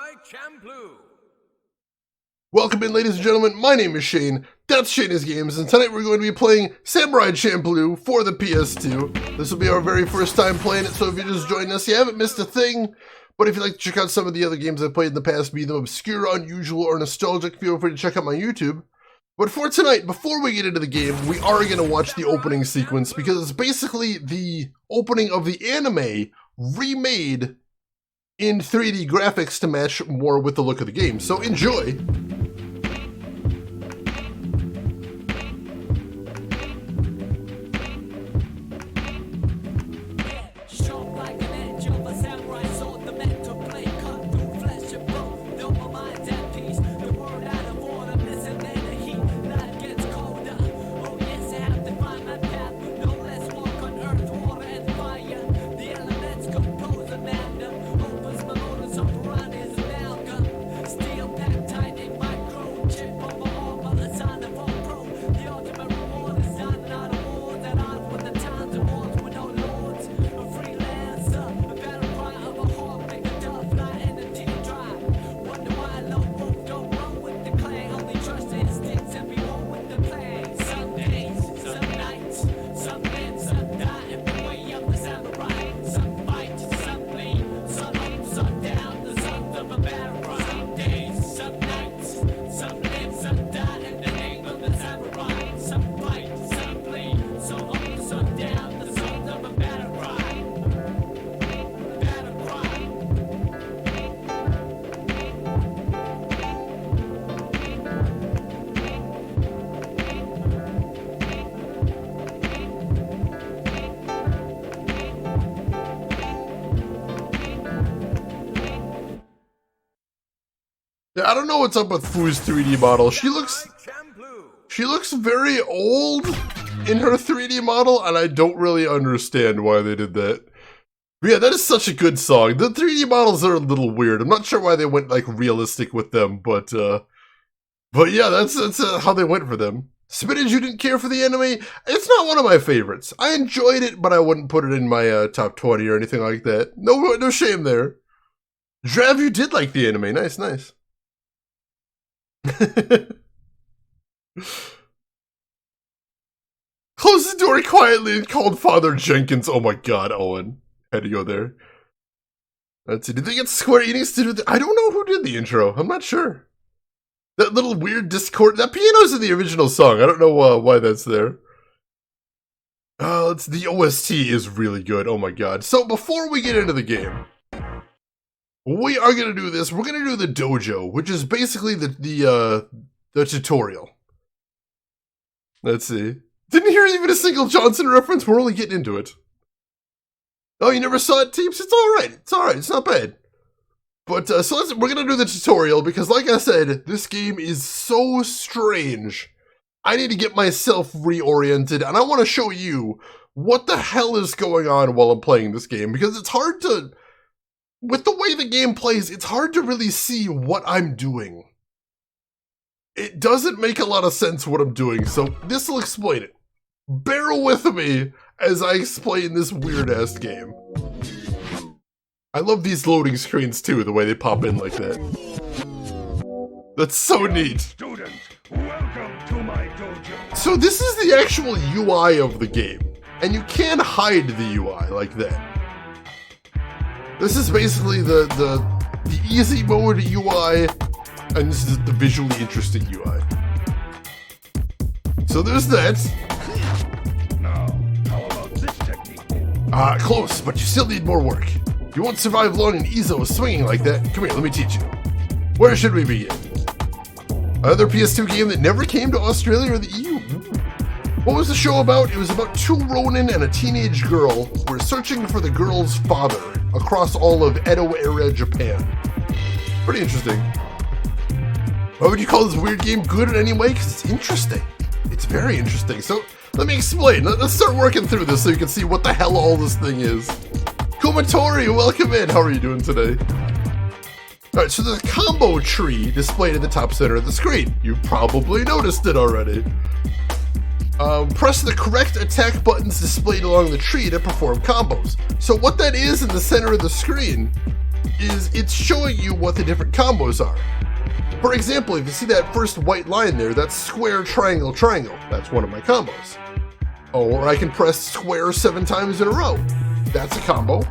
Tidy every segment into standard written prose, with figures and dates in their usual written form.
by Champloo. Welcome in, ladies and gentlemen. My name is Shane. That's Shane's Games, and tonight we're going to be playing Samurai Champloo for the PS2. This will be our very first time playing it, so if you just joined us, you haven't missed a thing. But if you'd like to check out some of the other games I've played in the past, be them obscure, unusual, or nostalgic, feel free to check out my YouTube. But for tonight, before we get into the game, we are going to watch the opening sequence, because it's basically the opening of the anime remade in 3D graphics to match more with the look of the game. So enjoy! I don't know what's up with Fu's 3D model. She looks very old in her 3D model, and I don't really understand why they did that. But yeah, that is such a good song. The 3D models are a little weird. I'm not sure why they went like realistic with them, but yeah, that's how they went for them. Spinach, you didn't care for the anime? It's not one of my favorites. I enjoyed it, but I wouldn't put it in my top 20 or anything like that. No shame there. Drav, you did like the anime. Nice. Closed the door quietly and called Father Jenkins. Oh my god, Owen. Had to go there. Let's see, did they get Square Enix to do the— I don't know who did the intro. I'm not sure. That little weird Discord— that piano's in the original song. I don't know why that's there. The OST is really good. Oh my god. So before we get into the game, we are going to do this. We're going to do the dojo, which is basically the tutorial. Let's see. Didn't hear even a single Johnson reference. We're only getting into it. Oh, you never saw it, Teeps? It's alright. It's not bad. But, so we're going to do the tutorial because, like I said, this game is so strange. I need to get myself reoriented, and I want to show you what the hell is going on while I'm playing this game, because it's hard to— with the way the game plays, it's hard to really see what I'm doing. It doesn't make a lot of sense what I'm doing, so this will explain it. Bear with me as I explain this weird-ass game. I love these loading screens too, the way they pop in like that. That's so neat. Student, welcome to my dojo. So this is the actual UI of the game, and you can hide the UI like that. This is basically the easy mode UI, and this is the visually interesting UI. So there's that. Now, how about this technique? Close, but you still need more work. You won't survive long in Izo swinging like that. Come here, let me teach you. Where should we begin? Another PS2 game that never came to Australia or the EU. What was the show about? It was about two Ronin and a teenage girl who were searching for the girl's father across all of Edo-era Japan. Pretty interesting. Why would you call this weird game good in any way? Because it's interesting. It's very interesting. So, let me explain. Let's start working through this so you can see what the hell all this thing is. Kumatori, welcome in. How are you doing today? Alright, so there's a combo tree displayed in the top center of the screen. You've probably noticed it already. Press the correct attack buttons displayed along the tree to perform combos. So what that is in the center of the screen is it's showing you what the different combos are. For example, if you see that first white line there, that's square, triangle, triangle. That's one of my combos. Or I can press square 7 times in a row. That's a combo.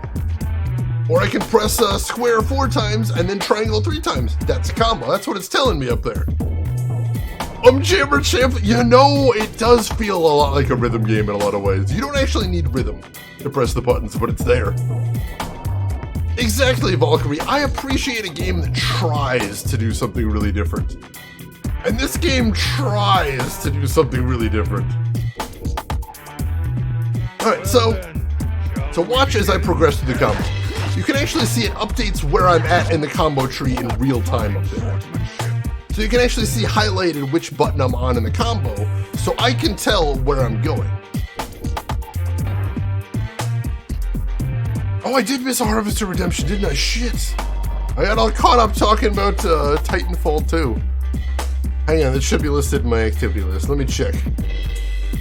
Or I can press square 4 times and then triangle 3 times. That's a combo. That's what it's telling me up there. Jammer Champloo. You know, it does feel a lot like a rhythm game in a lot of ways. You don't actually need rhythm to press the buttons, but it's there. Exactly, Valkyrie. I appreciate a game that tries to do something really different. And this game tries to do something really different. Alright, so to watch as I progress through the combo, you can actually see it updates where I'm at in the combo tree in real time up there. So you can actually see highlighted which button I'm on in the combo, so I can tell where I'm going. Oh, I did miss a Harvester Redemption, didn't I? Shit. I got all caught up talking about Titanfall 2. Hang on, that should be listed in my activity list. Let me check.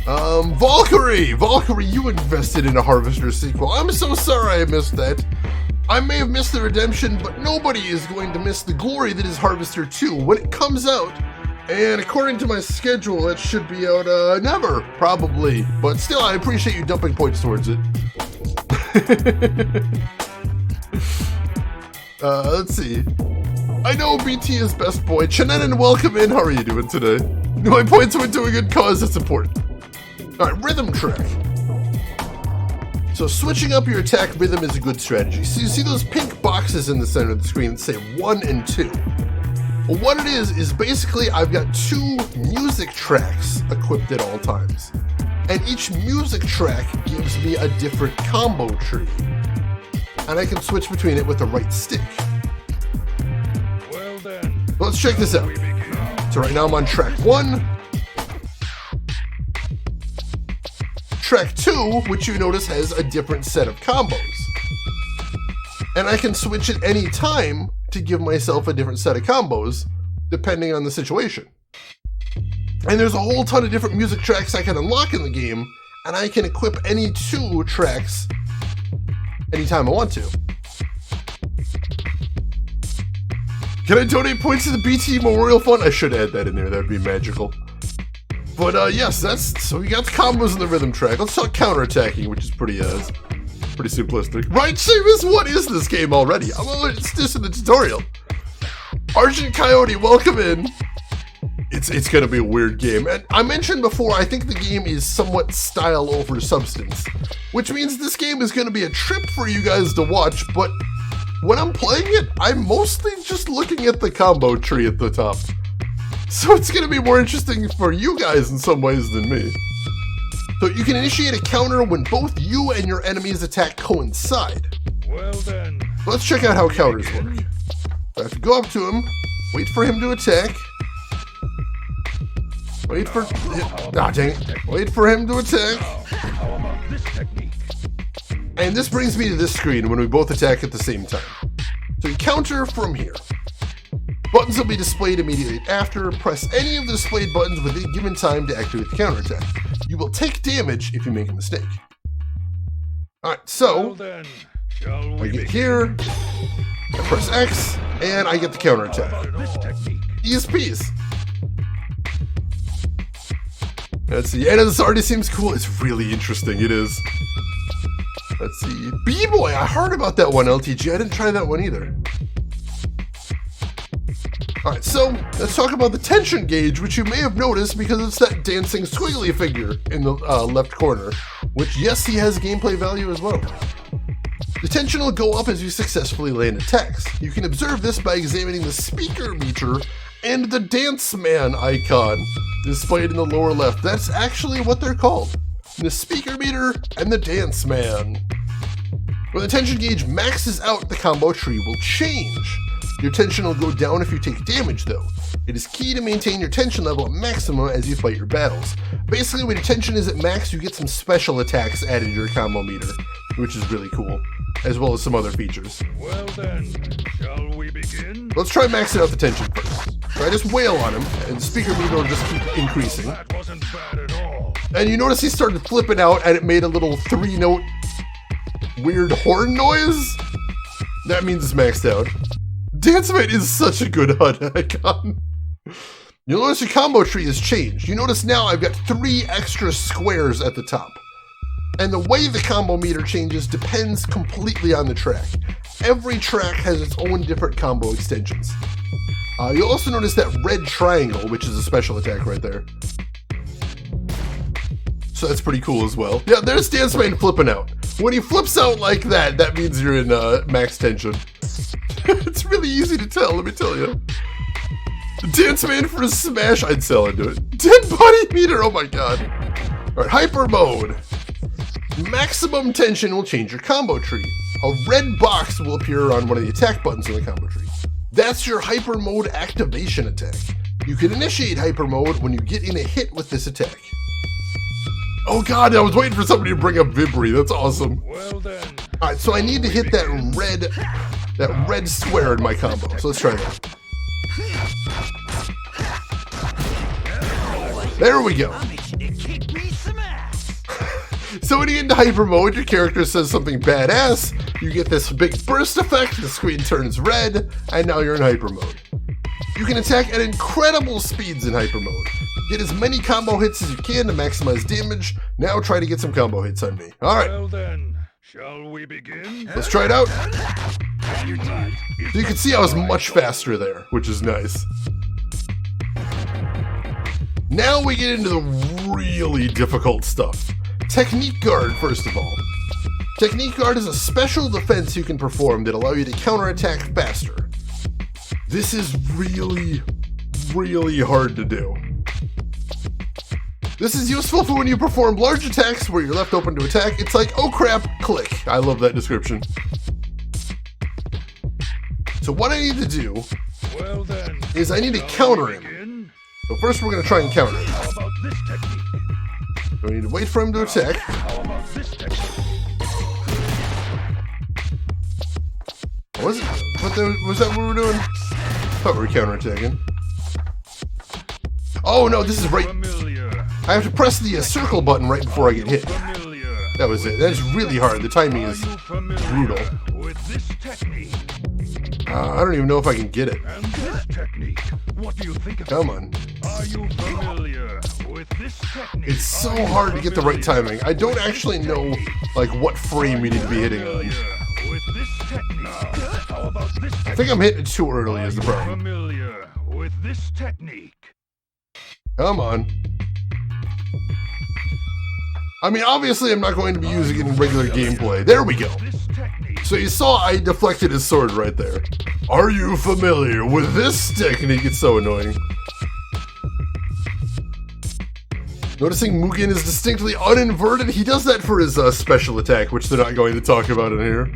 Valkyrie! Valkyrie, you invested in a Harvester sequel. I'm so sorry I missed that. I may have missed the redemption, but nobody is going to miss the glory that is Harvester 2 when it comes out. And according to my schedule, it should be out never, probably. But still, I appreciate you dumping points towards it. Let's see. I know BT is best boy. Chenenin, welcome in. How are you doing today? My points went to a good cause. That's important. Alright, rhythm track. So switching up your attack rhythm is a good strategy. So you see those pink boxes in the center of the screen that say 1 and 2. Well, what it is basically I've got 2 music tracks equipped at all times. And each music track gives me a different combo tree. And I can switch between it with the right stick. Well then. Let's check this out. So right now I'm on track 1. Track 2, which you notice has a different set of combos. And I can switch at any time to give myself a different set of combos, depending on the situation. And there's a whole ton of different music tracks I can unlock in the game, and I can equip any 2 tracks anytime I want to. Can I donate points to the BT Memorial Fund? I should add that in there, that'd be magical. But yes, so we got the combos in the rhythm track. Let's talk counterattacking, which is pretty simplistic. Right, Seamus, what is this game already? It's just in the tutorial. Argent Coyote, welcome in. It's gonna be a weird game. And I mentioned before, I think the game is somewhat style over substance, which means this game is gonna be a trip for you guys to watch, but when I'm playing it, I'm mostly just looking at the combo tree at the top. So it's gonna be more interesting for you guys in some ways than me. So you can initiate a counter when both you and your enemy's attack coincide. Well then. Let's check out how counters work. I have to go up to him, wait for him to attack. Wait for him to attack. How about this technique? And this brings me to this screen when we both attack at the same time. So you counter from here. Buttons will be displayed immediately after. Press any of the displayed buttons within a given time to activate the counterattack. You will take damage if you make a mistake. Alright, so Well then, shall we I get begin? here, I press X, and I get the How counterattack. about this technique? Easy peasy. Let's see, and this already seems cool. It's really interesting, it is. Let's see, B-Boy, I heard about that one, LTG. I didn't try that one either. Alright, so let's talk about the tension gauge, which you may have noticed because it's that dancing squiggly figure in the left corner, which, yes, he has gameplay value as well. The tension will go up as you successfully land attacks. You can observe this by examining the speaker meter and the dance man icon displayed in the lower left. That's actually what they're called. The speaker meter and the dance man. When the tension gauge maxes out, the combo tree will change. Your tension will go down if you take damage though. It is key to maintain your tension level at maximum as you fight your battles. Basically, when your tension is at max, you get some special attacks added to your combo meter, which is really cool, as well as some other features. Well then, shall we begin? Let's try maxing out the tension first. So I just wail on him, and the speaker meter will just keep increasing. That wasn't bad at all. And you notice he started flipping out, and it made a little 3-note weird horn noise. That means it's maxed out. Danceman is such a good HUD icon. You'll notice your combo tree has changed. You notice now I've got 3 extra squares at the top. And the way the combo meter changes depends completely on the track. Every track has its own different combo extensions. You'll also notice that red triangle, which is a special attack right there. So that's pretty cool as well. Yeah, there's Danceman flipping out. When he flips out like that, that means you're in max tension. It's really easy to tell, let me tell you. Danceman for a smash, I'd sell into it. Dead body meter, oh my god. Alright, hyper mode. Maximum tension will change your combo tree. A red box will appear on one of the attack buttons on the combo tree. That's your hyper mode activation attack. You can initiate hyper mode when you get in a hit with this attack. Oh god, I was waiting for somebody to bring up Vibri, that's awesome. Well then. Alright, so I need to hit that red square in my combo. So let's try that. There we go. So when you get into hyper mode, your character says something badass, you get this big burst effect, the screen turns red, and now you're in hyper mode. You can attack at incredible speeds in hyper mode. Get as many combo hits as you can to maximize damage. Now try to get some combo hits on me. Alright. Well then, shall we begin? Let's try it out. So you can see I was much faster there, which is nice. Now we get into the really difficult stuff. Technique Guard, first of all. Technique Guard is a special defense you can perform that allow you to counterattack faster. This is really, really hard to do. This is useful for when you perform large attacks where you're left open to attack. It's like, oh crap, click. I love that description. So what I need to do is I need to counter him. So first we're going to try and counter him. How about this technique? So we need to wait for him to attack. How about this technique? Was that what we were doing? I thought we were counterattacking. Oh no, this is right. Familiar. I have to press the circle button right before I get hit. Familiar. That was it. That's really hard. The timing is brutal. With this technique I don't even know if I can get it. and this technique. What do you think of Come it? on. Are you familiar with this technique? It's so hard to get the right timing. I don't actually know like what frame you need to be hitting on. With this technique. How about this technique? I think I'm hitting it too early is the problem. Familiar with this technique. Come on. I mean, obviously I'm not going to be using it in regular gameplay. There we go. This technique. So you saw I deflected his sword right there. Are you familiar with this technique? It's so annoying. Noticing Mugen is distinctly uninverted? He does that for his special attack, which they're not going to talk about in here.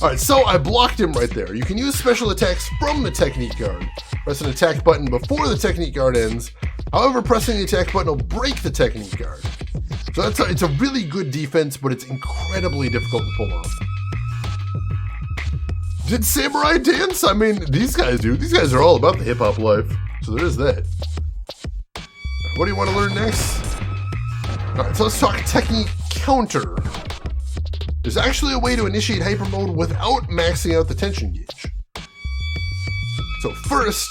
Alright, so I blocked him right there. You can use special attacks from the technique guard. Press an attack button before the technique guard ends. However, pressing the attack button will break the technique guard. So it's a really good defense, but it's incredibly difficult to pull off. Did Samurai dance? I mean, these guys do. These guys are all about the hip-hop life. So there is that. What do you want to learn next? Alright, so let's talk technique counter. There's actually a way to initiate hyper mode without maxing out the tension gauge. So first,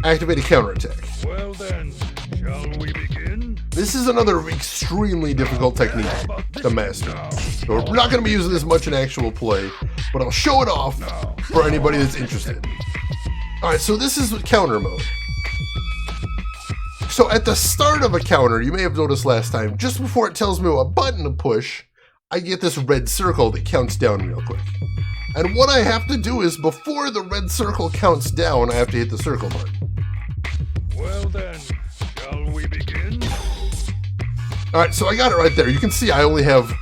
activate a counterattack. Well then, shall we begin? This is another extremely difficult technique to master. So we're not going to be using this much in actual play, but I'll show it off for anybody that's interested. Alright, so this is counter mode. So at the start of a counter, you may have noticed last time, just before it tells me what button to push, I get this red circle that counts down real quick. And what I have to do is, before the red circle counts down, I have to hit the circle button. Well then, shall we begin? Alright, so I got it right there. You can see I only have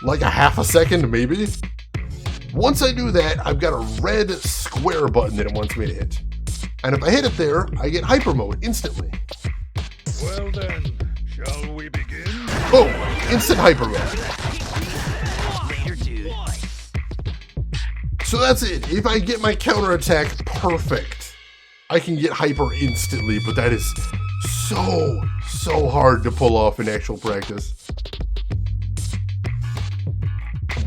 like a half a second, maybe. Once I do that, I've got a red square button that it wants me to hit. And if I hit it there, I get hyper mode instantly. Well then, shall we begin? Boom! Instant hyper mode. So that's it. If I get my counterattack perfect, I can get hyper instantly, but that is so hard to pull off in actual practice.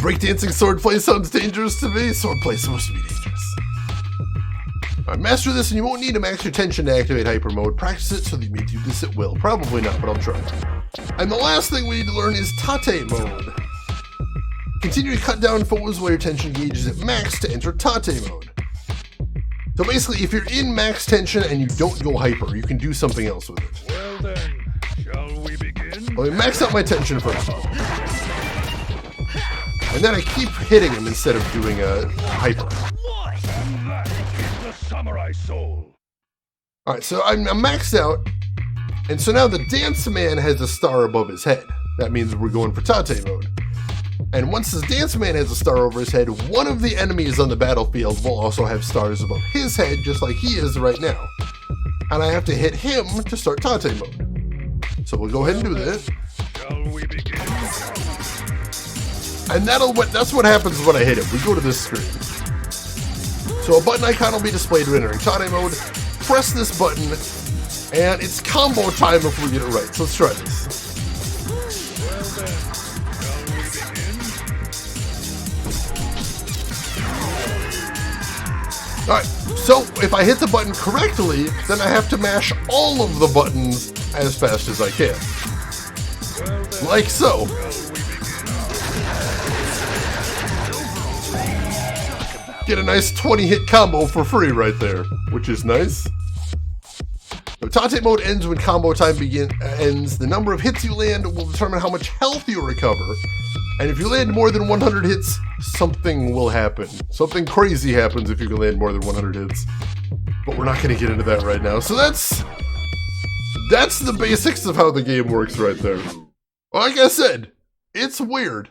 Breakdancing swordplay sounds dangerous to me. Swordplay is supposed to be dangerous. Alright, master this and you won't need to max your tension to activate hyper mode. Practice it so that you may do this at will. Probably not, but I'll try. And the last thing we need to learn is Tate mode. Continue to cut down foes while your tension gauge is at max to enter Tate mode. So basically, if you're in max tension and you don't go hyper, you can do something else with it. Well then, shall we begin? Let me max out my tension first. And then I keep hitting him instead of doing a hyper. And that is the samurai soul. Alright, so I'm maxed out. And so now the dance man has a star above his head. That means we're going for Tate mode. And once this dance man has a star over his head, one of the enemies on the battlefield will also have stars above his head, just like he is right now. And I have to hit him to start Tate mode. So we'll go ahead and do that. Shall we begin? And that's what happens when I hit him. We go to this screen. So a button icon will be displayed when entering Tate mode. Press this button, and it's combo time if we get it right. So let's try this. Well then, shall we begin? Alright, so if I hit the button correctly, then I have to mash all of the buttons as fast as I can. Well then, Like so. Get a nice 20-hit combo for free right there, which is nice. So Tate mode ends when combo time ends. The number of hits you land will determine how much health you recover. And if you land more than 100 hits, something will happen. Something crazy happens if you can land more than 100 hits. But we're not going to get into that right now. So that's the basics of how the game works right there. Like I said, it's weird.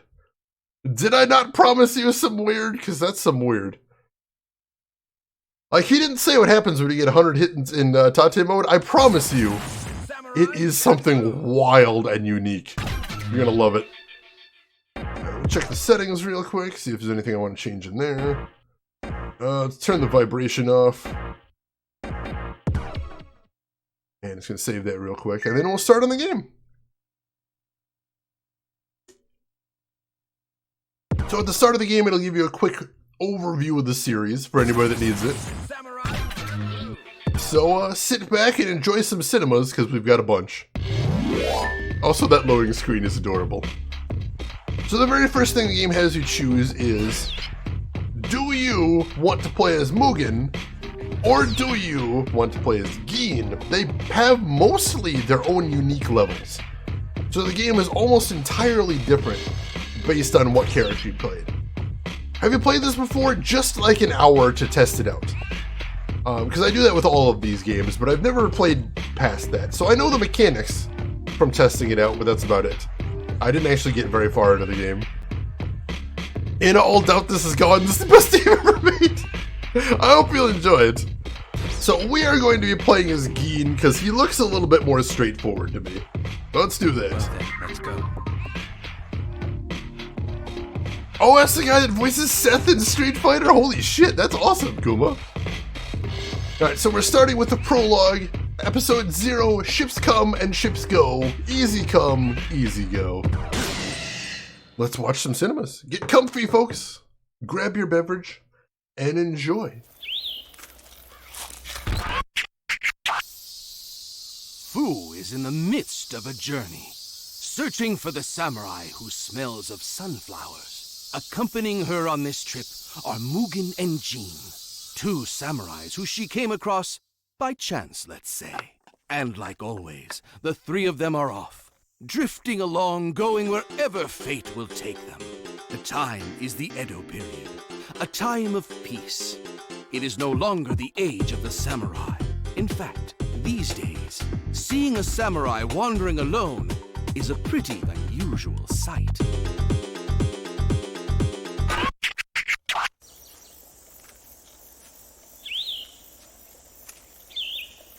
Did I not promise you some weird? Because that's some weird. Like, he didn't say what happens when you get 100 hits in Tate mode. I promise you, it is something wild and unique. You're going to love it. Check the settings real quick, see if there's anything I want to change in there. Let's turn the vibration off. And it's going to save that real quick, and then we'll start on the game. So at the start of the game, it'll give you a quick overview of the series for anybody that needs it. So sit back and enjoy some cinemas, because we've got a bunch. Also, that loading screen is adorable. So the very first thing the game has you choose is, do you want to play as Mugen, or do you want to play as Gin? They have mostly their own unique levels. So the game is almost entirely different based on what character you played. Have you played this before? Just like an hour to test it out. Because I do that with all of these games, but I've never played past that. So I know the mechanics from testing it out, but that's about it. I didn't actually get very far into the game. In all doubt this is gone. This is the best game ever made. I hope you'll enjoy it. So we are going to be playing as Gin, because he looks a little bit more straightforward to me. Let's do that. Well then, let's go. Oh, that's the guy that voices Seth in Street Fighter? Holy shit, that's awesome, Kuma. Alright, so we're starting with the prologue. Episode 0, ships come and ships go. Easy come, easy go. Let's watch some cinemas. Get comfy, folks. Grab your beverage and enjoy. Fu is in the midst of a journey, searching for the samurai who smells of sunflowers. Accompanying her on this trip are Mugen and Gin, two samurais who she came across by chance, let's say. And like always, the three of them are off, drifting along, going wherever fate will take them. The time is the Edo period, a time of peace. It is no longer the age of the samurai. In fact, these days, seeing a samurai wandering alone is a pretty unusual sight.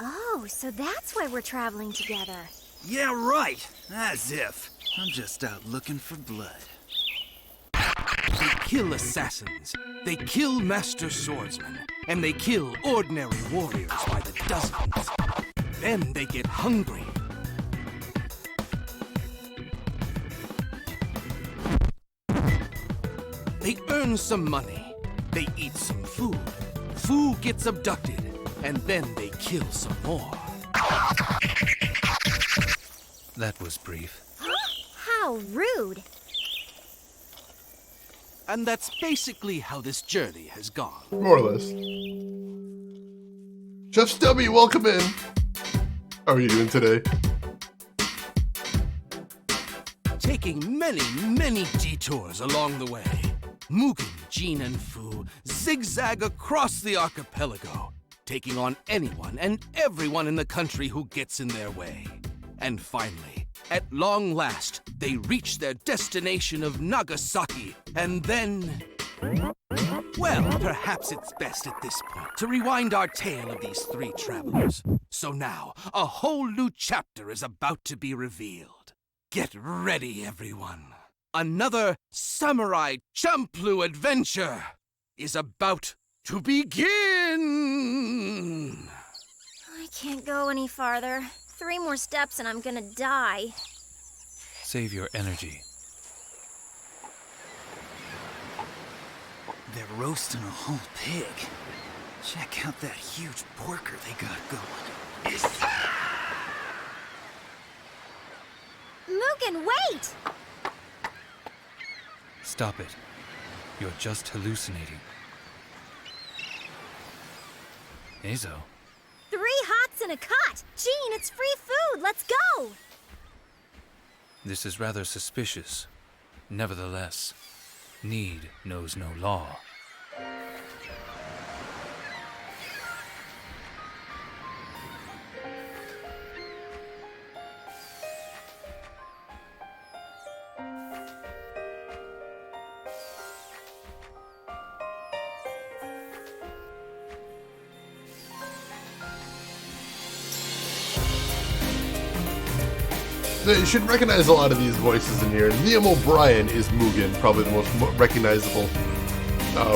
Oh, so that's why we're traveling together. Yeah, right. As if. I'm just out looking for blood. They kill assassins, they kill master swordsmen, and they kill ordinary warriors by the dozens. Then they get hungry. They earn some money. They eat some food. Fu gets abducted, and then they kill some more. That was brief. How rude. And that's basically how this journey has gone. More or less. Chef Stubby, welcome in. How are you doing today? Taking many detours along the way, Mugen, Jean, and Fu zigzag across the archipelago, taking on anyone and everyone in the country who gets in their way. And finally, at long last, they reach their destination of Nagasaki, and then... Well, perhaps it's best at this point to rewind our tale of these three travelers. So now, a whole new chapter is about to be revealed. Get ready, everyone. Another Samurai Champloo adventure is about to begin! I can't go any farther. 3 more steps and I'm gonna die. Save your energy. They're roasting a whole pig. Check out that huge porker they got going. Mugen, wait! Stop it. You're just hallucinating. Azo. 3 hots and a cot! Jean, it's free food! Let's go! This is rather suspicious. Nevertheless, need knows no law. You should recognize a lot of these voices in here. Liam O'Brien is Mugen, probably the most recognizable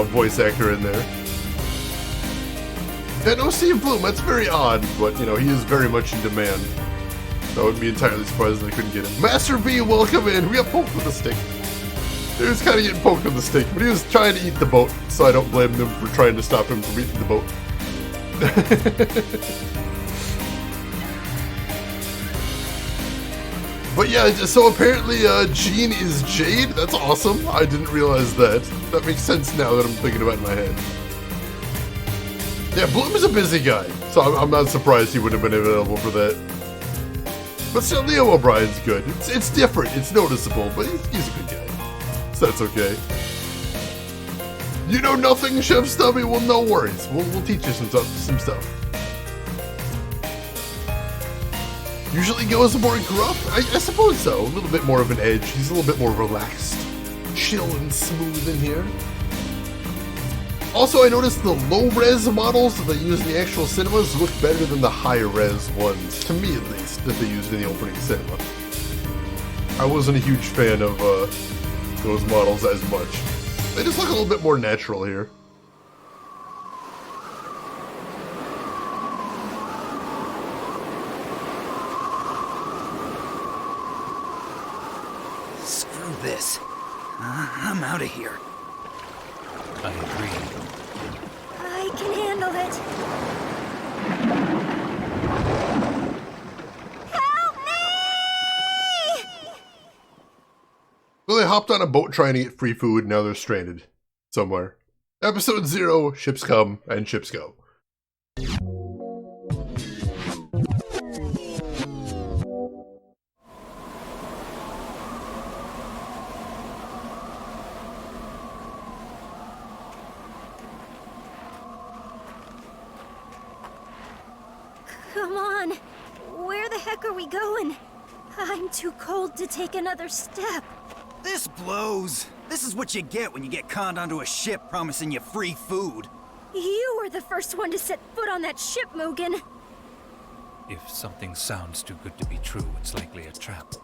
voice actor in there. Yeah, no Steve Bloom, that's very odd, but, you know, he is very much in demand. So I wouldn't be entirely surprised if they couldn't get him. Master B, welcome in! We got poked with a stick. He was kind of getting poked with a stick, but he was trying to eat the boat, so I don't blame them for trying to stop him from eating the boat. But yeah, so apparently Jean is Jade. That's awesome. I didn't realize that. That makes sense now that I'm thinking about it in my head. Yeah, Bloom is a busy guy, so I'm not surprised he wouldn't have been available for that. But still, Liam O'Brien's good. It's different, it's noticeable, but he's a good guy. So that's okay. You know nothing, Chef Stubby? Well, no worries. We'll teach you some stuff. Usually goes more gruff? I suppose so. A little bit more of an edge. He's a little bit more relaxed. Chill and smooth in here. Also, I noticed the low-res models that they use in the actual cinemas look better than the high-res ones, to me at least, that they used in the opening cinema. I wasn't a huge fan of those models as much. They just look a little bit more natural here. Screw this. I'm out of here. I agree. I can handle it. Help me! So they hopped on a boat trying to get free food, now they're stranded. Somewhere. Episode 0, ships come and ships go. Come on. Where the heck are we going? I'm too cold to take another step. This blows. This is what you get when you get conned onto a ship promising you free food. You were the first one to set foot on that ship, Mugen. If something sounds too good to be true, it's likely a trap.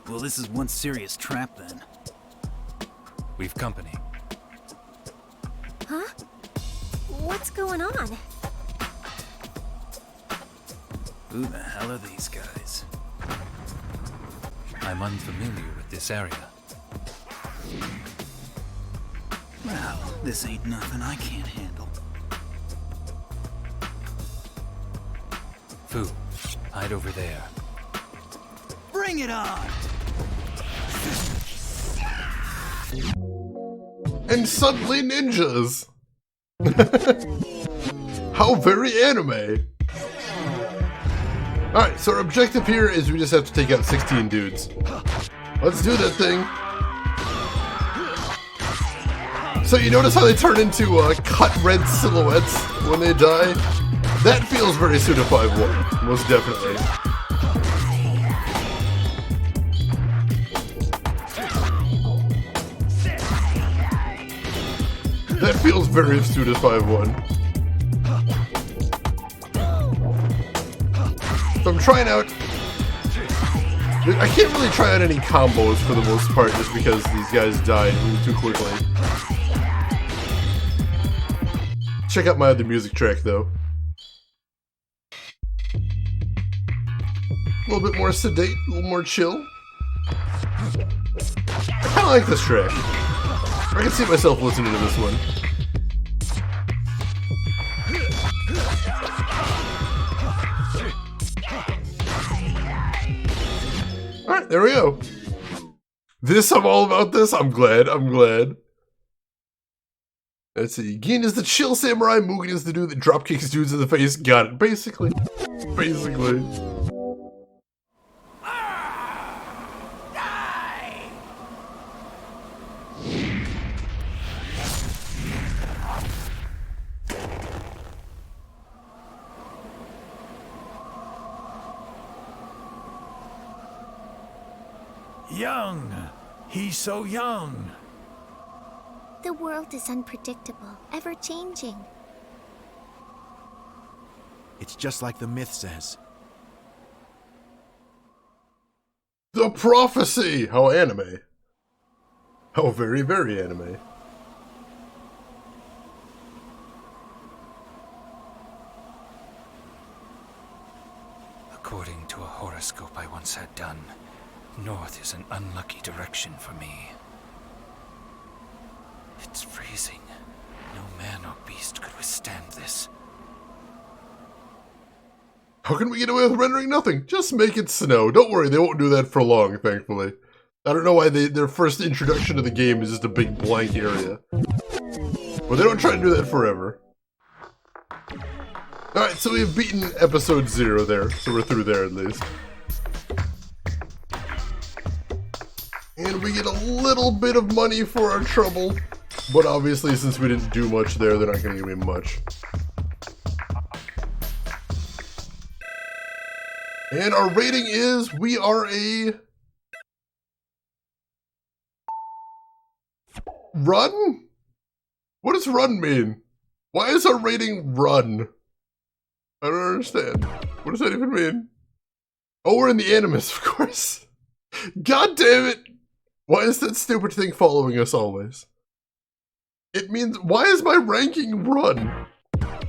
Well, this is one serious trap then. We've company. Huh? What's going on? Who the hell are these guys? I'm unfamiliar with this area. This ain't nothing I can't handle. Fu, hide over there. Bring it on! And suddenly ninjas! How very anime! Alright, so our objective here is we just have to take out 16 dudes. Let's do that thing. So you notice how they turn into cut red silhouettes when they die? That feels very Suda 5-1, most definitely. That feels very Suda 5-1. So I'm trying out... I can't really try out any combos for the most part just because these guys died too quickly. Check out my other music track though. A little bit more sedate, a little more chill. I kinda like this track. I can see myself listening to this one. Alright, there we go. I'm all about this. I'm glad. Let's see. Gin is the chill samurai. Mugen is the dude that dropkicks dudes in the face. Got it. Basically. Young. He's so young. The world is unpredictable, ever-changing. It's just like the myth says. The prophecy! How anime. How very, very anime. According to a horoscope I once had done, north is an unlucky direction for me. It's freezing. No man or beast could withstand this. How can we get away with rendering nothing? Just make it snow. Don't worry, they won't do that for long, thankfully. I don't know why their first introduction to the game is just a big blank area. But they don't try to do that forever. Alright, so we've beaten episode 0 there, so we're through there at least. And we get a little bit of money for our trouble. But obviously, since we didn't do much there, they're not going to give me much. And our rating is, we are a... Run? What does run mean? Why is our rating run? I don't understand. What does that even mean? Oh, we're in the Animus, of course. God damn it! Why is that stupid thing following us always? It means, why is my ranking run?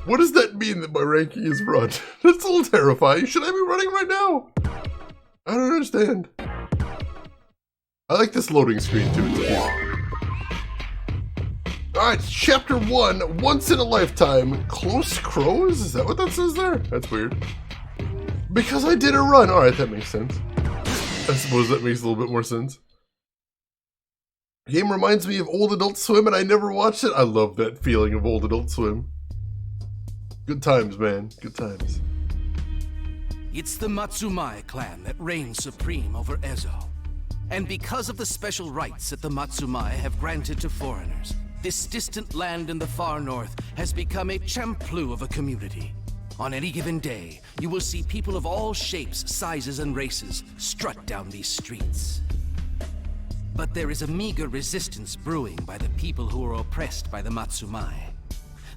What does that mean that my ranking is run? That's a little terrifying. Should I be running right now? I don't understand. I like this loading screen too, it's cute. Alright, chapter 1, Once in a Lifetime, Close Crows? Is that what that says there? That's weird. Because I did a run. Alright, that makes sense. I suppose that makes a little bit more sense. The game reminds me of Old Adult Swim, and I never watched it. I love that feeling of Old Adult Swim. Good times, man. Good times. It's the Matsumai clan that reigns supreme over Ezo. And because of the special rights that the Matsumai have granted to foreigners, this distant land in the far north has become a Champloo of a community. On any given day, you will see people of all shapes, sizes, and races strut down these streets. But there is a meager resistance brewing by the people who are oppressed by the Matsumai.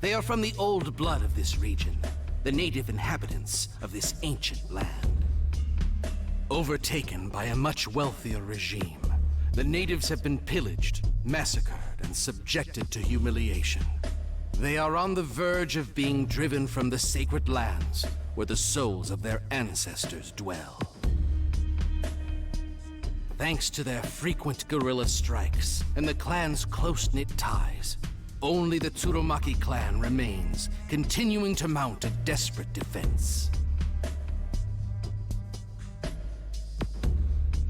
They are from the old blood of this region, the native inhabitants of this ancient land. Overtaken by a much wealthier regime, the natives have been pillaged, massacred, and subjected to humiliation. They are on the verge of being driven from the sacred lands where the souls of their ancestors dwell. Thanks to their frequent guerrilla strikes and the clan's close-knit ties, only the Tsurumaki clan remains, continuing to mount a desperate defense.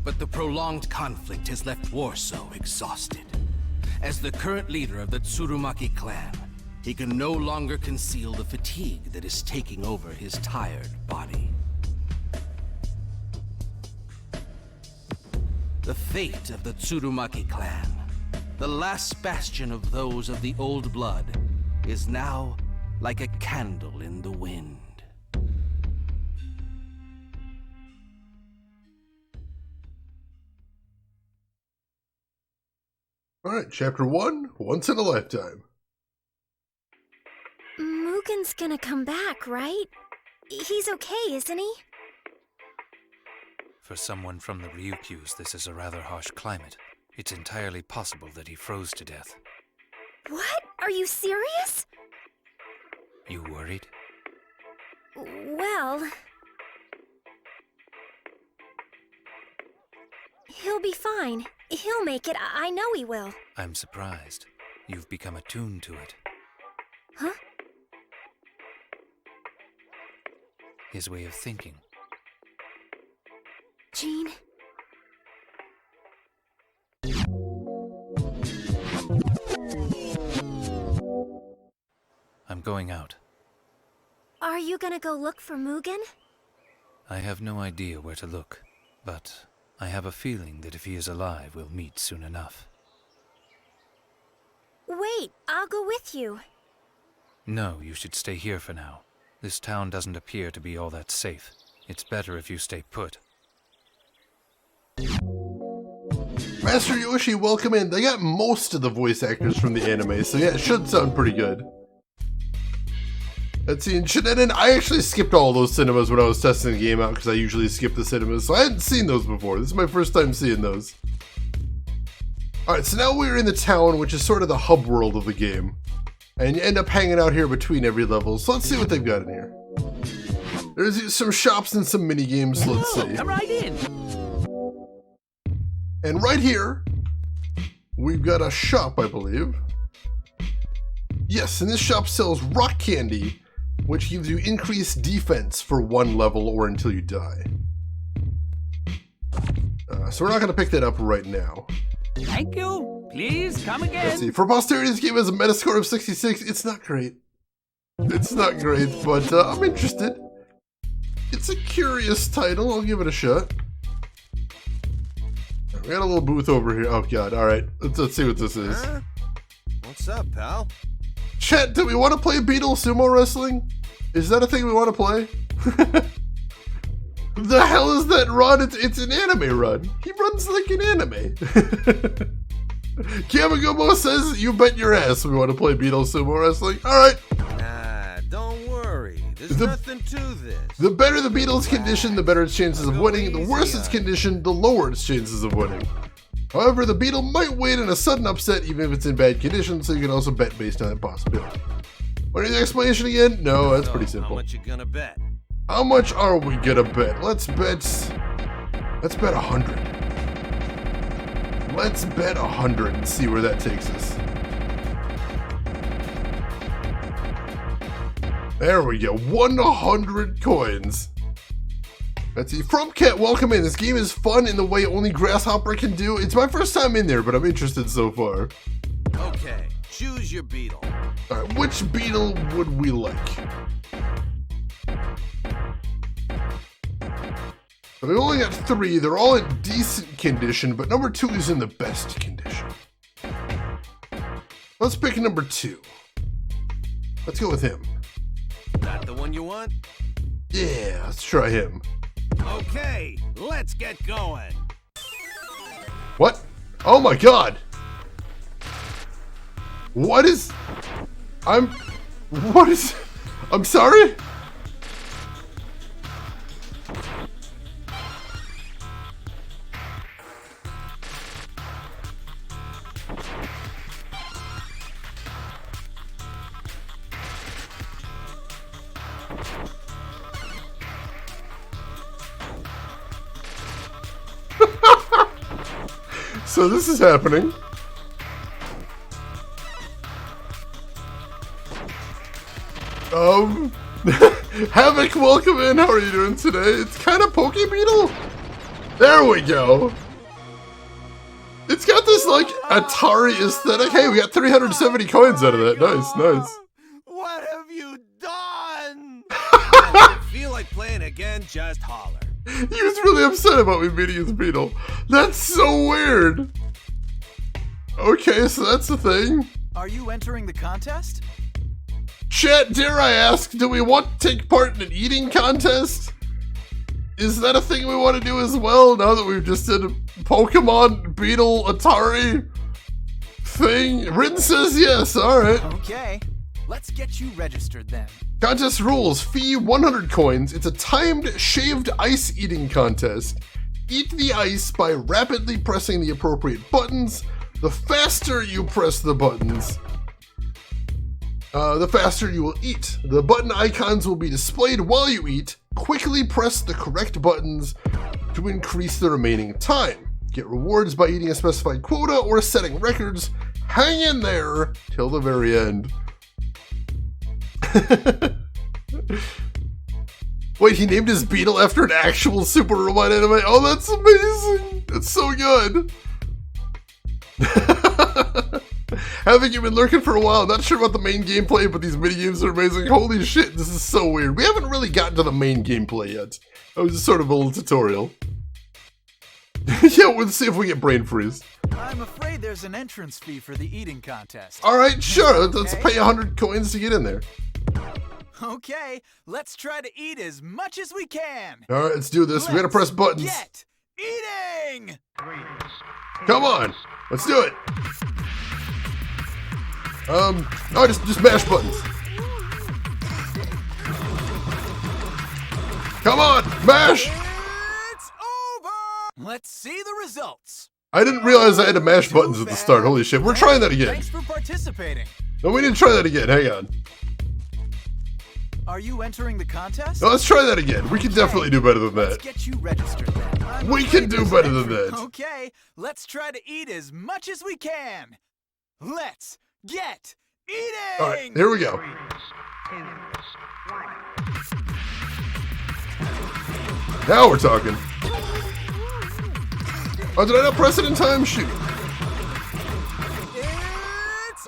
But the prolonged conflict has left Warso exhausted. As the current leader of the Tsurumaki clan, he can no longer conceal the fatigue that is taking over his tired body. The fate of the Tsurumaki clan, the last bastion of those of the old blood, is now like a candle in the wind. Alright, Chapter 1, Once in a Lifetime. Mugen's gonna come back, right? He's okay, isn't he? For someone from the Ryukyus, this is a rather harsh climate. It's entirely possible that he froze to death. What? Are you serious? You worried? Well... He'll be fine. He'll make it. I know he will. I'm surprised. You've become attuned to it. Huh? His way of thinking. Jean? I'm going out. Are you gonna go look for Mugen? I have no idea where to look, but I have a feeling that if he is alive, we'll meet soon enough. Wait, I'll go with you. No, you should stay here for now. This town doesn't appear to be all that safe. It's better if you stay put. Master Yoshi, welcome in. They got most of the voice actors from the anime, so yeah, it should sound pretty good. Let's see, in Shinenen, I actually skipped all those cinemas when I was testing the game out because I usually skip the cinemas, so I hadn't seen those before. This is my first time seeing those. Alright, so now we're in the town, which is sort of the hub world of the game. And you end up hanging out here between every level, so let's see what they've got in here. There's some shops and some mini games, let's see. Come right in. And right here, we've got a shop, I believe. Yes, and this shop sells rock candy, which gives you increased defense for 1 level or until you die. So we're not going to pick that up right now. Thank you. Please come again. Let's see. For posterity, this game has a metascore of 66. It's not great. It's not great, but I'm interested. It's a curious title. I'll give it a shot. We got a little booth over here. Oh, God. All right. Let's see what this is. Huh? What's up, pal? Chat, do we want to play Beetle Sumo Wrestling? Is that a thing we want to play? The hell is that run? It's an anime run. He runs like an anime. Kamigomo says, you bet your ass we want to play Beetle Sumo Wrestling. All right. Nah, don't worry. There's nothing to this. The better the Beetle's condition, the better its chances of winning. The worse its condition, the lower its chances of winning. However, the Beetle might win in a sudden upset even if it's in bad condition, so you can also bet based on that possibility. Want the explanation again? No, that's pretty simple. How much you gonna bet? How much are we gonna bet? Let's bet 100. Let's bet 100 and see where that takes us. There we go, 100 coins. Let's see, Frumcat, welcome in. This game is fun in the way only Grasshopper can do. It's my first time in there, but I'm interested so far. Okay, choose your beetle. Alright, which beetle would we like? So we've only got 3. They're all in decent condition, but number 2 is in the best condition. Let's pick number 2. Let's go with him. That the one you want? Yeah, let's try him. Okay, let's get going. What? Oh my god! What is... I'm sorry? So this is happening. Havoc, welcome in. How are you doing today? It's kind of Poke Beetle. There we go. It's got this like Atari aesthetic. Hey, we got 370 coins out of that. Nice, nice. What have you done? If you feel like playing again, just holler. He was really upset about me beating his beetle. That's so weird. Okay, so that's the thing. Are you entering the contest? Chat, dare I ask, do we want to take part in an eating contest? Is that a thing we want to do as well, now that we've just did a Pokemon Beetle Atari thing? Rin says yes, alright. Okay, let's get you registered then. Contest rules, fee 100 coins. It's a timed shaved ice eating contest. Eat the ice by rapidly pressing the appropriate buttons. The faster you press the buttons, the faster you will eat. The button icons will be displayed while you eat. Quickly press the correct buttons to increase the remaining time. Get rewards by eating a specified quota or setting records. Hang in there till the very end. Wait, he named his beetle after an actual Super Robot anime? Oh, that's amazing! That's so good! Haven't you been lurking for a while? Not sure about the main gameplay, but these minigames are amazing. Holy shit, this is so weird. We haven't really gotten to the main gameplay yet. That was just sort of a little tutorial. Yeah, we'll see if we get brain freeze. I'm afraid there's an entrance fee for the eating contest. Alright, sure. Let's pay 100 coins to get in there. Okay, let's try to eat as much as we can. Alright, let's do this. We gotta press buttons. Get eating! Come on, let's do it. No, just mash buttons. Come on, mash! It's over! Let's see the results. I didn't realize I had to mash buttons at the start. Holy shit, we're trying that again. Thanks for participating. No, we need to try that again. Hang on. Are you entering the contest? No, let's try that again. We can definitely do better than Let's that. get you registered then. We can do better than that. Okay, let's try to eat as much as we can. Let's get eating! Alright, here we go. Now we're talking. Oh, did I not press it in time? Shoot.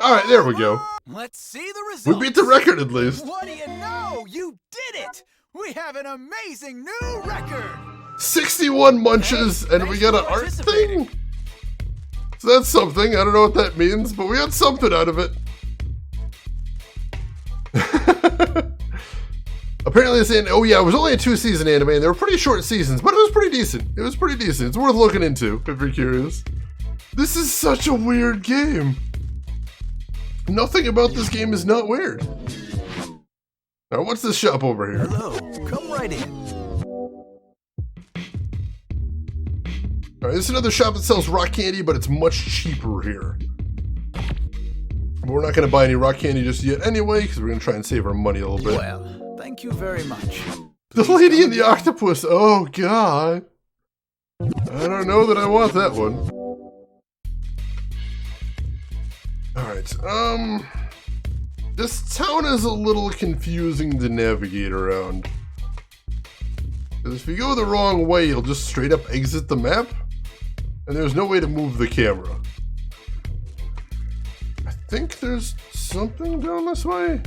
Alright, there we go. Let's see the results. We beat the record at least. What do you know? You did it! We have an amazing new record! 61 munches, and we got an art thing? So that's something. I don't know what that means, but we got something out of it. Apparently it's oh yeah, it was only a 2-season anime, and they were pretty short seasons, but it was pretty decent. It was pretty decent. It's worth looking into, if you're curious. This is such a weird game. Nothing about this game is not weird. Now, what's this shop over here? Hello, come right in. Alright, this is another shop that sells rock candy, but it's much cheaper here. But we're not going to buy any rock candy just yet anyway, because we're going to try and save our money a little bit. Well, thank you very much. The Lady and the Octopus, oh god. I don't know that I want that one. Alright, this town is a little confusing to navigate around. Because if you go the wrong way, you'll just straight up exit the map, and there's no way to move the camera. I think there's something down this way?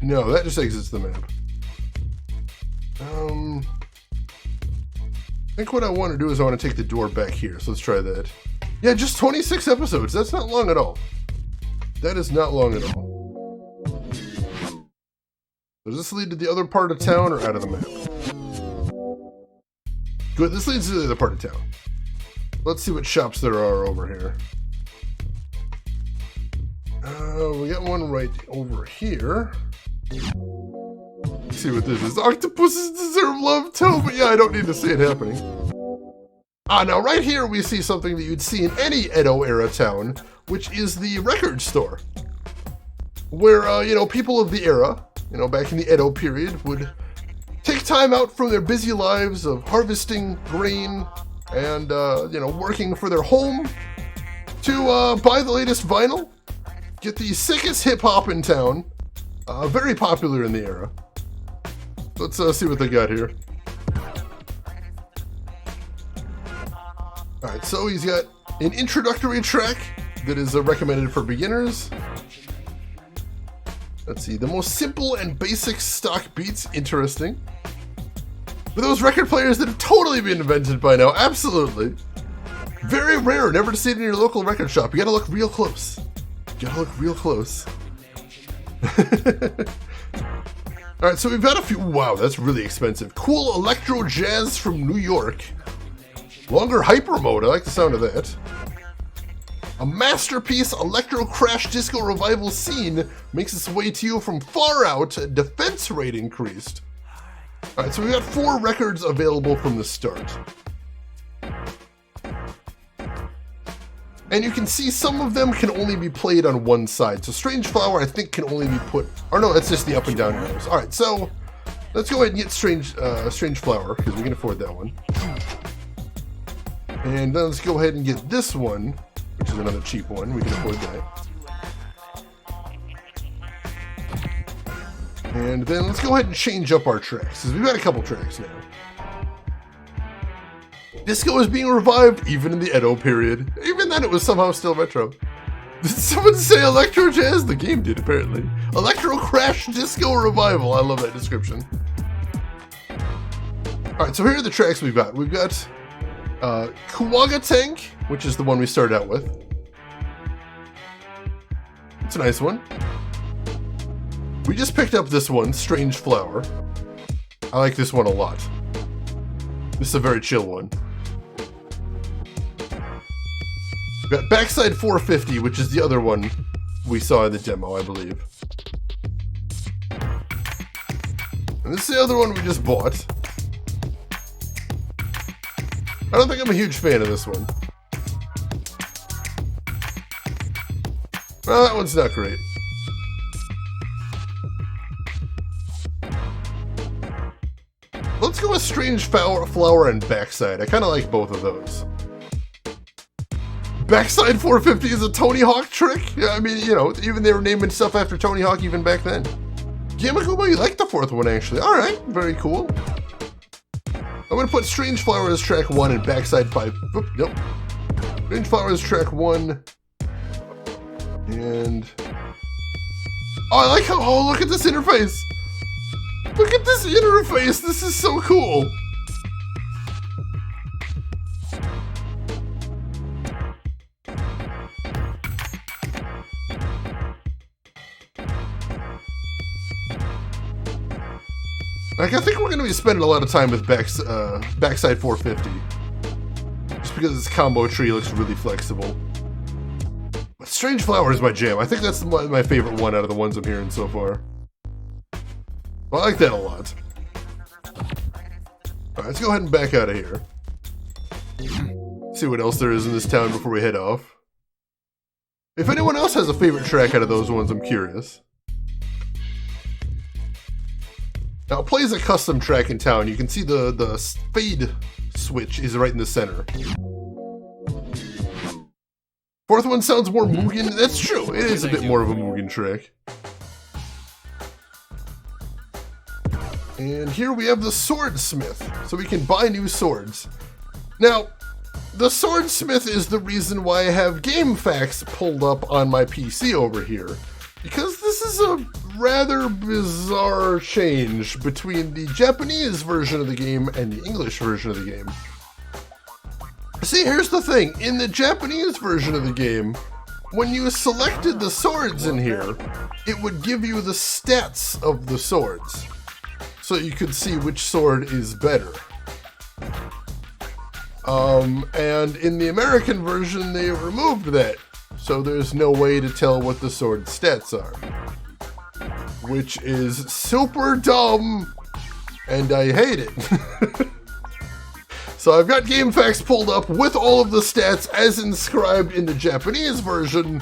No, that just exits the map. I think what I want to do is I want to take the door back here, so let's try that. Yeah, just 26 episodes, that's not long at all. That is not long at all. Does this lead to the other part of town or out of the map? Good, this leads to the other part of town. Let's see what shops there are over here. We got one right over here. Let's see what this is. Octopuses deserve love too, but yeah, I don't need to see it happening. Now right here we see something that you'd see in any Edo-era town, which is the record store. Where, you know, people of the era, you know, back in the Edo period, would take time out from their busy lives of harvesting grain and, you know, working for their home to buy the latest vinyl, get the sickest hip-hop in town, Very popular in the era. Let's see what they got here. Alright, so he's got an introductory track that is recommended for beginners. Let's see, the most simple and basic stock beats, interesting. For those record players that have totally been invented by now, absolutely. Very rare, never to see it in your local record shop. You gotta look real close. You gotta look real close. Alright, so we've got a few, wow, that's really expensive. Cool electro jazz from New York. Longer hyper mode, I like the sound of that. A masterpiece electro crash disco revival scene makes its way to you from far out, defense rate increased. Alright, so we got 4 records available from the start. And you can see some of them can only be played on one side. So Strange Flower, I think, can only be put... Or no, that's just the up and down arrows. Alright, so let's go ahead and get Strange Flower, because we can afford that one. And then let's go ahead and get this one, which is another cheap one. We can afford that. And then let's go ahead and change up our tracks, because we've got a couple tracks now. Disco is being revived even in the Edo period. Even then it was somehow still retro. Did someone say electro jazz? The game did, apparently. Electro crash disco revival. I love that description. Alright, so here are the tracks we've got. We've got Kuwaga Tank, which is the one we started out with. It's a nice one. We just picked up this one, Strange Flower. I like this one a lot. This is a very chill one. We've got Backside 450, which is the other one we saw in the demo, I believe. And this is the other one we just bought. I don't think I'm a huge fan of this one. Well, that one's not great. Let's go with Strange Flower and Backside. I kind of like both of those. Backside 450 is a Tony Hawk trick? Yeah, I mean, you know, even they were naming stuff after Tony Hawk even back then. Yamakuma, you like the 4th one, actually. Alright, very cool. I'm going to put Strange Flower as track 1 and Backside 5. Oop, nope. Strange Flower as track 1. And... Oh, I like how... Oh, look at this interface! Look at this interface! This is so cool! Like, I think we're going to be spending a lot of time with Backside 450. Just because this combo tree looks really flexible. But Strange Flower is my jam. I think that's my favorite one out of the ones I'm hearing so far. I like that a lot. Alright, let's go ahead and back out of here. See what else there is in this town before we head off. If anyone else has a favorite track out of those ones, I'm curious. Now, it plays a custom track in town. You can see the fade switch is right in the center. 4th one sounds more Mugen. That's true. It is a bit more of a Mugen track. And here we have the Swordsmith, so we can buy new swords. Now, the Swordsmith is the reason why I have GameFAQs pulled up on my PC over here. Because this is a rather bizarre change between the Japanese version of the game and the English version of the game. See, here's the thing. In the Japanese version of the game, when you selected the swords in here, it would give you the stats of the swords. So you could see which sword is better. And in the American version, they removed that. So there's no way to tell what the sword stats are. Which is super dumb, and I hate it. So I've got GameFAQs pulled up with all of the stats as inscribed in the Japanese version,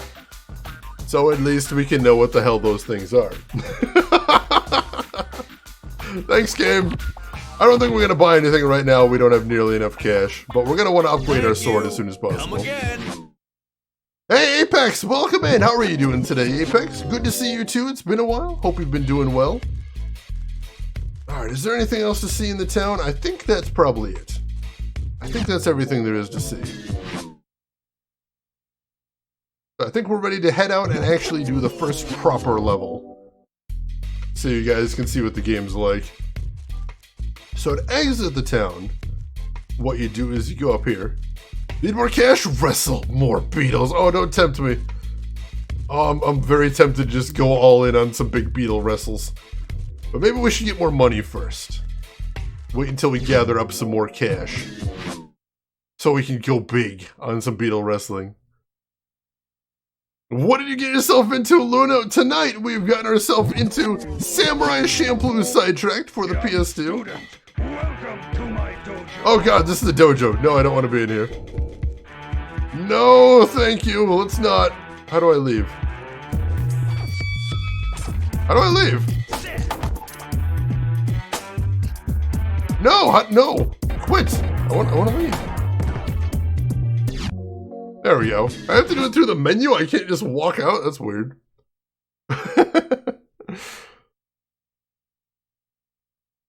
so at least we can know what the hell those things are. Thanks, game. I don't think we're going to buy anything right now. We don't have nearly enough cash, but we're going to want to upgrade our sword as soon as possible. Come again. Hey, Apex, welcome in. How are you doing today, Apex? Good to see you too. It's been a while. Hope you've been doing well. All right, is there anything else to see in the town? I think that's probably it. I think that's everything there is to see. I think we're ready to head out and actually do the first proper level, so you guys can see what the game's like. So to exit the town, what you do is you go up here. Need more cash? Wrestle more beetles. Oh, don't tempt me. Oh, I'm very tempted to just go all in on some big beetle wrestles. But maybe we should get more money first. Wait until we gather up some more cash, so we can go big on some beetle wrestling. What did you get yourself into, Luna? Tonight, we've gotten ourselves into Samurai Champloo Sidetracked for the PS2. Student, welcome to my dojo. Oh god, this is the dojo. No, I don't want to be in here. No, thank you. Let's not. How do I leave? How do I leave? No, no. Quit. I want to leave. There we go. I have to do it through the menu? I can't just walk out? That's weird.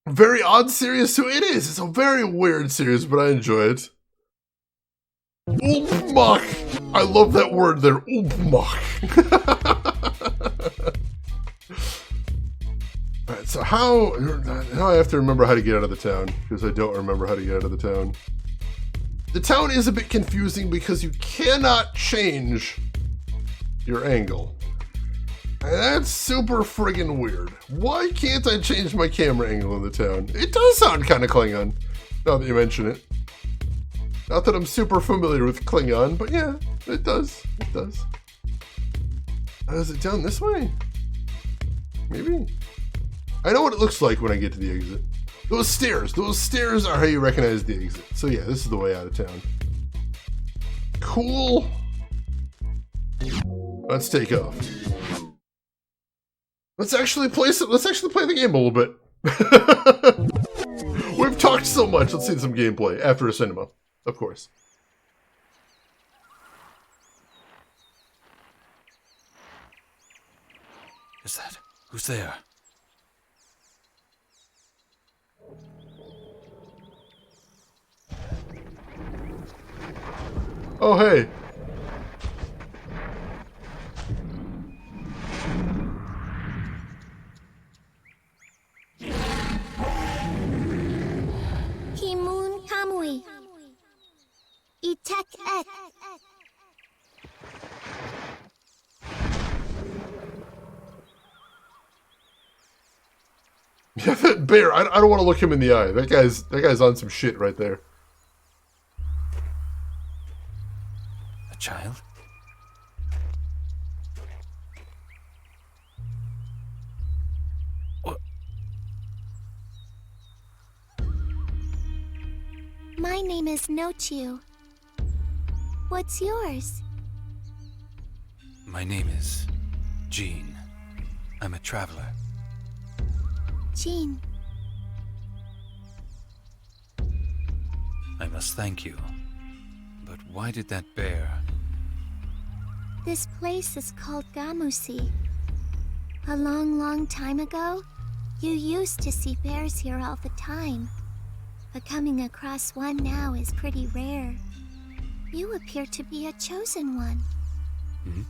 Very odd series too. It is. It's a very weird series, but I enjoy it. Oopmach. I love that word there. Oopmach. Alright, so now I have to remember how to get out of the town, because I don't remember how to get out of the town. The town is a bit confusing because you cannot change your angle. And that's super friggin' weird. Why can't I change my camera angle in the town? It does sound kind of Klingon, now that you mention it. Not that I'm super familiar with Klingon, but yeah, it does. It does. Is it down this way? Maybe. I know what it looks like when I get to the exit. Those stairs are how you recognize the exit. So yeah, this is the way out of town. Cool. Let's take off. Let's actually play the game a little bit. We've talked so much. Let's see some gameplay after a cinema, of course. Is that? Who's there? Oh, hey. Kimun Kamui. Itek ek. Yeah, that bear, I don't want to look him in the eye. That guy's on some shit right there. A child? What? My name is Nochiu. What's yours? My name is Jean. I'm a traveler. Jean. I must thank you. But why did that bear? This place is called Gamusi. A long, long time ago, you used to see bears here all the time. But coming across one now is pretty rare. You appear to be a chosen one. Hmm?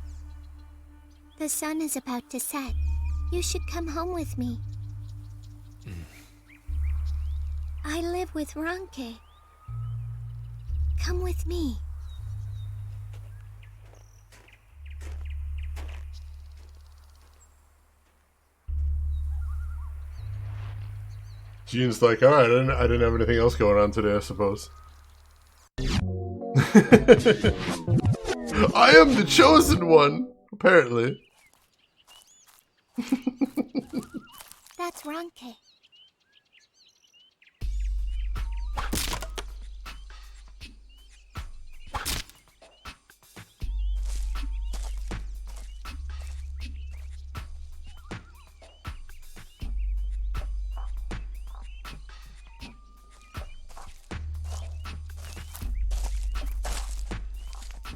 The sun is about to set. You should come home with me. I live with Ranke. Come with me. Jean's like, all right, I didn't have anything else going on today, I suppose. I am the chosen one, apparently. That's Ranke.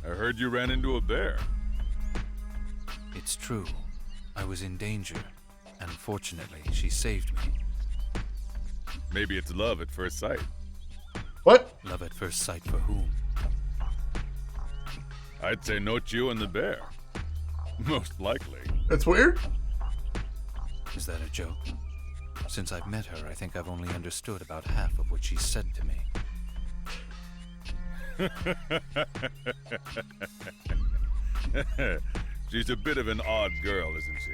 I heard you ran into a bear. It's true. I was in danger, and fortunately, she saved me. Maybe it's love at first sight. What? Love at first sight for whom? I'd say Nochu and the bear. Most likely. That's weird. Is that a joke? Since I've met her, I think I've only understood about half of what she said to me. She's a bit of an odd girl, isn't she?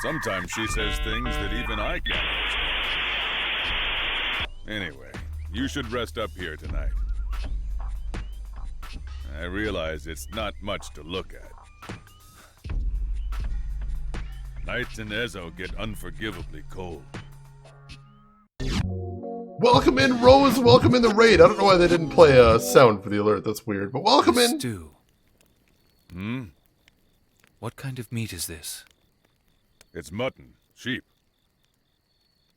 Sometimes she says things that even I can't understand. Anyway, you should rest up here tonight. I realize it's not much to look at. Nights in Ezo get unforgivably cold. Welcome in, Rose. Welcome in the raid. I don't know why they didn't play a sound for the alert. That's weird. But welcome in. Stew. What kind of meat is this? It's mutton, sheep.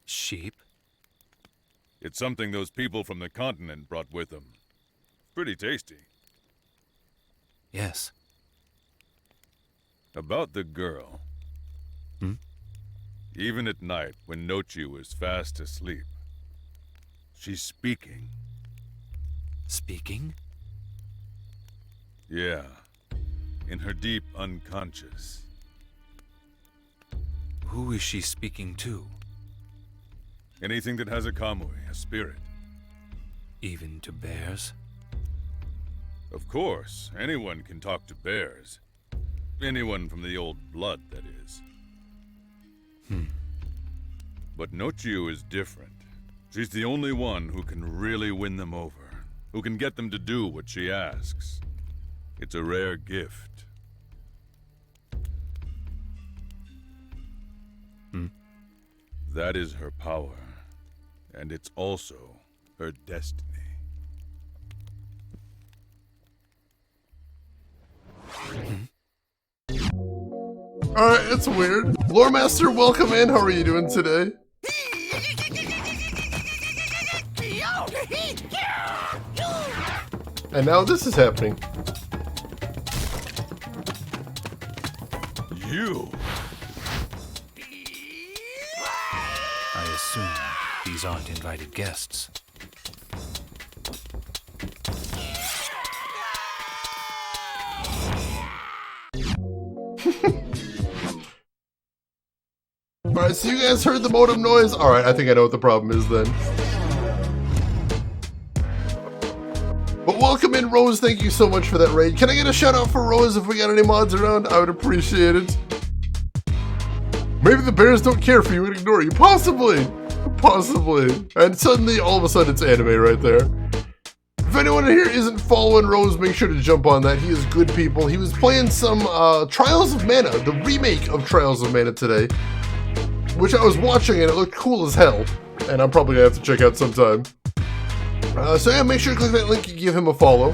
Sheep? It's something those people from the continent brought with them. Pretty tasty. Yes. About the girl. Even at night, when Nochi was fast asleep, she's speaking. Speaking? Yeah, in her deep unconscious. Who is she speaking to? Anything that has a kamui, a spirit. Even to bears? Of course, anyone can talk to bears. Anyone from the old blood, that is. But Nochiu is different. She's the only one who can really win them over, who can get them to do what she asks. It's a rare gift. That is her power, and it's also her destiny. Alright, that's weird. Lore Master, welcome in. How are you doing today? And now this is happening. You! I assume these aren't invited guests. Alright, so you guys heard the modem noise? Alright, I think I know what the problem is then. But welcome in, Rose. Thank you so much for that raid. Can I get a shout out for Rose if we got any mods around? I would appreciate it. Maybe the bears don't care for you and ignore you. Possibly. Possibly. And suddenly, all of a sudden, it's anime right there. If anyone in here isn't following Rose, make sure to jump on that. He is good people. He was playing some Trials of Mana, the remake of Trials of Mana today, which I was watching and it looked cool as hell. And I'm probably going to have to check out sometime. So yeah, make sure to click that link and give him a follow.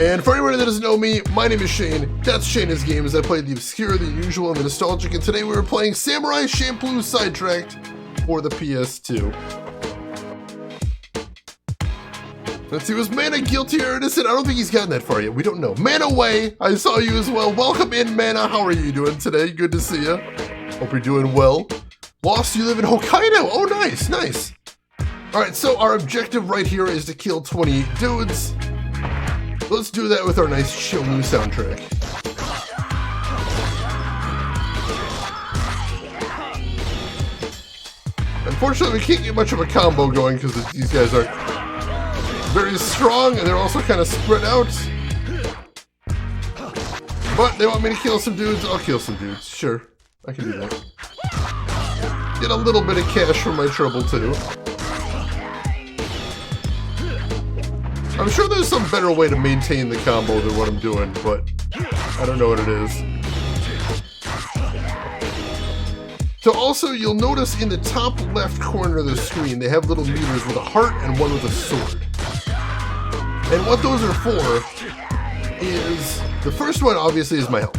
And for anyone that doesn't know me, my name is Shane. That's Shane's Games. I played the obscure, the usual, and the nostalgic, and today we were playing Samurai Champloo Sidetracked for the PS2. Let's see, was Mana guilty or innocent? I don't think he's gotten that far yet. We don't know. Mana Way, I saw you as well. Welcome in, Mana. How are you doing today? Good to see you. Hope you're doing well. Lost, you live in Hokkaido. Oh, nice, nice. All right, so our objective right here is to kill 28 dudes. Let's do that with our nice chill new soundtrack. Unfortunately, we can't get much of a combo going because these guys are very strong and they're also kind of spread out. But they want me to kill some dudes. I'll kill some dudes. Sure, I can do that. Get a little bit of cash from my trouble too. I'm sure there's some better way to maintain the combo than what I'm doing, but I don't know what it is. So also, you'll notice in the top left corner of the screen, they have little meters with a heart and one with a sword. And what those are for is, the first one obviously is my health.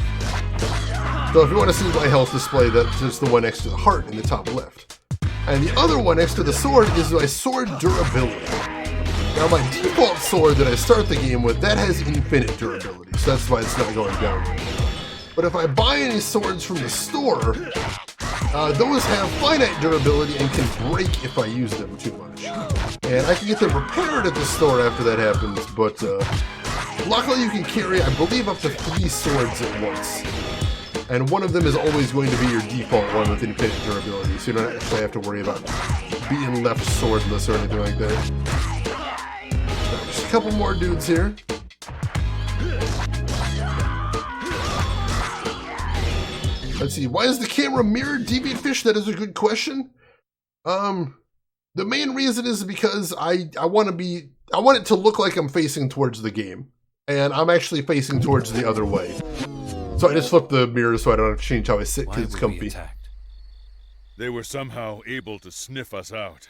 So if you want to see my health display, that's just the one next to the heart in the top left. And the other one next to the sword is my sword durability. Now my default sword that I start the game with, that has infinite durability, so that's why it's not going down. But if I buy any swords from the store, those have finite durability and can break if I use them too much. And I can get them repaired at the store after that happens, but luckily you can carry, I believe, up to 3 swords at once. And one of them is always going to be your default one with infinite durability, so you don't actually have to worry about being left swordless or anything like that. Just a couple more dudes here. Let's see, why is the camera mirrored, Deviant Fish? That is a good question. The main reason is because I want it to look like I'm facing towards the game. And I'm actually facing towards the other way. So I just flipped the mirror so I don't have to change how I sit because it's comfy. They were somehow able to sniff us out.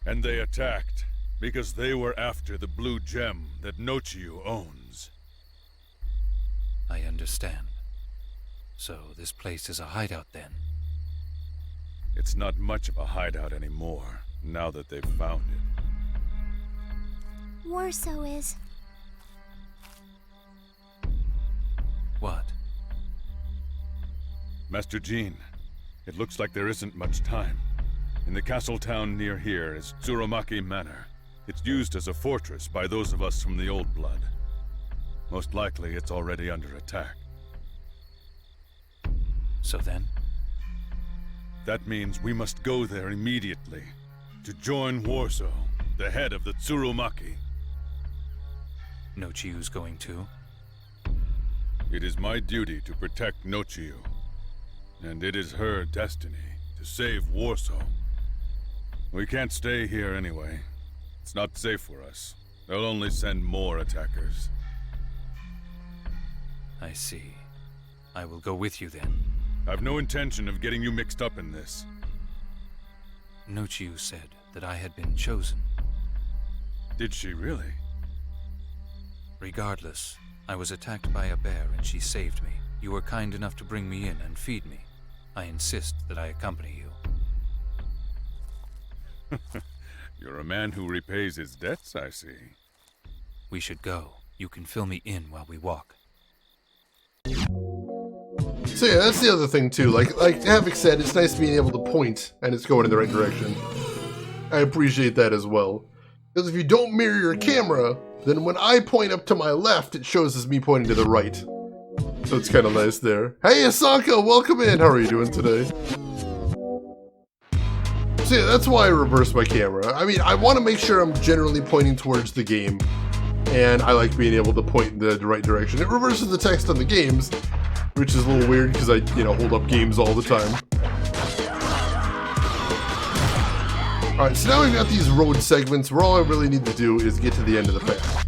And they attacked because they were after the blue gem that Nochiu owns. I understand. So this place is a hideout then? It's not much of a hideout anymore, now that they've found it. Warso is. What? Master Jean, it looks like there isn't much time. In the castle town near here is Tsurumaki Manor. It's used as a fortress by those of us from the Old Blood. Most likely it's already under attack. So then? That means we must go there immediately to join Warso, the head of the Tsurumaki. Nochiu's going too? It is my duty to protect Nochiu, and it is her destiny to save Warso. We can't stay here anyway. It's not safe for us. They'll only send more attackers. I see. I will go with you then. I've no intention of getting you mixed up in this. Nochiu said that I had been chosen. Did she really? Regardless, I was attacked by a bear and she saved me. You were kind enough to bring me in and feed me. I insist that I accompany you. You're a man who repays his debts, I see. We should go. You can fill me in while we walk. So yeah, that's the other thing too. Like Havoc said, it's nice being able to point and it's going in the right direction. I appreciate that as well. Because if you don't mirror your camera, then when I point up to my left, it shows as me pointing to the right. So it's kind of nice there. Hey Asaka, welcome in. How are you doing today? So yeah, that's why I reverse my camera. I mean, I want to make sure I'm generally pointing towards the game. And I like being able to point in the right direction. It reverses the text on the games, which is a little weird because I, hold up games all the time. Alright, so now we've got these road segments where all I really need to do is get to the end of the path.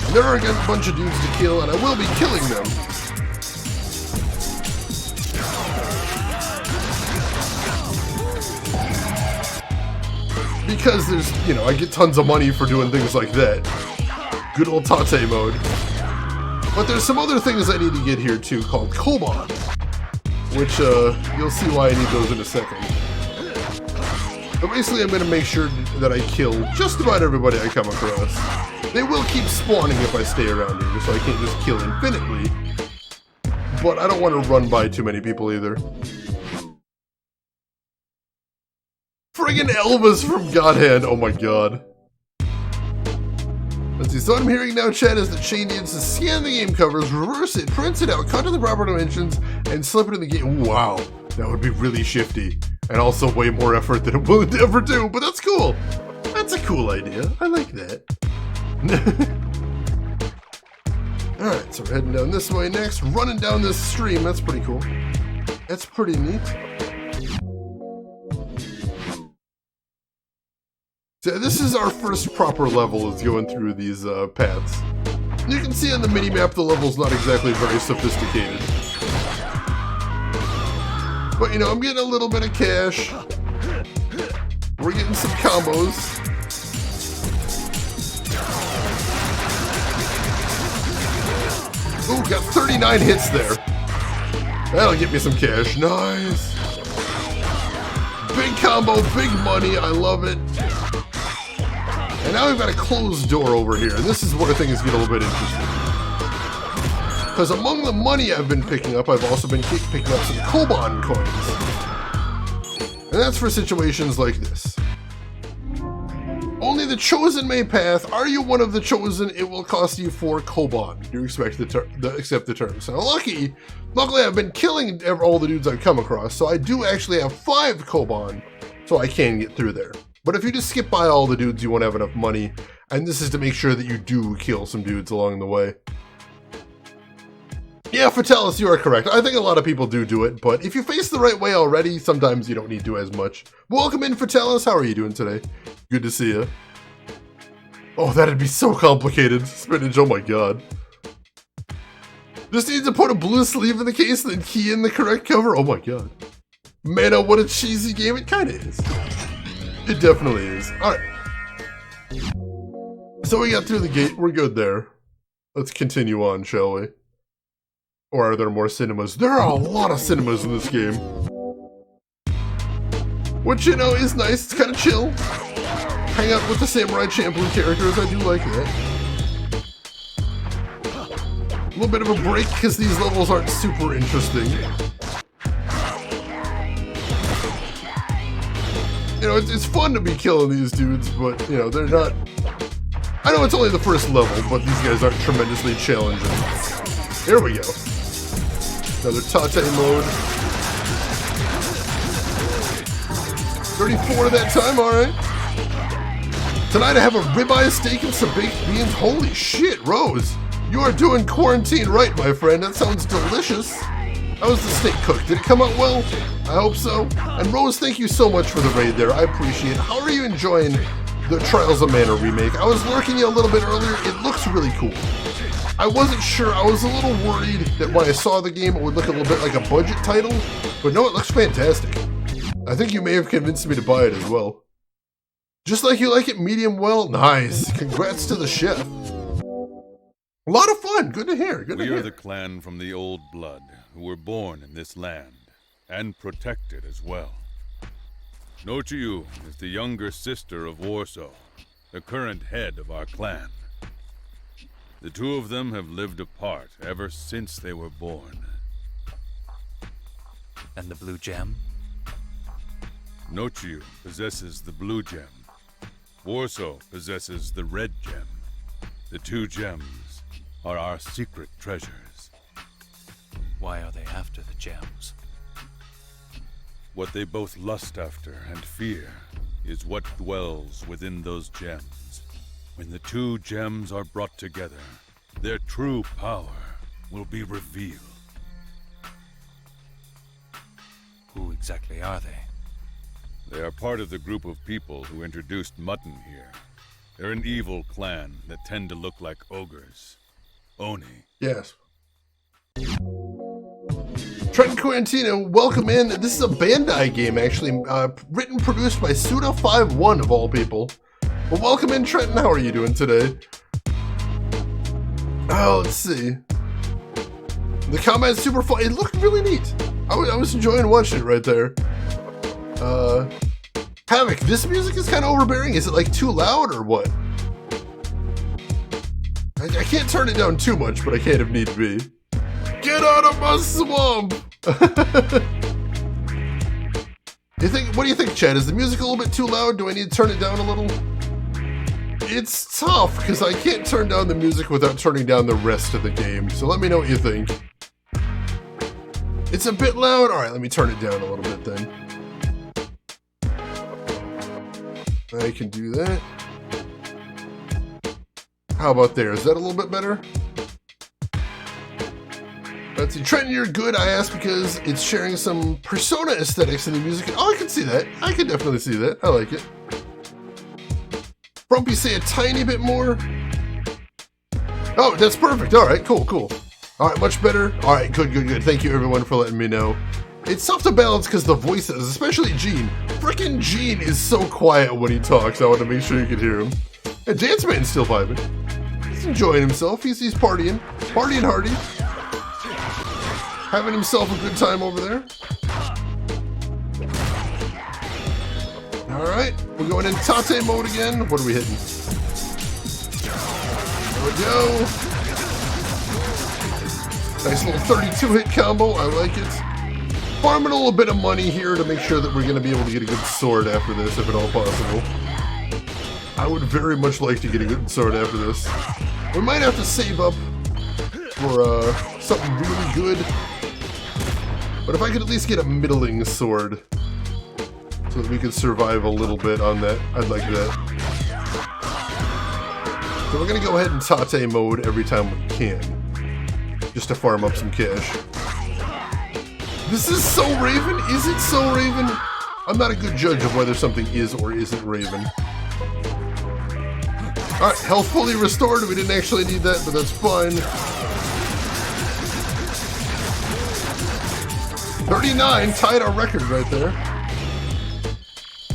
And there are a bunch of dudes to kill, and I will be killing them. Because there's, I get tons of money for doing things like that. Good old Tate mode. But there's some other things I need to get here too, called Koban. Which, you'll see why I need those in a second. But basically I'm going to make sure that I kill just about everybody I come across. They will keep spawning if I stay around here, so I can't just kill infinitely. But I don't want to run by too many people either. Friggin' Elvis from Godhand, oh my god. Let's see, so what I'm hearing now, chat, is that Shane needs to scan the game covers, reverse it, print it out, cut to the proper dimensions, and slip it in the game. Wow, that would be really shifty. And also way more effort than I'm willing to ever do, but that's cool. That's a cool idea. I like that. Alright, so we're heading down this way next, running down this stream. That's pretty cool. That's pretty neat. So this is our first proper level, is going through these paths. You can see on the mini-map the level's not exactly very sophisticated. But I'm getting a little bit of cash. We're getting some combos. Ooh, got 39 hits there. That'll get me some cash. Nice. Big combo, big money. I love it. And now we've got a closed door over here, and this is where things get a little bit interesting. Because among the money I've been picking up, I've also been picking up some Koban coins. And that's for situations like this. Only the chosen may path. Are you one of the chosen? It will cost you 4 Koban. Do accept the terms. Now, luckily, I've been killing all the dudes I've come across, so I do actually have 5 Koban, so I can get through there. But if you just skip by all the dudes, you won't have enough money, and this is to make sure that you do kill some dudes along the way. Yeah, Fatalis, you are correct. I think a lot of people do it, but if you face the right way already, sometimes you don't need to as much. Welcome in, Fatalis. How are you doing today? Good to see you. Oh, that'd be so complicated. Spinach, oh my god. Just need to put a blue sleeve in the case and then key in the correct cover. Oh my god. Man, oh, what a cheesy game. It kind of is. It definitely is. Alright. So we got through the gate. We're good there. Let's continue on, shall we? Or are there more cinemas? There are a lot of cinemas in this game. Which, you know, is nice. It's kind of chill. Hang out with the Samurai Champloo characters. I do like that. A little bit of a break because these levels aren't super interesting. You know, it's fun to be killing these dudes, but, you know, they're not... I know it's only the first level, but these guys aren't tremendously challenging. Here we go. Another Tate mode. 34 that time, alright. Tonight I have a ribeye steak and some baked beans. Holy shit, Rose. You are doing quarantine right, my friend. That sounds delicious. How was the steak cooked? Did it come out well? I hope so. And Rose, thank you so much for the raid there. I appreciate it. How are you enjoying the Trials of Mana remake? I was lurking you a little bit earlier. It looks really cool. I wasn't sure. I was a little worried that when I saw the game, it would look a little bit like a budget title. But no, it looks fantastic. I think you may have convinced me to buy it as well. Just like you like it medium well? Nice. Congrats to the chef. A lot of fun. Good to hear. Good to hear. We are the clan from the old blood who were born in this land and protected as well. Nochiu is the younger sister of Warsaw, the current head of our clan. The two of them have lived apart ever since they were born. And the blue gem? Nochiu possesses the blue gem. Warsaw possesses the red gem. The 2 gems are our secret treasures. Why are they after the gems? What they both lust after and fear is what dwells within those gems. When the 2 gems are brought together, their true power will be revealed. Who exactly are they? They are part of the group of people who introduced mutton here. They're an evil clan that tend to look like ogres. Oni. Yes. Trent Quarantino, welcome in. This is a Bandai game, actually. Written, produced by Suda51, of all people. Well, welcome in, Trenton. How are you doing today? Oh, let's see. The combat's super fun. It looked really neat. I was enjoying watching it right there. Havoc, this music is kind of overbearing. Is it like too loud or what? I can't turn it down too much, but I can if need be. Get out of my swamp! What do you think, Chad? Is the music a little bit too loud? Do I need to turn it down a little? It's tough, because I can't turn down the music without turning down the rest of the game, so let me know what you think. It's a bit loud? Alright, let me turn it down a little bit then. I can do that. How about there? Is that a little bit better? Let's see. Trenton, you're good, I asked, because it's sharing some Persona aesthetics in the music. Oh, I can see that. I can definitely see that. I like it. Frumpy, say a tiny bit more. Oh, that's perfect. All right, cool. All right, much better. All right, good. Thank you, everyone, for letting me know. It's tough to balance because the voices, especially Gene. Frickin' Gene is so quiet when he talks. I want to make sure you can hear him. And Dance Man's still vibing. He's enjoying himself. He's partying hardy. Having himself a good time over there. All right, we're going in Tate mode again. What are we hitting? we go. Nice little 32 hit combo. I like it. Farming a little bit of money here to make sure that we're going to be able to get a good sword after this, if at all possible. I would very much like to get a good sword after this. We might have to save up for something really good. But if I could at least get a middling sword so that we could survive a little bit on that, I'd like that. So we're going to go ahead and Tate mode every time we can, just to farm up some cash. This is so Raven? Is it so Raven? I'm not a good judge of whether something is or isn't Raven. Alright, health fully restored. We didn't actually need that, but that's fine. 39, tied our record right there.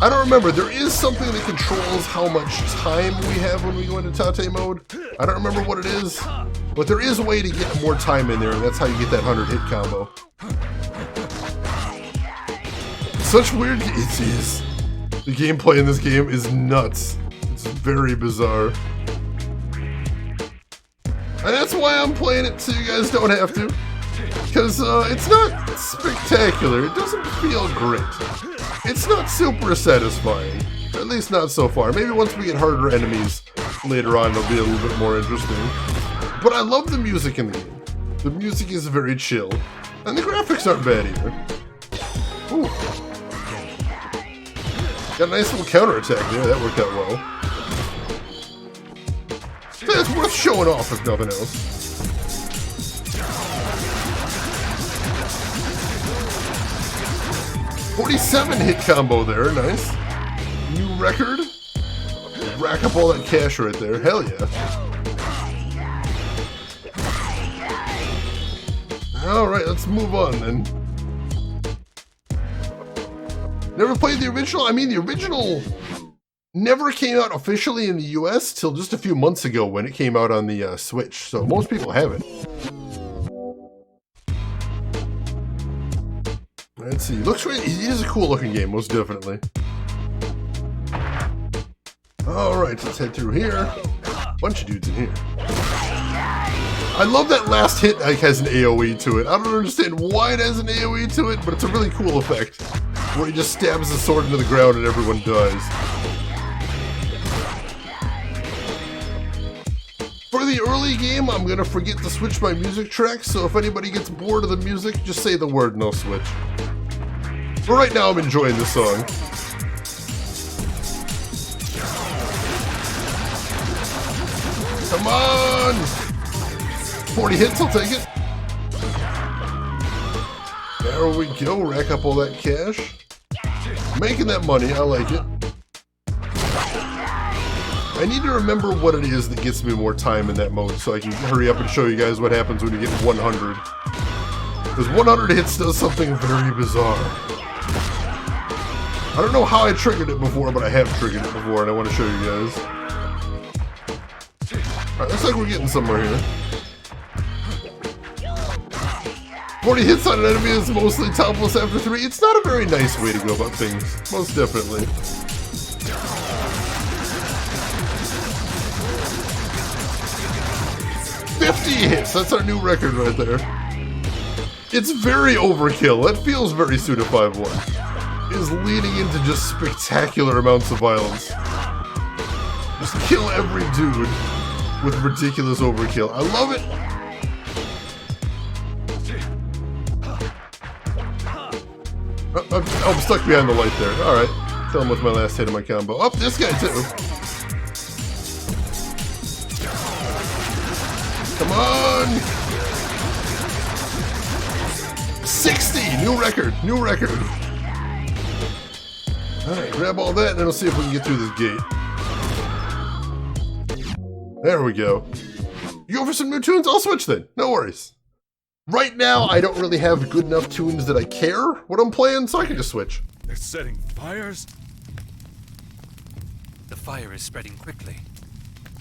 I don't remember, there is something that controls how much time we have when we go into Tate mode. I don't remember what it is, but there is a way to get more time in there, and that's how you get that 100 hit combo. Such weird, it is. The gameplay in this game is nuts. It's very bizarre. And that's why I'm playing it, so you guys don't have to. Because it's not spectacular, it doesn't feel great. It's not super satisfying, at least not so far. Maybe once we get harder enemies later on, it'll be a little bit more interesting. But I love the music in the game. The music is very chill, and the graphics aren't bad either. Ooh. Got a nice little counterattack there, that worked out well. That's worth showing off if nothing else. $47 hit combo there, nice. New record. Rack up all that cash right there, hell yeah. Alright, let's move on then. Never played the original? I mean, the original never came out officially in the US till just a few months ago when it came out on the Switch, so most people have it. Let's see, looks really, it is a cool looking game, most definitely. Alright, let's head through here. Bunch of dudes in here. I love that last hit like has an AoE to it. I don't understand why it has an AoE to it, but it's a really cool effect. Where he just stabs the sword into the ground and everyone dies. For the early game, I'm gonna forget to switch my music track, so if anybody gets bored of the music, just say the word and I'll switch. For right now, I'm enjoying this song. Come on! 40 hits, I'll take it. There we go, rack up all that cash. Making that money, I like it. I need to remember what it is that gets me more time in that mode so I can hurry up and show you guys what happens when you get 100. Because 100 hits does something very bizarre. I don't know how I triggered it before, but I have triggered it before and I want to show you guys. Alright, looks like we're getting somewhere here. 40 hits on an enemy is mostly topless after 3. It's not a very nice way to go about things, most definitely. $50 hits, that's our new record right there. It's very overkill, it feels very Suda 5-1. It is leading into just spectacular amounts of violence. Just kill every dude with ridiculous overkill. I love it. Oh, I'm stuck behind the light there. Alright. Tell him what's my last hit of my combo. Oh, this guy too. Come on! 60! New record! New record! Alright, grab all that and then we'll see if we can get through this gate. There we go. You go for some new tunes? I'll switch then. No worries. Right now, I don't really have good enough tunes that I care what I'm playing, so I can just switch. They're setting fires? The fire is spreading quickly.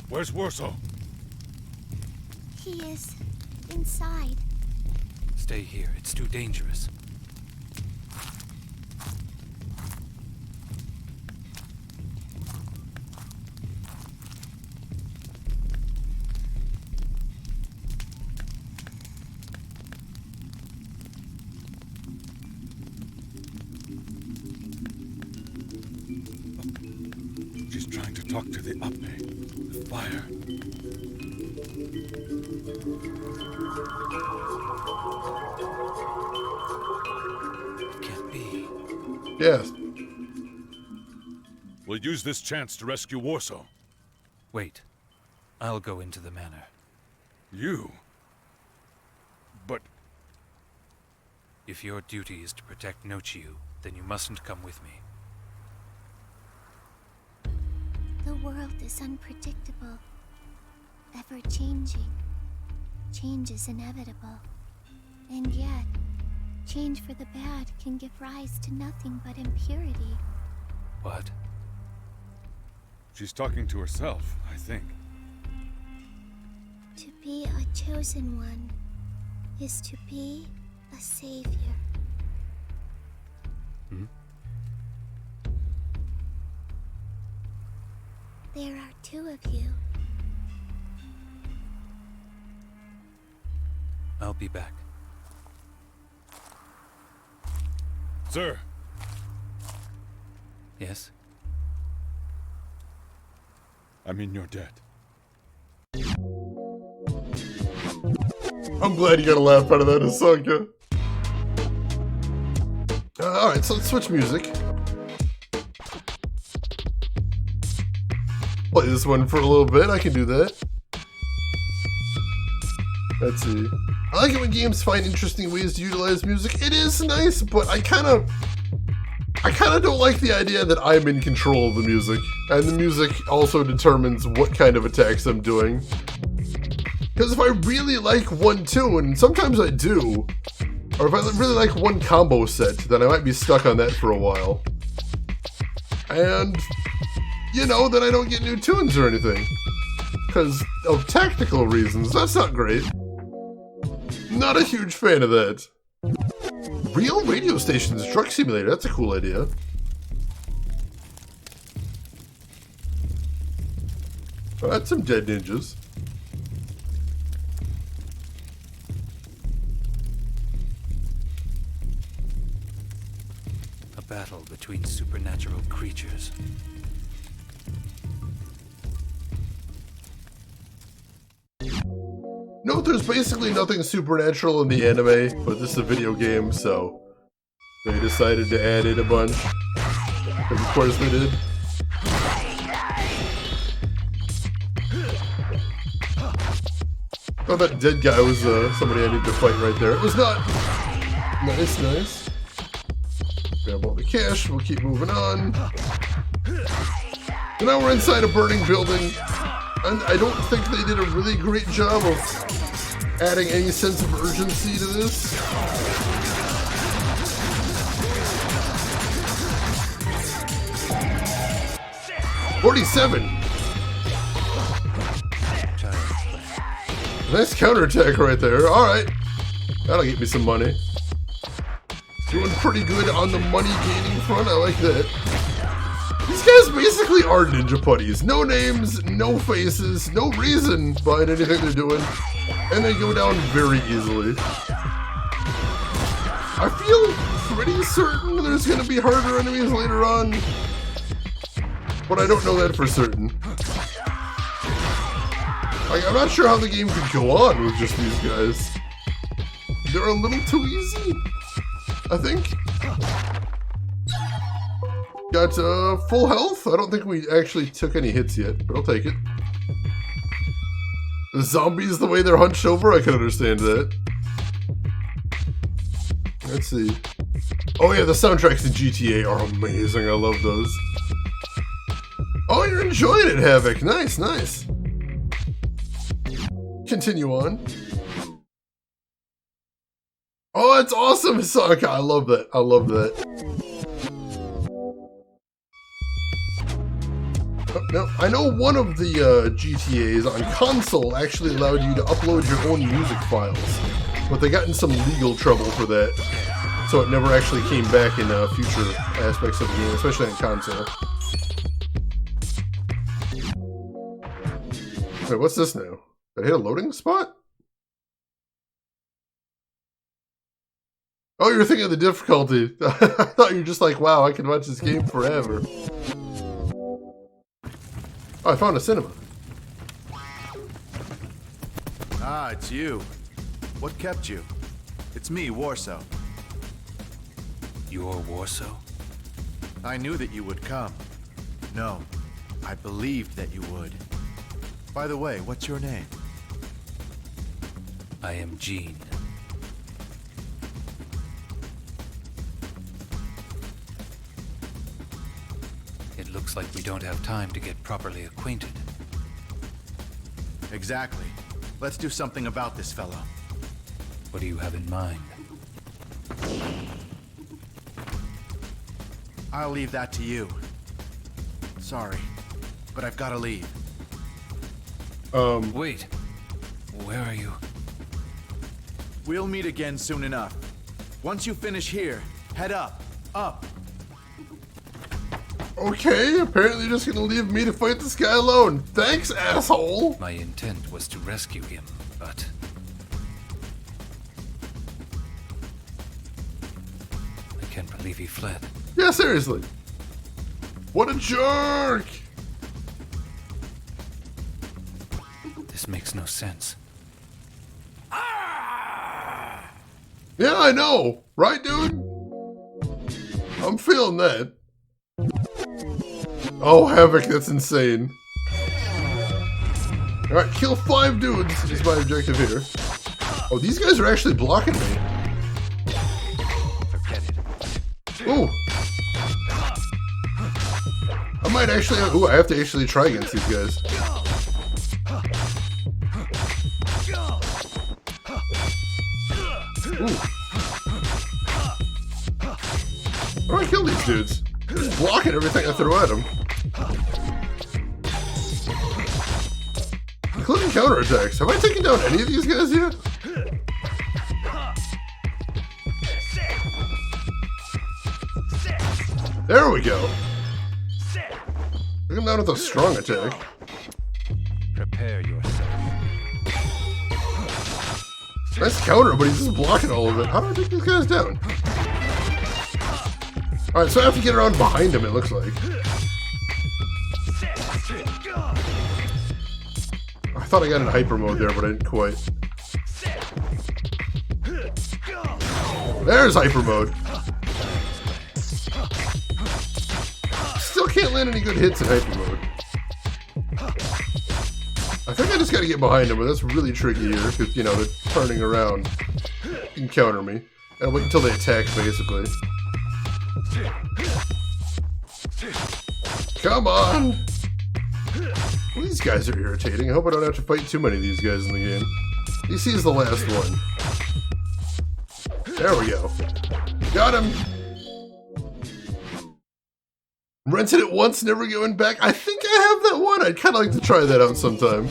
Where's Warsaw? He is inside. Stay here, it's too dangerous. She's trying to talk to the Ape, the fire. It can't be. Yes. We'll use this chance to rescue Warsaw. Wait. I'll go into the manor. You? But If your duty is to protect Nochiu, then you mustn't come with me. The world is unpredictable, ever changing. Change is inevitable. And yet, change for the bad can give rise to nothing but impurity. What? she's talking to herself, I think. To be a chosen one is to be a savior. Hmm? There are two of you. I'll be back. Sir! Yes? I'm in your debt. I'm glad you got a laugh out of that, Asanka. Alright, so let's switch music. Play this one for a little bit, I can do that. Let's see. I like it when games find interesting ways to utilize music. It is nice, but I kind of don't like the idea that I'm in control of the music. And the music also determines what kind of attacks I'm doing. Because if I really like one tune, sometimes I do, or if I really like one combo set, then I might be stuck on that for a while. And, you know, then I don't get new tunes or anything. Because of tactical reasons, that's not great. Not a huge fan of that. Real radio stations, truck simulator, that's a cool idea. Oh, that's some dead ninjas. A battle between supernatural creatures. Note there's basically nothing supernatural in the anime, but this is a video game, so they decided to add in a bunch. And of course they did. Oh, that dead guy was somebody I need to fight right there. It was not. Nice, nice. Grab all the cash, we'll keep moving on. And now we're inside a burning building. And I don't think they did a really great job of adding any sense of urgency to this. $47. Nice counterattack right there. Alright. That'll get me some money. Doing pretty good on the money gaining front. I like that. These guys basically are ninja putties. No names, no faces, no reason behind anything they're doing. And they go down very easily. I feel pretty certain there's going to be harder enemies later on. But I don't know that for certain. Like, I'm not sure how the game could go on with just these guys. They're a little too easy, I think. Got full health. I don't think we actually took any hits yet, but I'll take it. The zombies, the way they're hunched over, I can understand that. Let's see. Oh yeah, the soundtracks in GTA are amazing. I love those. Oh, you're enjoying it, Havoc. Nice, nice. Continue on. Oh, it's awesome, Hisaka. I love that. I love that. Now, I know one of the GTAs on console actually allowed you to upload your own music files, but they got in some legal trouble for that, so it never actually came back in future aspects of the game, especially on console. Wait, what's this now? Did I hit a loading spot? Oh, you're thinking of the difficulty. I thought you were just like, wow, I can watch this game forever. Oh, I found a cinema. Ah, it's you. What kept you? It's me, Warsaw. You're Warsaw? I knew that you would come. No, I believed that you would. By the way, what's your name? I am Jean. It looks like we don't have time to get properly acquainted. Exactly. Let's do something about this fellow. What do you have in mind? I'll leave that to you. Sorry, but I've got to leave. Wait. Where are you? We'll meet again soon enough. Once you finish here, head up. Up. Okay, apparently you're just gonna leave me to fight this guy alone. Thanks, asshole! My intent was to rescue him, but... I can't believe he fled. Yeah, seriously. What a jerk! This makes no sense. Yeah, I know. Right, dude? I'm feeling that. Oh, Havoc, that's insane. Alright, kill 5 dudes is my objective here. Oh, these guys are actually blocking me. Ooh. I might actually... Ooh, I have to actually try against these guys. Ooh. How do I kill these dudes? They're just blocking everything I throw at them. Including counterattacks. Have I taken down any of these guys yet? There we go. Took him down with a strong attack. Prepare yourself. Nice counter, but he's just blocking all of it. How do I take these guys down? Alright, so I have to get around behind him, it looks like. I thought I got in hyper mode there, but I didn't quite. There's hyper mode. Still can't land any good hits in hyper mode. I think I just gotta get behind him, but that's really tricky here, because, you know, they're turning around and counter me. And wait until they attack, basically. Come on! Well, these guys are irritating. I hope I don't have to fight too many of these guys in the game. DC is the last one. There we go. Got him! Rented it once, never going back. I think I have that one. I'd kind of like to try that out sometime.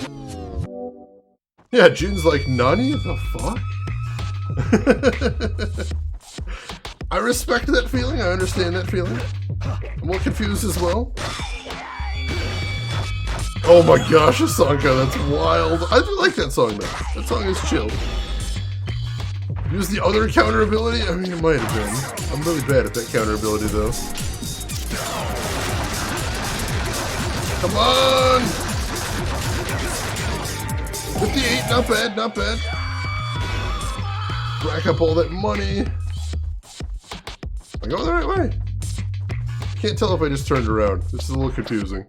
Yeah, Jin's like, Nani? The fuck? I respect that feeling. I understand that feeling. I'm a little confused as well. Oh my gosh, Asanka, that's wild. I do like that song, though. That song is chill. Use the other counter ability? I mean, it might have been. I'm really bad at that counter ability, though. Come on! 58, not bad, not bad. Rack up all that money. Am I going the right way? Can't tell if I just turned around. This is a little confusing.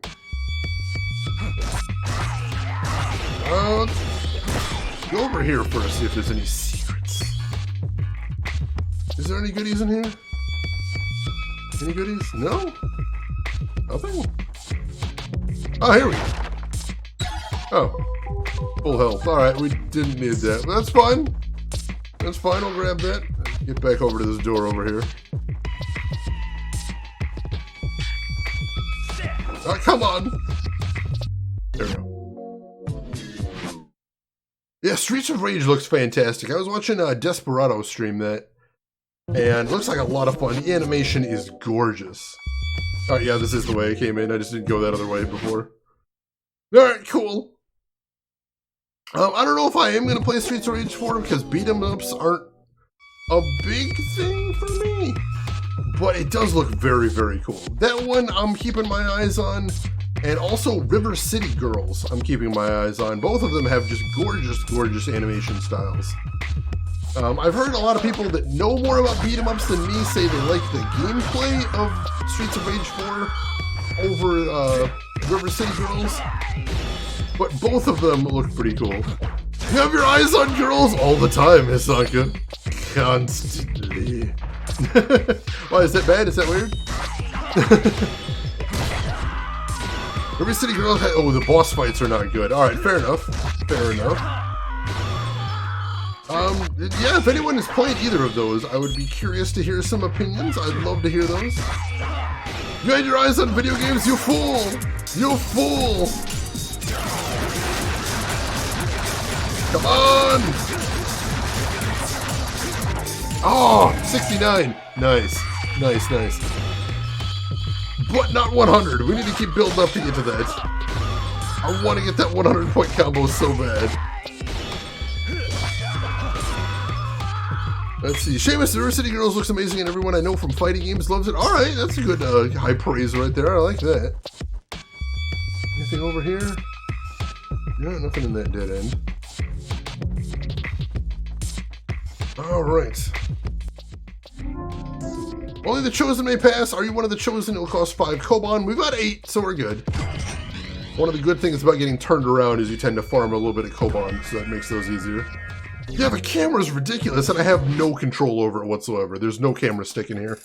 Go over here first, see if there's any secrets. Is there any goodies in here? Any goodies? No? Nothing? Oh, here we go. Oh. Full health. Alright, we didn't need that. But that's fine. That's fine, I'll grab that. Get back over to this door over here. Oh, come on! There we go. Yeah, Streets of Rage looks fantastic. I was watching Desperado stream that, and it looks like a lot of fun. The animation is gorgeous. Alright, yeah, this is the way I came in. I just didn't go that other way before. Alright, cool. I don't know if I am going to play Streets of Rage 4 because beat-em-ups aren't a big thing for me. But it does look very, very cool. That one I'm keeping my eyes on. And also River City Girls, I'm keeping my eyes on. Both of them have just gorgeous, gorgeous animation styles. I've heard a lot of people that know more about beat-em-ups than me say they like the gameplay of Streets of Rage 4 over River City Girls. But both of them look pretty cool. You have your eyes on girls all the time, Hisanka. Constantly. Why, is that bad? Is that weird? River City Girls, oh, the boss fights are not good. Alright, fair enough. Fair enough. Yeah, if anyone has played either of those, I would be curious to hear some opinions. I'd love to hear those. You had your eyes on video games, you fool! You fool! Come on! Oh, 69. Nice. Nice, nice. But not 100. We need to keep building up to get to that. I want to get that 100-point combo so bad. Let's see. Seamus, the River City Girls looks amazing, and everyone I know from fighting games loves it. All right, that's a good high praise right there. I like that. Anything over here? No, nothing in that dead end. All right. Only the Chosen may pass. Are you one of the Chosen? It'll cost 5 Koban. We've got 8, so we're good. One of the good things about getting turned around is you tend to farm a little bit of Koban, so that makes those easier. Yeah, the camera's ridiculous, and I have no control over it whatsoever. There's no camera stick in here.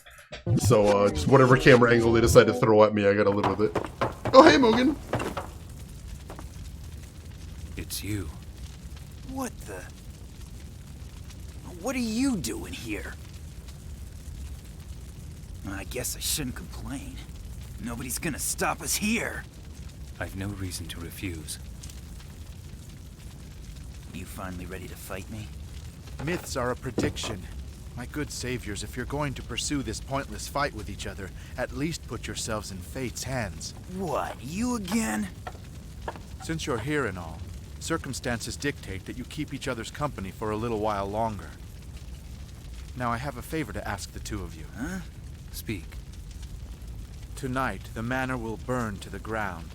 So, just whatever camera angle they decide to throw at me, I gotta live with it. Oh, hey, Mugen. It's you. What the? What are you doing here? I guess I shouldn't complain. Nobody's gonna stop us here. I've no reason to refuse. You finally ready to fight me? Myths are a prediction. My good saviors, if you're going to pursue this pointless fight with each other, at least put yourselves in fate's hands. What, you again? Since you're here and all, circumstances dictate that you keep each other's company for a little while longer. Now I have a favor to ask the two of you. Huh? Speak. Tonight, the manor will burn to the ground.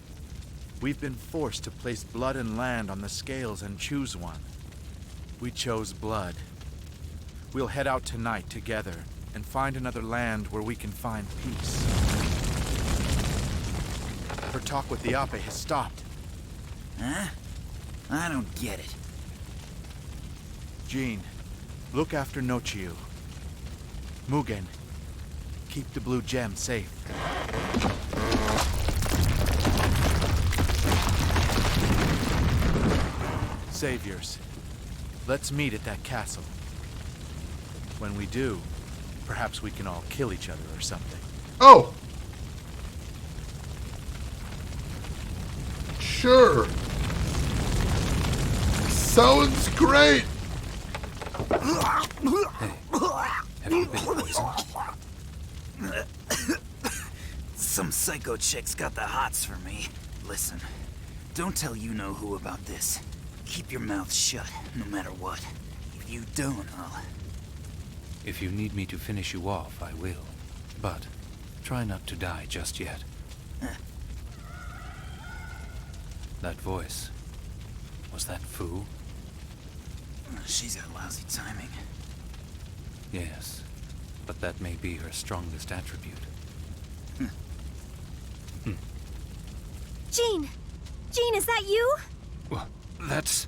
We've been forced to place blood and land on the scales and choose one. We chose blood. We'll head out tonight together and find another land where we can find peace. Her talk with the Ape has stopped. Huh? I don't get it. Jean, look after Nochiu. Mugen, keep the blue gem safe. Saviors, let's meet at that castle. When we do, perhaps we can all kill each other or something. Oh! Sure. Sounds great! Hey, have you been poisoned? Some psycho chick's got the hots for me. Listen, don't tell you-know-who about this. Keep your mouth shut, no matter what. If you don't, I'll... If you need me to finish you off, I will. But try not to die just yet. That voice, was that Fu? She's got lousy timing. Yes, but that may be her strongest attribute. Jean! Jean, is that you? Well, that's...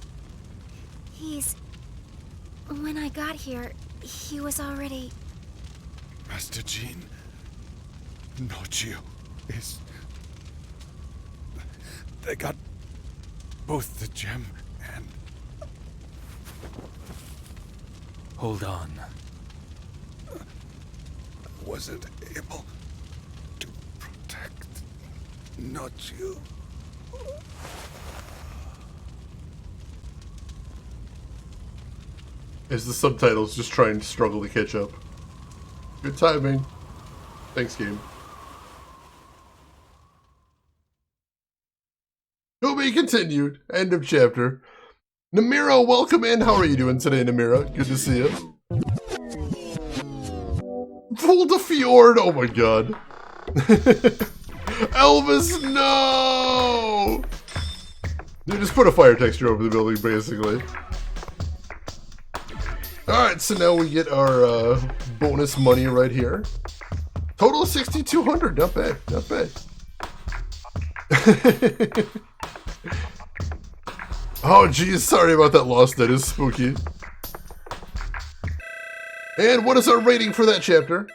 When I got here, he was already... Master Jean, Nochiu is... They got both the gem and... Hold on. Wasn't able to protect Nochiu. As the subtitles just trying to struggle to catch up. Good timing. Thanks, game. To be continued. End of chapter. Namira, welcome in. How are you doing today, Namira? Good to see you. Full to Fjord. Oh my god. Elvis, no! You just put a fire texture over the building, basically. Alright, so now we get our bonus money right here. Total of 6,200, not bad, not bad. Oh geez, sorry about that loss, that is spooky. And what is our rating for that chapter?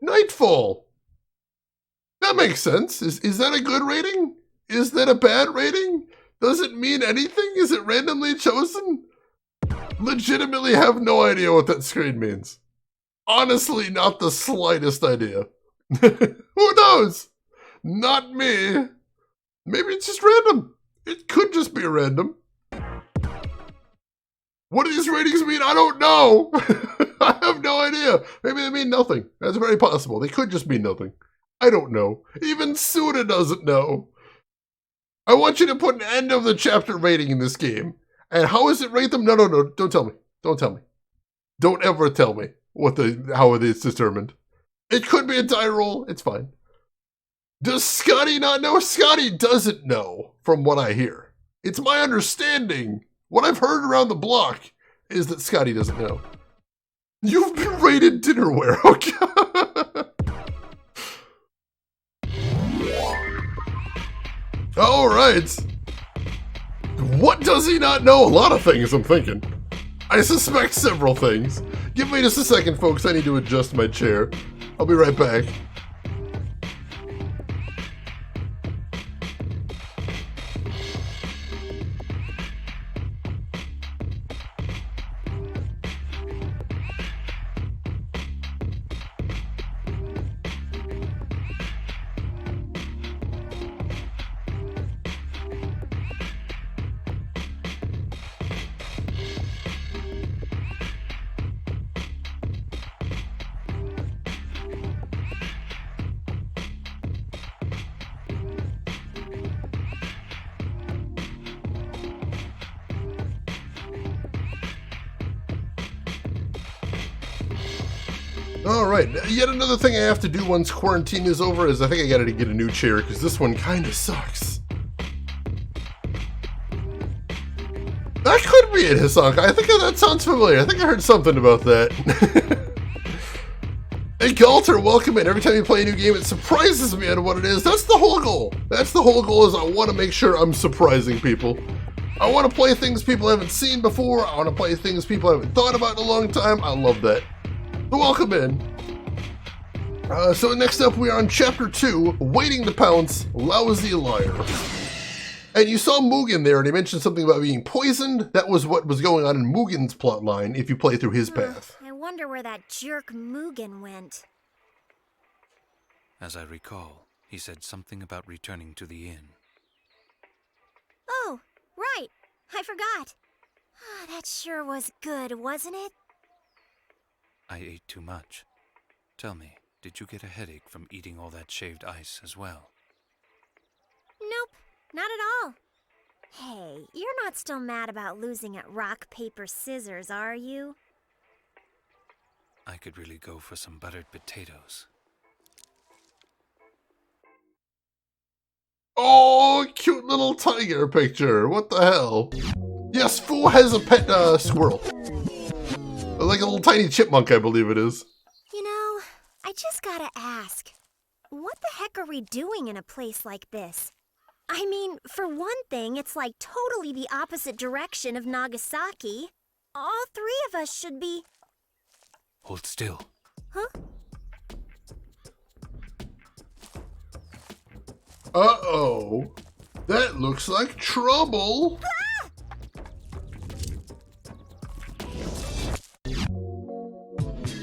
Nightfall. That makes sense. Is that a good rating? Is that a bad rating? Does it mean anything? Is it randomly chosen? Legitimately have no idea what that screen means. Honestly, not the slightest idea. Who knows? Not me. Maybe it's just random. It could just be random. What do these ratings mean? I don't know. I have no idea. Maybe they mean nothing. That's very possible. They could just mean nothing. I don't know. Even Suda doesn't know. I want you to put an end of the chapter rating in this game. And how is it rate them? No. Don't tell me. Don't tell me. Don't ever tell me how it is determined. It could be a die roll. It's fine. Does Scotty not know? Scotty doesn't know, from what I hear. It's my understanding. What I've heard around the block is that Scotty doesn't know. You've been rated dinnerware. Oh, God. All right. What does he not know? A lot of things, I'm thinking. I suspect several things. Give me just a second, folks. I need to adjust my chair. I'll be right back. Alright, yet another thing I have to do once quarantine is over is I think I gotta get a new chair, because this one kinda sucks. That could be it, Hisanka. I think that sounds familiar. I think I heard something about that. Hey, Galter, welcome in. Every time you play a new game, it surprises me on what it is. That's the whole goal. That's the whole goal, is I want to make sure I'm surprising people. I want to play things people haven't seen before. I want to play things people haven't thought about in a long time. I love that. So welcome in. So next up, we are on Chapter 2, Waiting to Pounce, Lousy Liar. And you saw Mugen there, and he mentioned something about being poisoned. That was what was going on in Mugen's plotline, if you play through his path. I wonder where that jerk Mugen went. As I recall, he said something about returning to the inn. Oh, right. I forgot. That sure was good, wasn't it? I ate too much. Tell me, did you get a headache from eating all that shaved ice as well? Nope, not at all. Hey, you're not still mad about losing at rock, paper, scissors, are you? I could really go for some buttered potatoes. Oh, cute little tiger picture. What the hell? Yes, Fu has a pet squirrel. Like a little tiny chipmunk, I believe it is. You know, I just gotta ask, what the heck are we doing in a place like this? I mean, for one thing, it's like totally the opposite direction of Nagasaki. All three of us should be... Hold still. Huh? Uh-oh. That looks like trouble.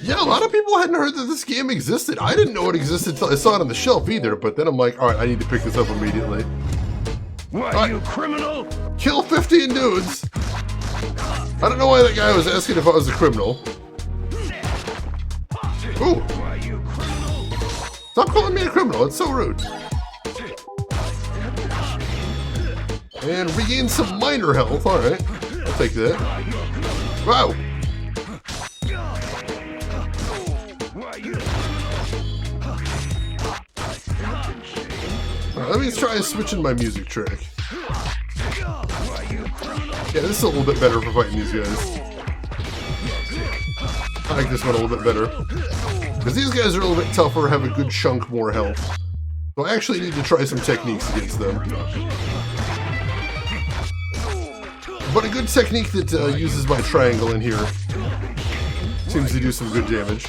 Yeah, a lot of people hadn't heard that this game existed. I didn't know it existed until I saw it on the shelf either, but then I'm like, alright, I need to pick this up immediately. What, right. You criminal? Kill 15 dudes. I don't know why that guy was asking if I was a criminal. Ooh. Stop calling me a criminal, it's so rude. And regain some minor health, alright. I'll take that. Wow. Let me try switching my music track. Yeah, this is a little bit better for fighting these guys. I like this one a little bit better. Because these guys are a little bit tougher, have a good chunk more health. So I actually need to try some techniques against them. But a good technique that uses my triangle in here seems to do some good damage.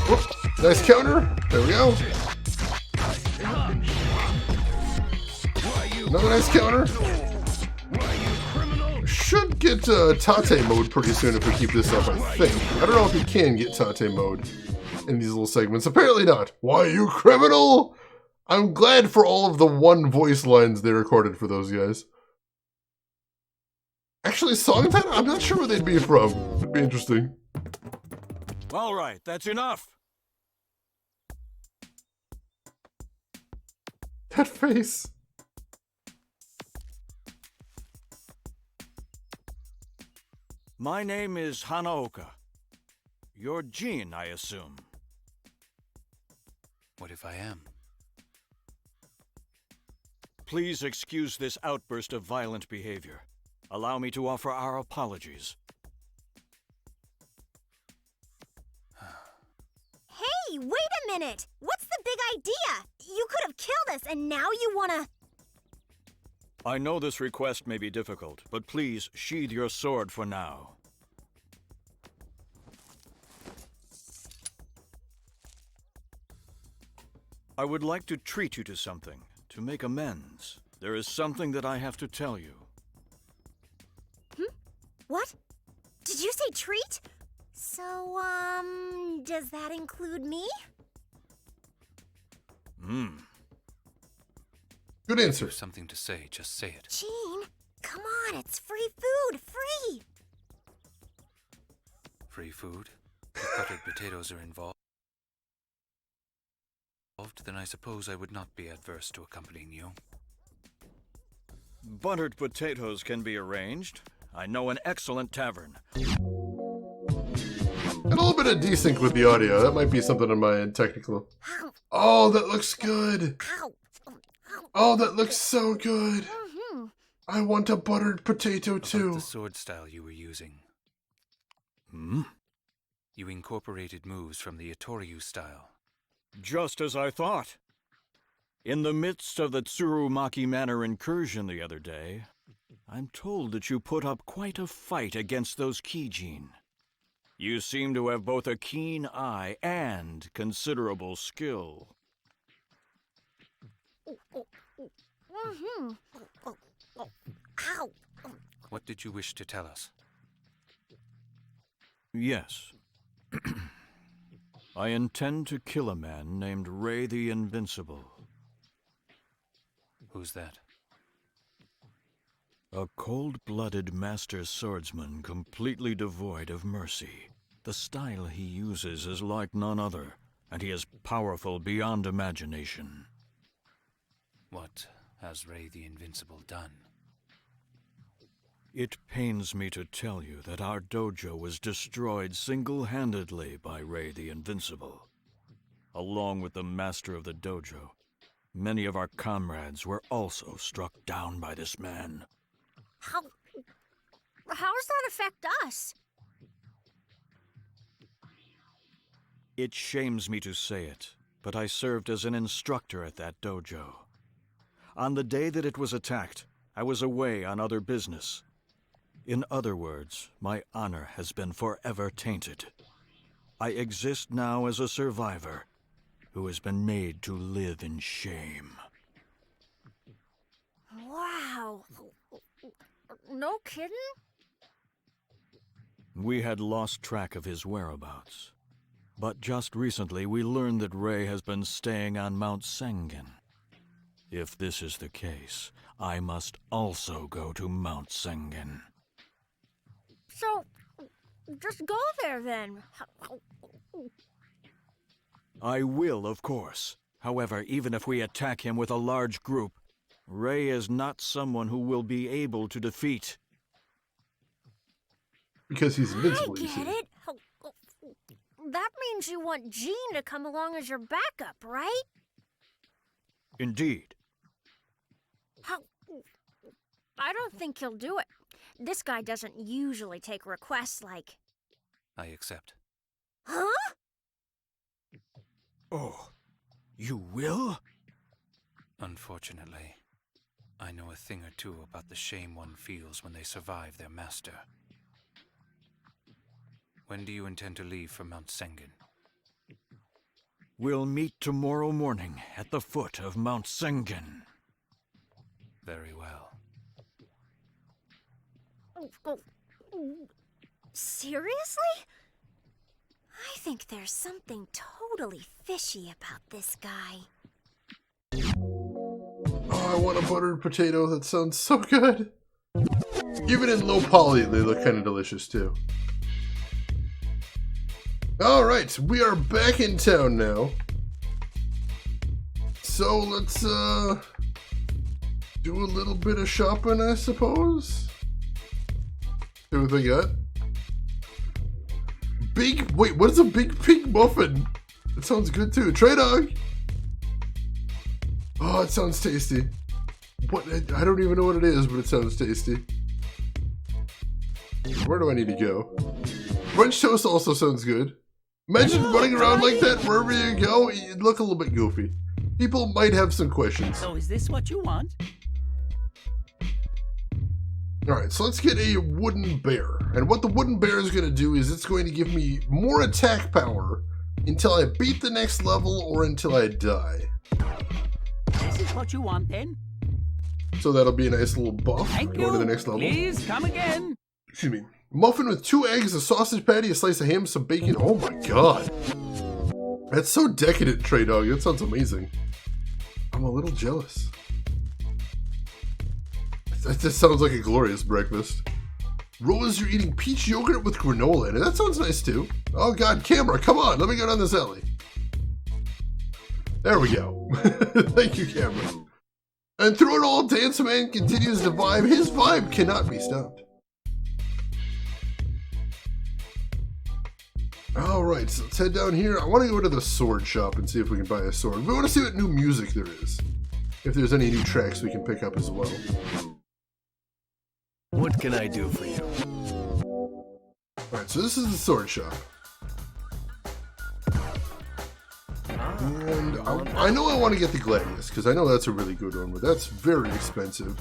Whoop, nice counter. There we go. Another nice counter. Should get Tate mode pretty soon if we keep this up, I think. I don't know if you can get Tate mode in these little segments. Apparently not. Why, you criminal? I'm glad for all of the one voice lines they recorded for those guys. Actually, song title? I'm not sure where they'd be from. It'd be interesting. All right, that's enough. That face. My name is Hanaoka. You're Jean, I assume. What if I am? Please excuse this outburst of violent behavior. Allow me to offer our apologies. Hey, wait a minute! What's the big idea? You could have killed us, and now you wanna... I know this request may be difficult, but please sheathe your sword for now. I would like to treat you to something, to make amends. There is something that I have to tell you. What? Did you say treat? So, does that include me? Good answer. There's something to say, just say it. Gene, come on, it's free food, free! Free food? If buttered potatoes are involved, then I suppose I would not be adverse to accompanying you. Buttered potatoes can be arranged. I know an excellent tavern. And a little bit of desync with the audio. That might be something on my end, technical. Oh, that looks good. Ow! Oh, that looks so good. I want a buttered potato too. About the sword style you were using. You incorporated moves from the Itoryu style. Just as I thought. In the midst of the Tsurumaki Manor incursion the other day, I'm told that you put up quite a fight against those Kijin. You seem to have both a keen eye and considerable skill. Ow! What did you wish to tell us? Yes. I intend to kill a man named Ray the Invincible. Who's that? A cold-blooded master swordsman completely devoid of mercy. The style he uses is like none other, and he is powerful beyond imagination. What has Ray the Invincible done? It pains me to tell you that our dojo was destroyed single-handedly by Ray the Invincible. Along with the master of the dojo, many of our comrades were also struck down by this man. How does that affect us? It shames me to say it, but I served as an instructor at that dojo. On the day that it was attacked, I was away on other business. In other words, my honor has been forever tainted. I exist now as a survivor who has been made to live in shame. Wow. No kidding? We had lost track of his whereabouts. But just recently we learned that Ray has been staying on Mount Sengen. If this is the case, I must also go to Mount Sengen. So, just go there then. I will, of course. However, even if we attack him with a large group, Ray is not someone who will be able to defeat. Because he's invincible, I you see. get it. that means you want Jean to come along as your backup, right? Indeed. How? I don't think he'll do it. This guy doesn't usually take requests like... I accept. Huh? Oh, you will? Unfortunately, I know a thing or two about the shame one feels when they survive their master. When do you intend to leave for Mount Sengen? We'll meet tomorrow morning at the foot of Mount Sengen. Very well. Seriously? I think there's something totally fishy about this guy. Oh, I want a buttered potato. That sounds so good. Even in low poly, they look kind of delicious too. Alright, we are back in town now. So let's do a little bit of shopping, I suppose. See what they got. Wait, what is a big pink muffin? That sounds good too. Trey Dog! Oh, it sounds tasty. What? I don't even know what it is, but it sounds tasty. Where do I need to go? French toast also sounds good. Imagine running around like that wherever you go. You'd look a little bit goofy. People might have some questions. So is this what you want? Alright, so let's get a wooden bear. And what the wooden bear is going to do is it's going to give me more attack power until I beat the next level or until I die. This is what you want then? So that'll be a nice little buff. Thank Going you. to the next level. Please come again. Excuse me. Muffin with 2 eggs, a sausage patty, a slice of ham, some bacon. Oh my god. That's so decadent, Trey Dog. That sounds amazing. I'm a little jealous. That just sounds like a glorious breakfast. Rose, you're eating peach yogurt with granola in it. That sounds nice too. Oh god, camera, come on. Let me go down this alley. There we go. Thank you, camera. And through it all, Dance Man continues to vibe. His vibe cannot be stopped. Alright, so let's head down here. I want to go to the sword shop and see if we can buy a sword. We want to see what new music there is. If there's any new tracks we can pick up as well. What can I do for you? Alright, so this is the sword shop. And I know I want to get the Gladius, because I know that's a really good one, but that's very expensive.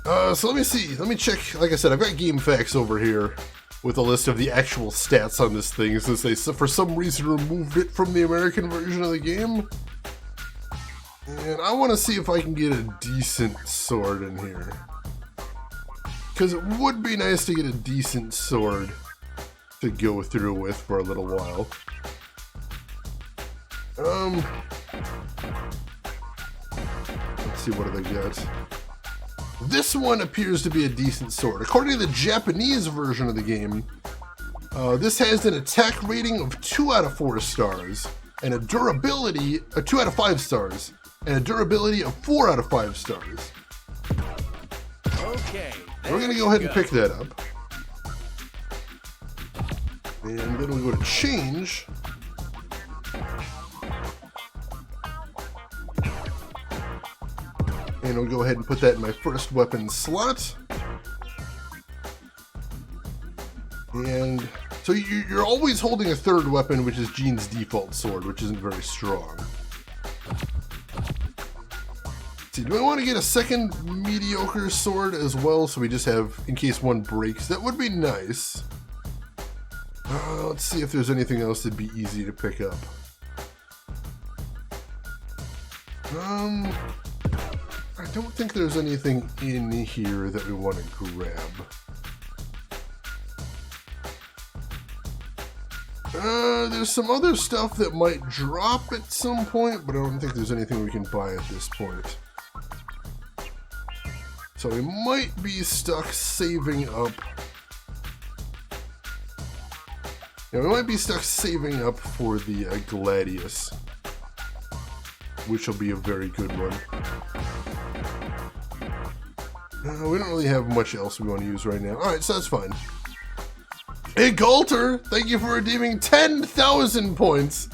So let me see. Let me check. Like I said, I've got game facts over here with a list of the actual stats on this thing, since they for some reason removed it from the American version of the game. And I want to see if I can get a decent sword in here. Because it would be nice to get a decent sword to go through with for a little while. Let's see, what do they got? This one appears to be a decent sword. According to the Japanese version of the game, this has an attack rating of 2 out of 4 stars, and a durability of 2 out of 5 stars, and a durability of 4 out of 5 stars. Okay. We're gonna go ahead and pick that up. And then we go to change. And we'll go ahead and put that in my first weapon slot. And so you're always holding a third weapon, which is Jean's default sword, which isn't very strong. Let's see, do I want to get a second mediocre sword as well, so we just have, in case one breaks? That would be nice. Let's see if there's anything else that'd be easy to pick up. I don't think there's anything in here that we want to grab. There's some other stuff that might drop at some point, but I don't think there's anything we can buy at this point. So we might be stuck saving up. Yeah, we might be stuck saving up for the Gladius, which will be a very good one. We don't really have much else we want to use right now. Alright, so that's fine. Hey, Galter, thank you for redeeming 10,000 points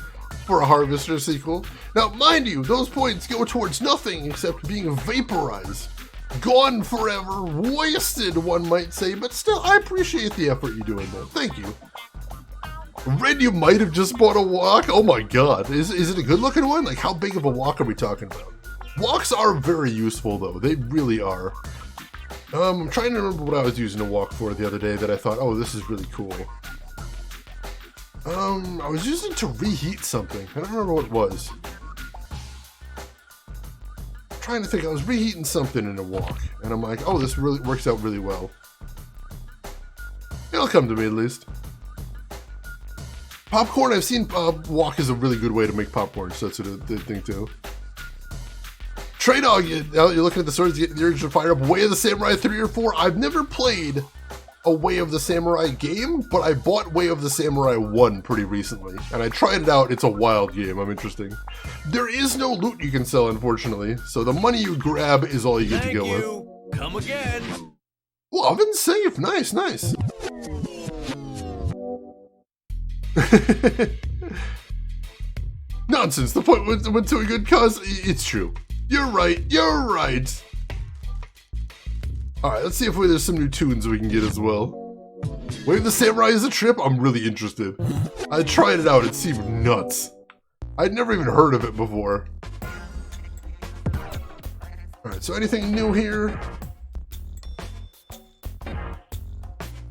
for a Harvester sequel. Now, mind you, those points go towards nothing except being vaporized. Gone forever, wasted, one might say, but still, I appreciate the effort you do in that. Thank you. Red, you might have just bought a wok. Oh my god. Is it a good looking one? Like, how big of a wok are we talking about? Woks are very useful, though. They really are. I'm trying to remember what I was using a wok for the other day that I thought, oh, this is really cool. I was using it to reheat something. I don't remember what it was. I'm trying to think. I was reheating something in a wok, and I'm like, oh, this really works out really well. It'll come to me at least. Popcorn, I've seen wok is a really good way to make popcorn, so that's what I think too. Trey Dog, you're looking at the swords, getting the urge to fire up Way of the Samurai 3 or 4. I've never played a Way of the Samurai game, but I bought Way of the Samurai 1 pretty recently, and I tried it out. It's a wild game. I'm interesting. There is no loot you can sell, unfortunately, so the money you grab is all you get to go with. Come again. Love and save. Nice, nice. Nonsense. The point went to a good cause. It's true. You're right. You're right. All right. Let's see if there's some new tunes we can get as well. Way of the Samurai is a trip. I'm really interested. I tried it out. It seemed nuts. I'd never even heard of it before. All right. So anything new here?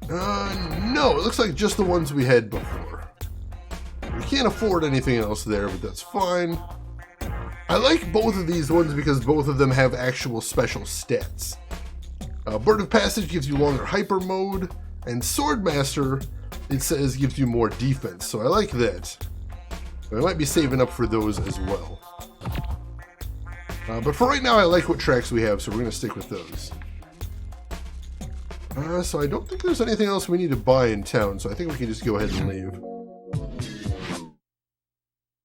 No. It looks like just the ones we had before. We can't afford anything else there, but that's fine. I like both of these ones because both of them have actual special stats. Bird of Passage gives you longer hyper mode, and Swordmaster, it says, gives you more defense, so I like that. I might be saving up for those as well. But for right now, I like what tracks we have, so we're going to stick with those. So I don't think there's anything else we need to buy in town, so I think we can just go ahead and leave.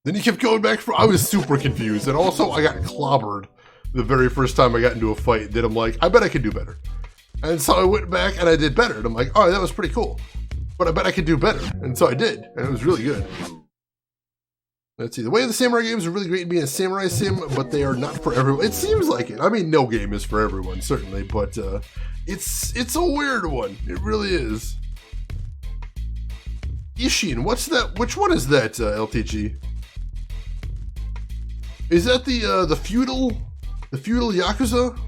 Then he kept going back I was super confused, and also I got clobbered the very first time I got into a fight. Then I'm like, I bet I could do better. And so I went back and I did better. And I'm like, oh, that was pretty cool. But I bet I could do better. And so I did, and it was really good. Let's see, the Way of the Samurai games are really great in being a samurai sim, but they are not for everyone. It seems like it. I mean, no game is for everyone, certainly, but it's a weird one. It really is. Ishin, what's that? Which one is that, LTG? Is that the feudal Yakuza?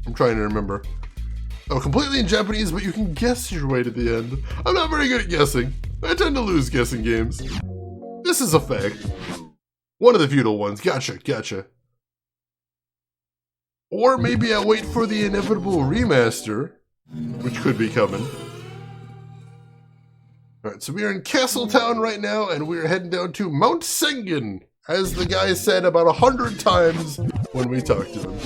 I'm trying to remember. Oh, completely in Japanese, but you can guess your way to the end. I'm not very good at guessing. I tend to lose guessing games. This is a fact. One of the feudal ones. Gotcha, gotcha. Or maybe I wait for the inevitable remaster, which could be coming. Alright, so we are in Castletown right now, and we are heading down to Mount Sengen, as the guy said about 100 times when we talked to him.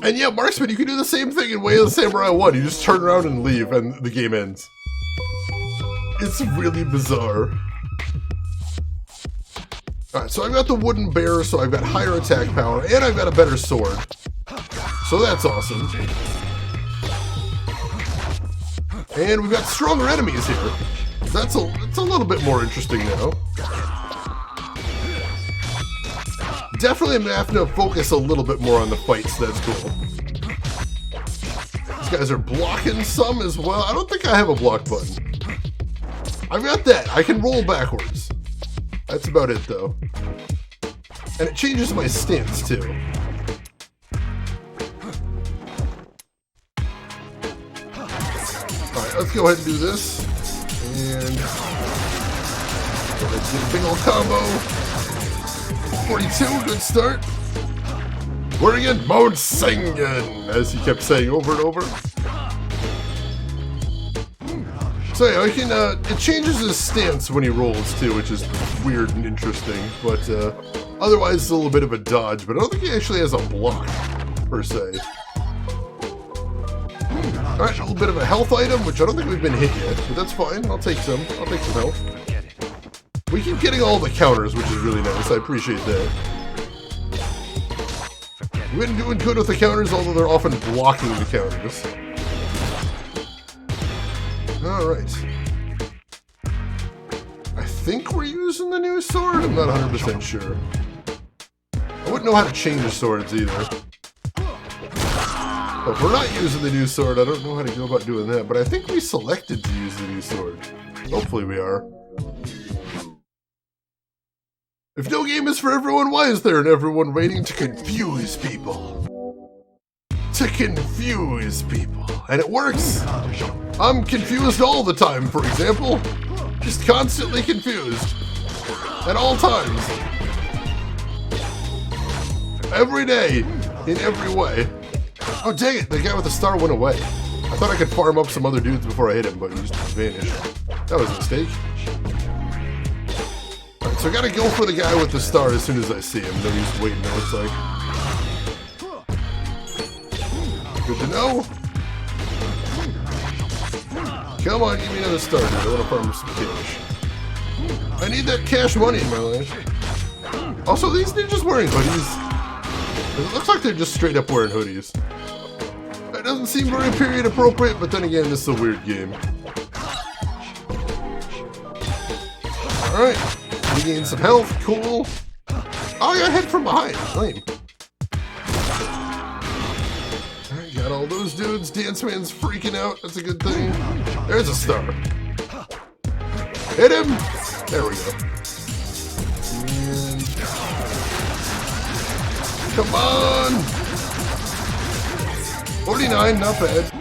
And yeah, Marksman, you can do the same thing in Way of the Samurai 1. You just turn around and leave, and the game ends. It's really bizarre. Alright, so I've got the wooden bear, so I've got higher attack power, and I've got a better sword. So that's awesome. And we've got stronger enemies here. That's a little bit more interesting now. Definitely I'm gonna have to focus a little bit more on the fights, that's cool. These guys are blocking some as well. I don't think I have a block button. I've got that. I can roll backwards. That's about it, though. And it changes my stance, too. Alright, let's go ahead and do this. And let's get a big old combo. 42, good start. We're again Mount Sengen, as he kept saying over and over. So yeah, it changes his stance when he rolls too, which is weird and interesting, but otherwise it's a little bit of a dodge, but I don't think he actually has a block, per se. Alright, a little bit of a health item, which I don't think we've been hit yet, but that's fine. I'll take some health. We keep getting all the counters, which is really nice. I appreciate that. We've been doing good with the counters, although they're often blocking the counters. Alright. I think we're using the new sword? I'm not 100% sure. I wouldn't know how to change the swords either. But if we're not using the new sword, I don't know how to go about doing that. But I think we selected to use the new sword. Hopefully we are. If no game is for everyone, why is there an everyone waiting to confuse people? To confuse people. And it works! I'm confused all the time, for example. Just constantly confused. At all times. Every day. In every way. Oh dang it, the guy with the star went away. I thought I could farm up some other dudes before I hit him, but he just vanished. That was a mistake. Alright, so I gotta go for the guy with the star as soon as I see him. Then he's waiting, it looks like. Good to know. Come on, give me another star, dude. I want to farm some cash. I need that cash money in my life. Also, these ninjas wearing hoodies. It looks like they're just straight up wearing hoodies. That doesn't seem very period appropriate, but then again, this is a weird game. Alright. Regain some health. Cool. Oh, I got hit from behind. Lame. Alright, got all those dudes. Dance Man's freaking out. That's a good thing. There's a star. Hit him! There we go. And... come on! 49, not bad.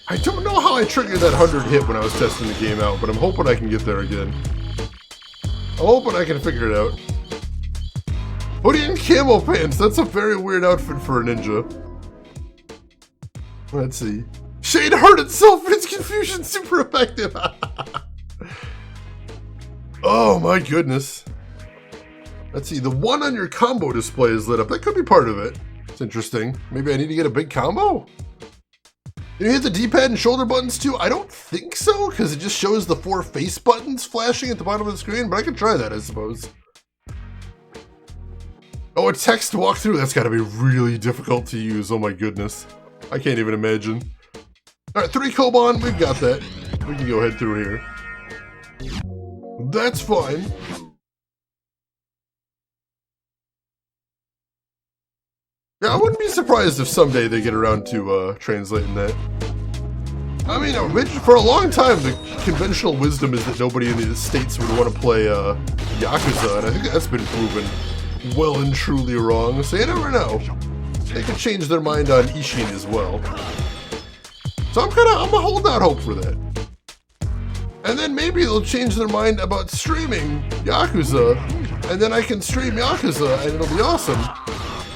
I don't know how I triggered that 100 hit when I was testing the game out, but I'm hoping I can get there again. I'm hoping I can figure it out. Hoodie and camo pants, that's a very weird outfit for a ninja. Let's see. Shade hurt itself, but its confusion super effective. Oh my goodness. Let's see, the one on your combo display is lit up. That could be part of it. It's interesting. Maybe I need to get a big combo? Can you hit the D-pad and shoulder buttons too? I don't think so, because it just shows the 4 face buttons flashing at the bottom of the screen, but I could try that, I suppose. Oh, a text walkthrough? That's gotta be really difficult to use. Oh my goodness. I can't even imagine. Alright, 3 Koban, we've got that. We can go ahead through here. That's fine. Yeah, I wouldn't be surprised if someday they get around to translating that. I mean, for a long time, the conventional wisdom is that nobody in the States would want to play Yakuza, and I think that's been proven well and truly wrong, so you never know. They could change their mind on Ishin as well. So I'm holding out hope for that. And then maybe they'll change their mind about streaming Yakuza, and then I can stream Yakuza, and it'll be awesome.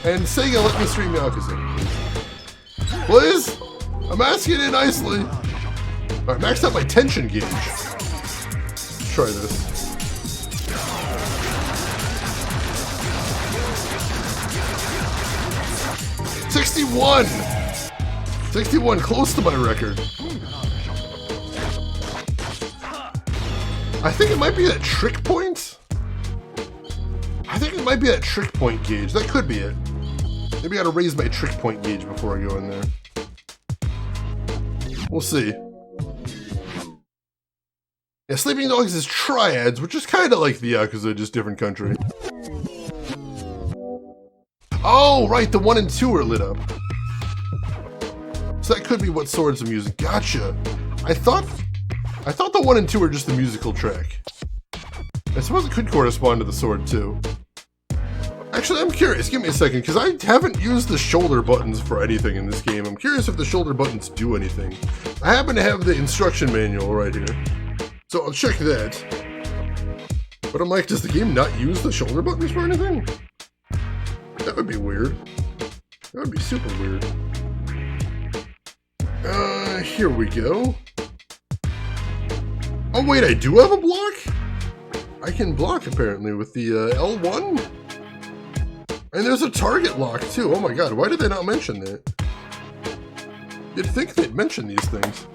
And Sega, let me stream Yakuza. Please? I'm asking it nicely. Alright, maxed out my tension gauge. Let's try this. $61, close to my record. I think it might be that trick point. I think it might be that trick point gauge. That could be it. Maybe I gotta raise my trick point gauge before I go in there. We'll see. Yeah, Sleeping Dogs is Triads, which is kind of like the Yakuza, just different country. Oh, right, the 1 and 2 are lit up. So that could be what swords I'm using. Gotcha. I thought the 1 and 2 are just the musical track. I suppose it could correspond to the sword too. Actually, I'm curious. Give me a second, because I haven't used the shoulder buttons for anything in this game. I'm curious if the shoulder buttons do anything. I happen to have the instruction manual right here, so I'll check that. But I'm like, does the game not use the shoulder buttons for anything? That would be weird. That would be super weird. Here we go. Oh wait, I do have a block? I can block apparently with the L1? And there's a target lock too. Oh my god, why did they not mention that? You'd think they'd mention these things.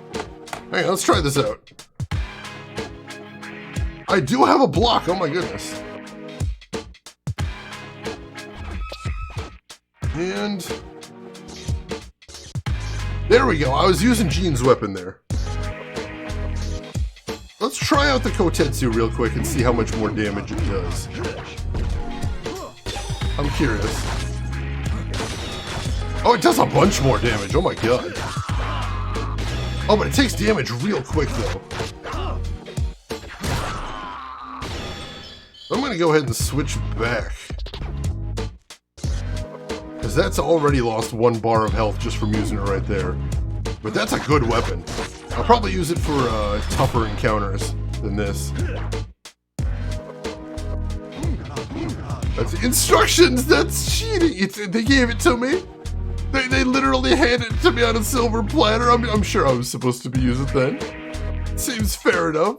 Hang on, let's try this out. I do have a block, oh my goodness. And there we go. I was using Jean's weapon there. Let's try out the Kotetsu real quick and see how much more damage it does. I'm curious. Oh, it does a bunch more damage. Oh my god. Oh, but it takes damage real quick though. I'm gonna go ahead and switch back. Because that's already lost 1 bar of health just from using it right there. But that's a good weapon. I'll probably use it for tougher encounters than this. That's the instructions! That's cheating! They gave it to me! They literally handed it to me on a silver platter. I'm sure I was supposed to be using it then. Seems fair enough.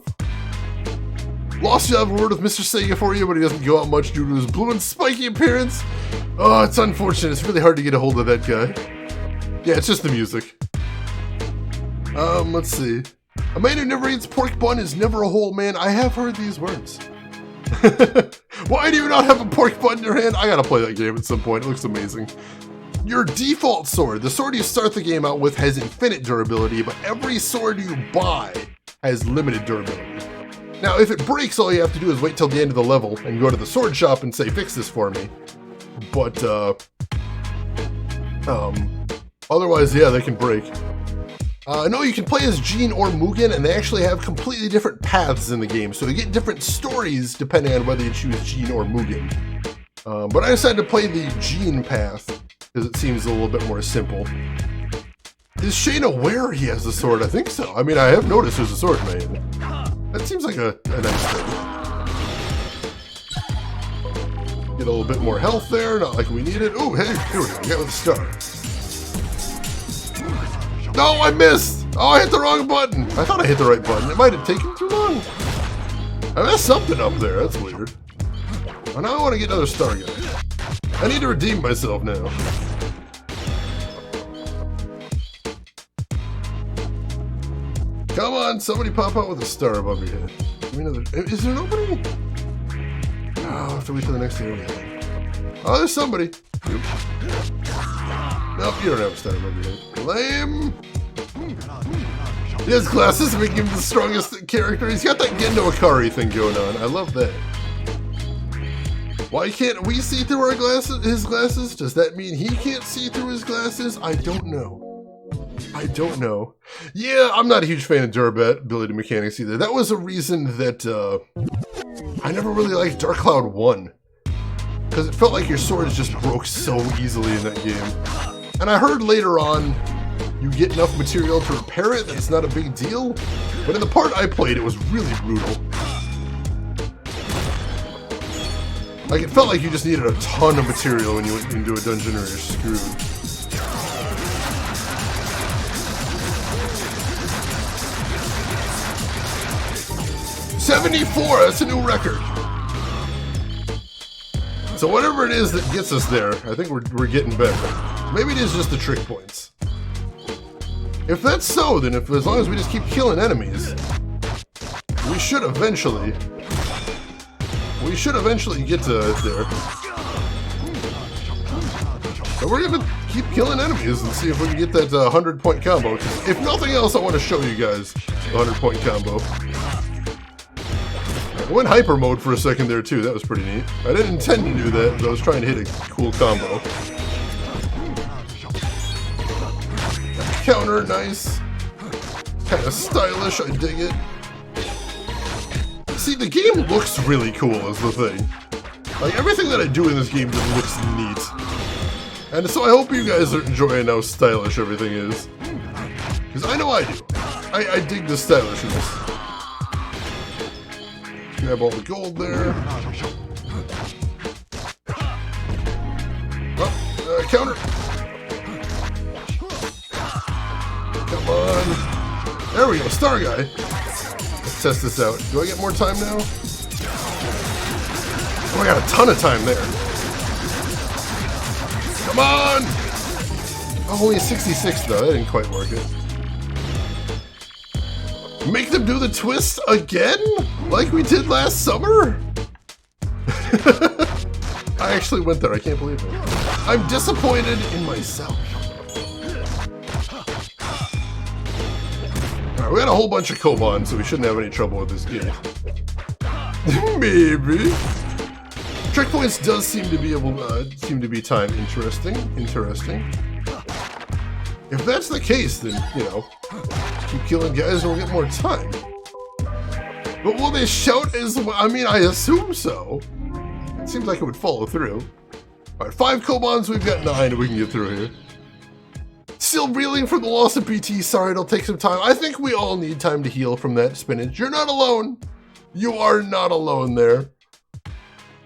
Lost to have a word with Mr. Sega for you, but he doesn't go out much due to his blue and spiky appearance. Oh, it's unfortunate. It's really hard to get a hold of that guy. Yeah, it's just the music. Let's see. A man who never eats pork bun is never a whole man. I have heard these words. Why do you not have a pork bun in your hand? I gotta play that game at some point. It looks amazing. Your default sword, the sword you start the game out with, has infinite durability, but every sword you buy has limited durability. Now, if it breaks, all you have to do is wait till the end of the level and go to the sword shop and say, fix this for me. But, otherwise, yeah, they can break. No, you can play as Jean or Mugen, and they actually have completely different paths in the game, so you get different stories depending on whether you choose Jean or Mugen. But I decided to play the Jean path, because it seems a little bit more simple. Is Shane aware he has the sword? I think so. I mean, I have noticed there's a sword made. That seems like a nice thing. Get a little bit more health there, not like we needed. Oh, hey, here we go. We got with a star. No, I missed! Oh, I hit the wrong button. I thought I hit the right button. It might have taken too long. I messed something up there. That's weird. Well, now I want to get another star guy. I need to redeem myself now. Come on, somebody pop out with a star above your head. Give me another. Is there nobody? Oh, I'll have to wait till the next area. Oh, there's somebody. Nope, you don't have a star above your head. Lame. His glasses make him the strongest character. He's got that Gendo Akari thing going on. I love that. Why can't we see through our glasses? His glasses? Does that mean he can't see through his glasses? I don't know. I don't know. Yeah, I'm not a huge fan of durability mechanics either. That was a reason that I never really liked Dark Cloud 1. Because it felt like your swords just broke so easily in that game. And I heard later on, you get enough material to repair it, that it's not a big deal. But in the part I played, it was really brutal. Like, it felt like you just needed a ton of material when you went into a dungeon or you're screwed. '74, that's a new record. So whatever it is that gets us there, I think we're getting better. Maybe it is just the trick points. If that's so, then as long as we just keep killing enemies, we should eventually get to there. So we're gonna keep killing enemies and see if we can get that 100-point combo. If nothing else, I want to show you guys the 100-point combo. I went hyper mode for a second there too, that was pretty neat. I didn't intend to do that, but I was trying to hit a cool combo. Counter, nice. Kind of stylish, I dig it. See, the game looks really cool is the thing. Like, everything that I do in this game just looks neat. And so I hope you guys are enjoying how stylish everything is. Because I know I do. I dig the stylishness. Grab all the gold there. Oh, counter. Come on. There we go, star guy. Let's test this out. Do I get more time now? Oh, I got a ton of time there. Come on! Oh, only 66 though, that didn't quite work it. Make them do the twist again? Like we did last summer? I actually went there, I can't believe it. I'm disappointed in myself. Alright, we got a whole bunch of Koban, so we shouldn't have any trouble with this game. Maybe. Checkpoints does seem to be time interesting. If that's the case, then, you know, just keep killing guys and we'll get more time. But will they shout as well? I mean, I assume so. It seems like it would follow through. Alright, 5 Kobans, we've got 9 we can get through here. Still reeling from the loss of BT, sorry, it'll take some time. I think we all need time to heal from that spinach. You're not alone. You are not alone there.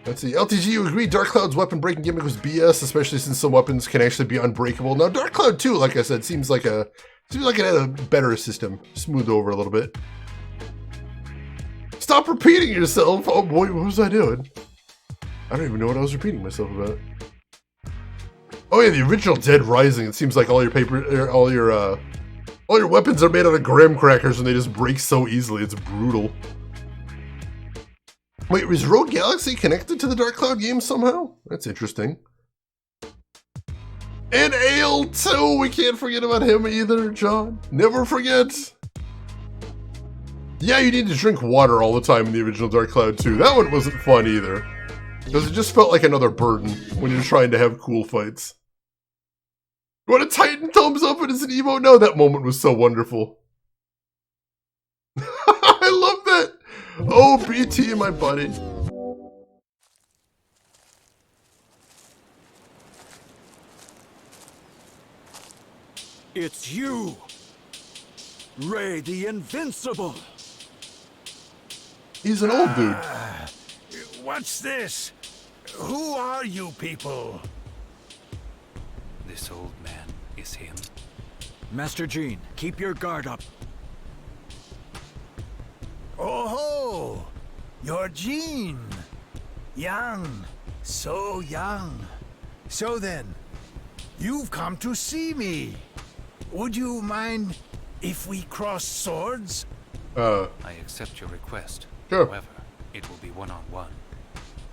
Let's see, LTG, you agree Dark Cloud's weapon breaking gimmick was BS, especially since some weapons can actually be unbreakable. Now, Dark Cloud 2, like I said, seems like it had a better system. Smoothed over a little bit. Stop repeating yourself! Oh boy, what was I doing? I don't even know what I was repeating myself about. Oh yeah, the original Dead Rising. It seems like all your weapons are made out of graham crackers and they just break so easily. It's brutal. Wait, is Rogue Galaxy connected to the Dark Cloud game somehow? That's interesting. And Ale too. We can't forget about him either, John. Never forget. Yeah, you need to drink water all the time in the original Dark Cloud 2. That one wasn't fun either. Because it just felt like another burden when you're trying to have cool fights. You want a Titan thumbs up and it's an emote? No, that moment was so wonderful. I love that. Oh, BT, my buddy. It's you, Ray the Invincible. He's an old dude. What's this? Who are you people? This old man is him. Master Gene, keep your guard up. Oh, you're Gene. Young, so young. So then, you've come to see me. Would you mind if we cross swords? I accept your request. Sure. However, it will be one-on-one.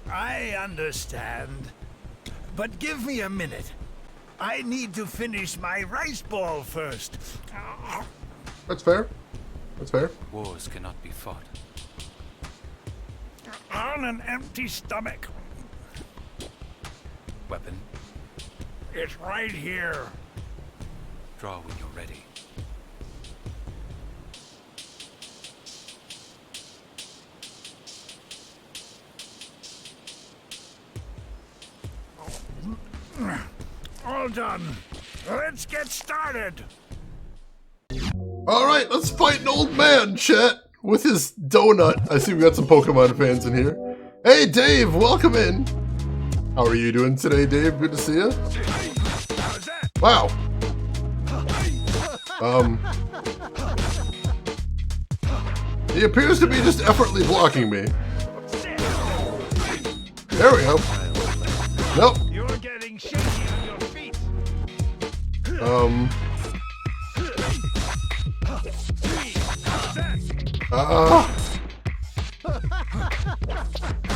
I understand. But give me a minute. I need to finish my rice ball first. That's fair. That's fair. Wars cannot be fought. On an empty stomach. Weapon, It's right here. draw when you're ready. All done. Let's get started. All right, let's fight an old man, chat, with his donut. I see we got some Pokemon fans in here. Hey, Dave, welcome in. How are you doing today, Dave? Good to see you. How's that? Wow. He appears to be just effortlessly blocking me. There we go. Nope. You're getting shaky on your feet.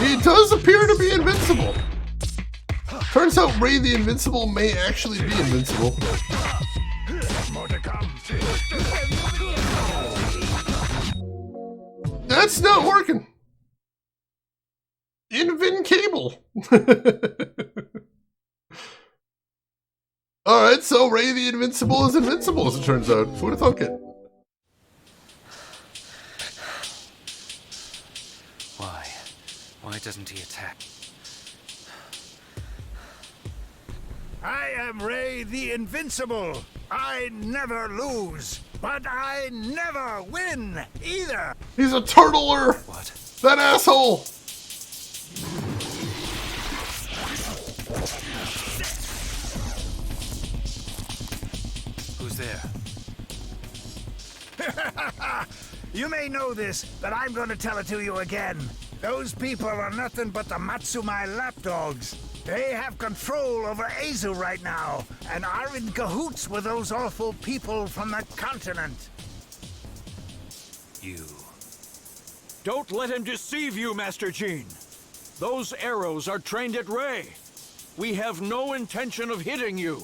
He does appear to be invincible. Turns out Ray the Invincible may actually be invincible. More to come. That's not working. Invin cable. Alright, so Ray the Invincible is invincible as it turns out. Who'd have thunk it? Why? Why doesn't he attack? I am Ray the Invincible. I never lose, but I never win either. He's a turtler! What? That asshole! Who's there? You may know this, but I'm going to tell it to you again. Those people are nothing but the Matsumai lapdogs. They have control over Azu right now, and are in cahoots with those awful people from the continent. You Don't let him deceive you, Master Jean. Those arrows are trained at Ray. We have no intention of hitting you.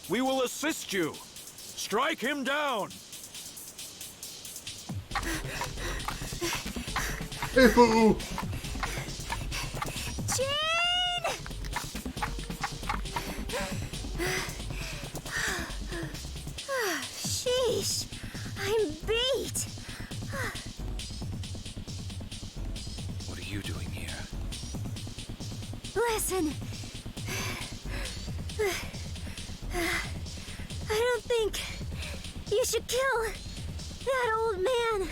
We will assist you. Strike him down. Hey, boo. Jean! Sheesh, I'm beat. What are you doing here? Listen. I don't think you should kill that old man.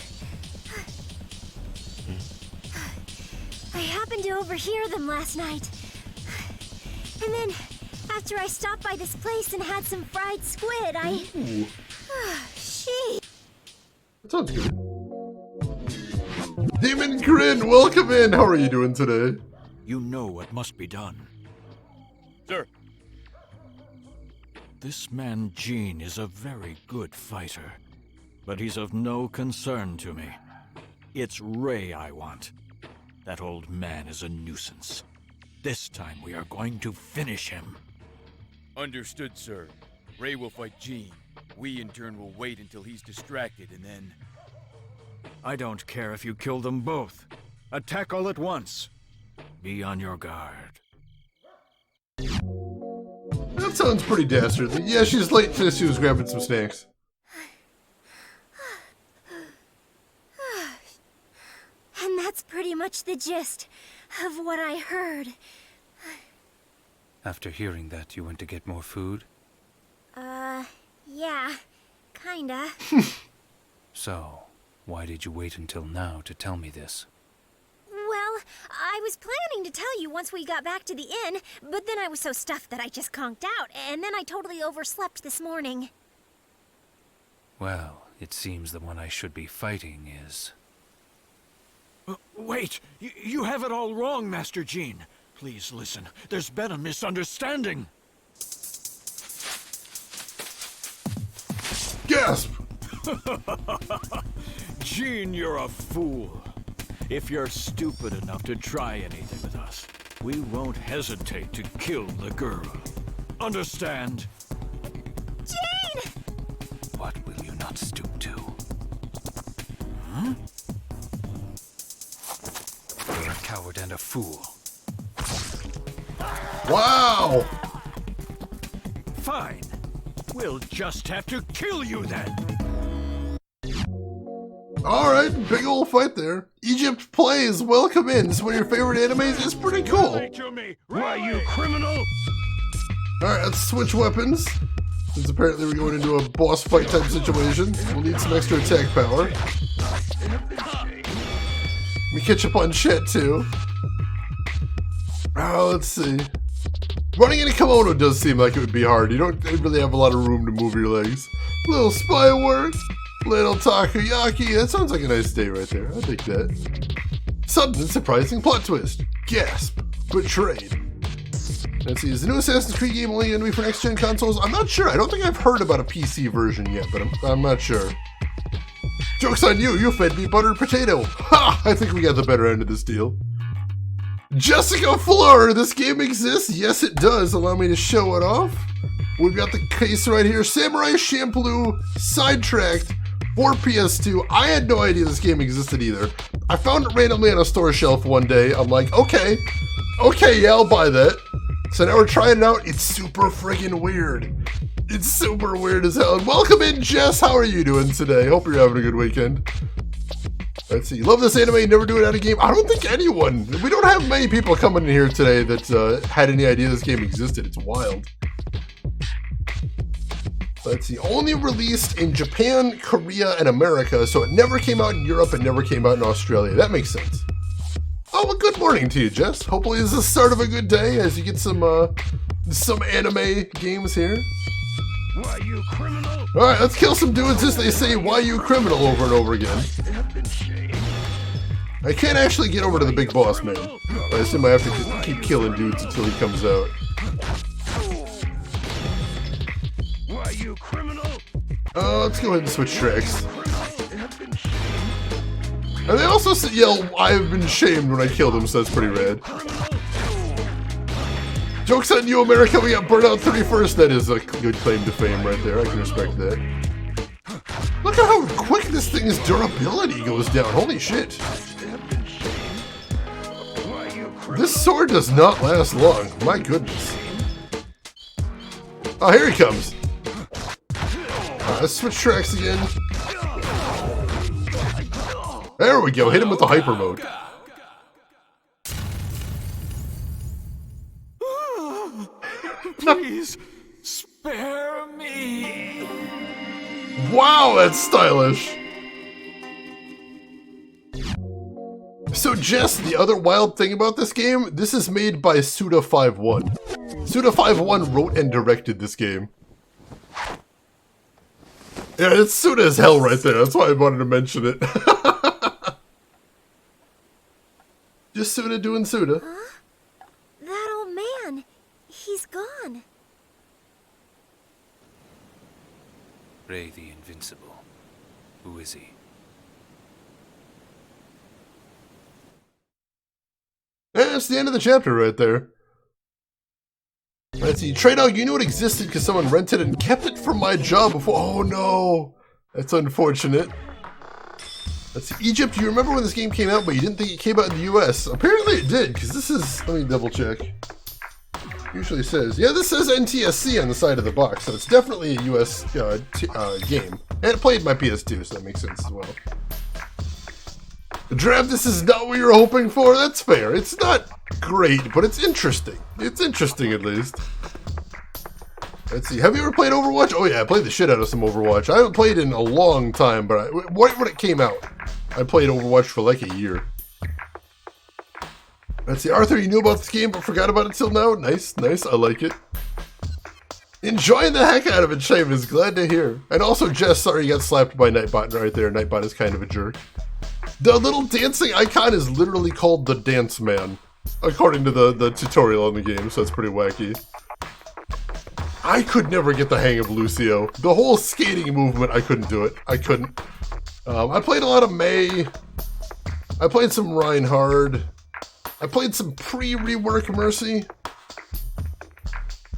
I happened to overhear them last night. And then, after I stopped by this place and had some fried squid, She... That sounds good. Demon Grin, welcome in. How are you doing today? You know what must be done. Sir. This man Jean is a very good fighter, but he's of no concern to me. It's Ray I want. That old man is a nuisance. This time we are going to finish him. Understood, sir. Ray will fight Jean. We, in turn, will wait until he's distracted, and then... I don't care if you kill them both. Attack all at once. Be on your guard. That sounds pretty dastardly. Yeah, she's late because she was grabbing some snacks. And that's pretty much the gist of what I heard. After hearing that, you went to get more food? Yeah, kinda. So, why did you wait until now to tell me this? Well, I was planning to tell you once we got back to the inn, but then I was so stuffed that I just conked out, and then I totally overslept this morning. Well, it seems the one I should be fighting is... Wait! You have it all wrong, Master Jean. Please listen. There's been a misunderstanding. Gasp! Jean, you're a fool. If you're stupid enough to try anything with us, we won't hesitate to kill the girl. Understand? Jean! What will you not stoop to? Huh? You're a coward and a fool. Wow! Fine. We'll just have to kill you then. Alright, big ol' fight there. Egypt Plays, welcome in. This is one of your favorite animes. It's pretty cool. Why, you criminal! Alright, let's switch weapons. Since apparently we're going into a boss fight type situation. We'll need some extra attack power. Let me catch up on chat too. Let's see. Running in a kimono does seem like it would be hard. You don't really have a lot of room to move your legs. Little spy work. Little takoyaki. That sounds like a nice day right there. I think that. Sudden and surprising plot twist. Gasp. Betrayed. Let's see. Is the new Assassin's Creed game only going to be for next-gen consoles? I'm not sure. I don't think I've heard about a PC version yet, but I'm not sure. Joke's on you. You fed me buttered potato. Ha! I think we got the better end of this deal. Jessica Fleur, this game exists? Yes, it does. Allow me to show it off. We've got the case right here. Samurai Champloo Sidetracked for PS2. I had no idea this game existed either. I found it randomly on a store shelf one day. I'm like, okay, yeah, I'll buy that. So now we're trying it out. It's super friggin' weird. It's super weird as hell. And welcome in, Jess. How are you doing today? Hope you're having a good weekend. Let's see. Love this anime, never do it out of game. I don't think anyone. We don't have many people coming in here today that had any idea this game existed. It's wild. Let's see. Only released in Japan, Korea, and America, so it never came out in Europe and never came out in Australia. That makes sense. Oh, well, good morning to you, Jess. Hopefully this is the start of a good day as you get some anime games here. Why, you criminal? Alright, let's kill some dudes as they say, why you criminal, over and over again. I can't actually get over to the big boss, man. I assume I have to keep killing dudes until he comes out. Why, you criminal? Let's go ahead and switch tracks. And they also yell, "I've been shamed" when I killed him, so that's pretty rad. Joke's on you, America, we got Burnout 31st. That is a good claim to fame right there. I can respect that. Look at how quick this thing's durability goes down. Holy shit. This sword does not last long. My goodness. Oh, here he comes. Let's switch tracks again. There we go. Hit him with the hyper mode. Please spare me. Wow, that's stylish. So Jess, the other wild thing about this game, this is made by Suda51. Suda51 wrote and directed this game. Yeah, it's Suda as hell right there. That's why I wanted to mention it. Just Suda doing Suda. Huh? That old man, he's gone. Ray the Invincible. Who is he? And that's the end of the chapter right there. Let's see. Trade Dog, you knew it existed because someone rented it and kept it from my job before. Oh no. That's unfortunate. Let's see. Egypt, you remember when this game came out, but you didn't think it came out in the US? Apparently it did, because this is... Let me double check. Usually says... Yeah, this says NTSC on the side of the box, so it's definitely a US game. And it played my PS2, so that makes sense as well. The draft, this is not what you're hoping for? That's fair. It's not great, but it's interesting. It's interesting, at least. Let's see. Have you ever played Overwatch? Oh yeah, I played the shit out of some Overwatch. I haven't played in a long time, but right when it came out, I played Overwatch for like a year. Let's see. Arthur, you knew about this game but forgot about it till now? Nice, nice. I like it. Enjoying the heck out of it, Seamus. Glad to hear. And also, Jess, sorry you got slapped by Nightbot right there. Nightbot is kind of a jerk. The little dancing icon is literally called the Dance Man, according to the tutorial on the game, so it's pretty wacky. I could never get the hang of Lucio. The whole skating movement, I couldn't do it. I couldn't. I played a lot of May. I played some Reinhard. I played some pre-rework Mercy.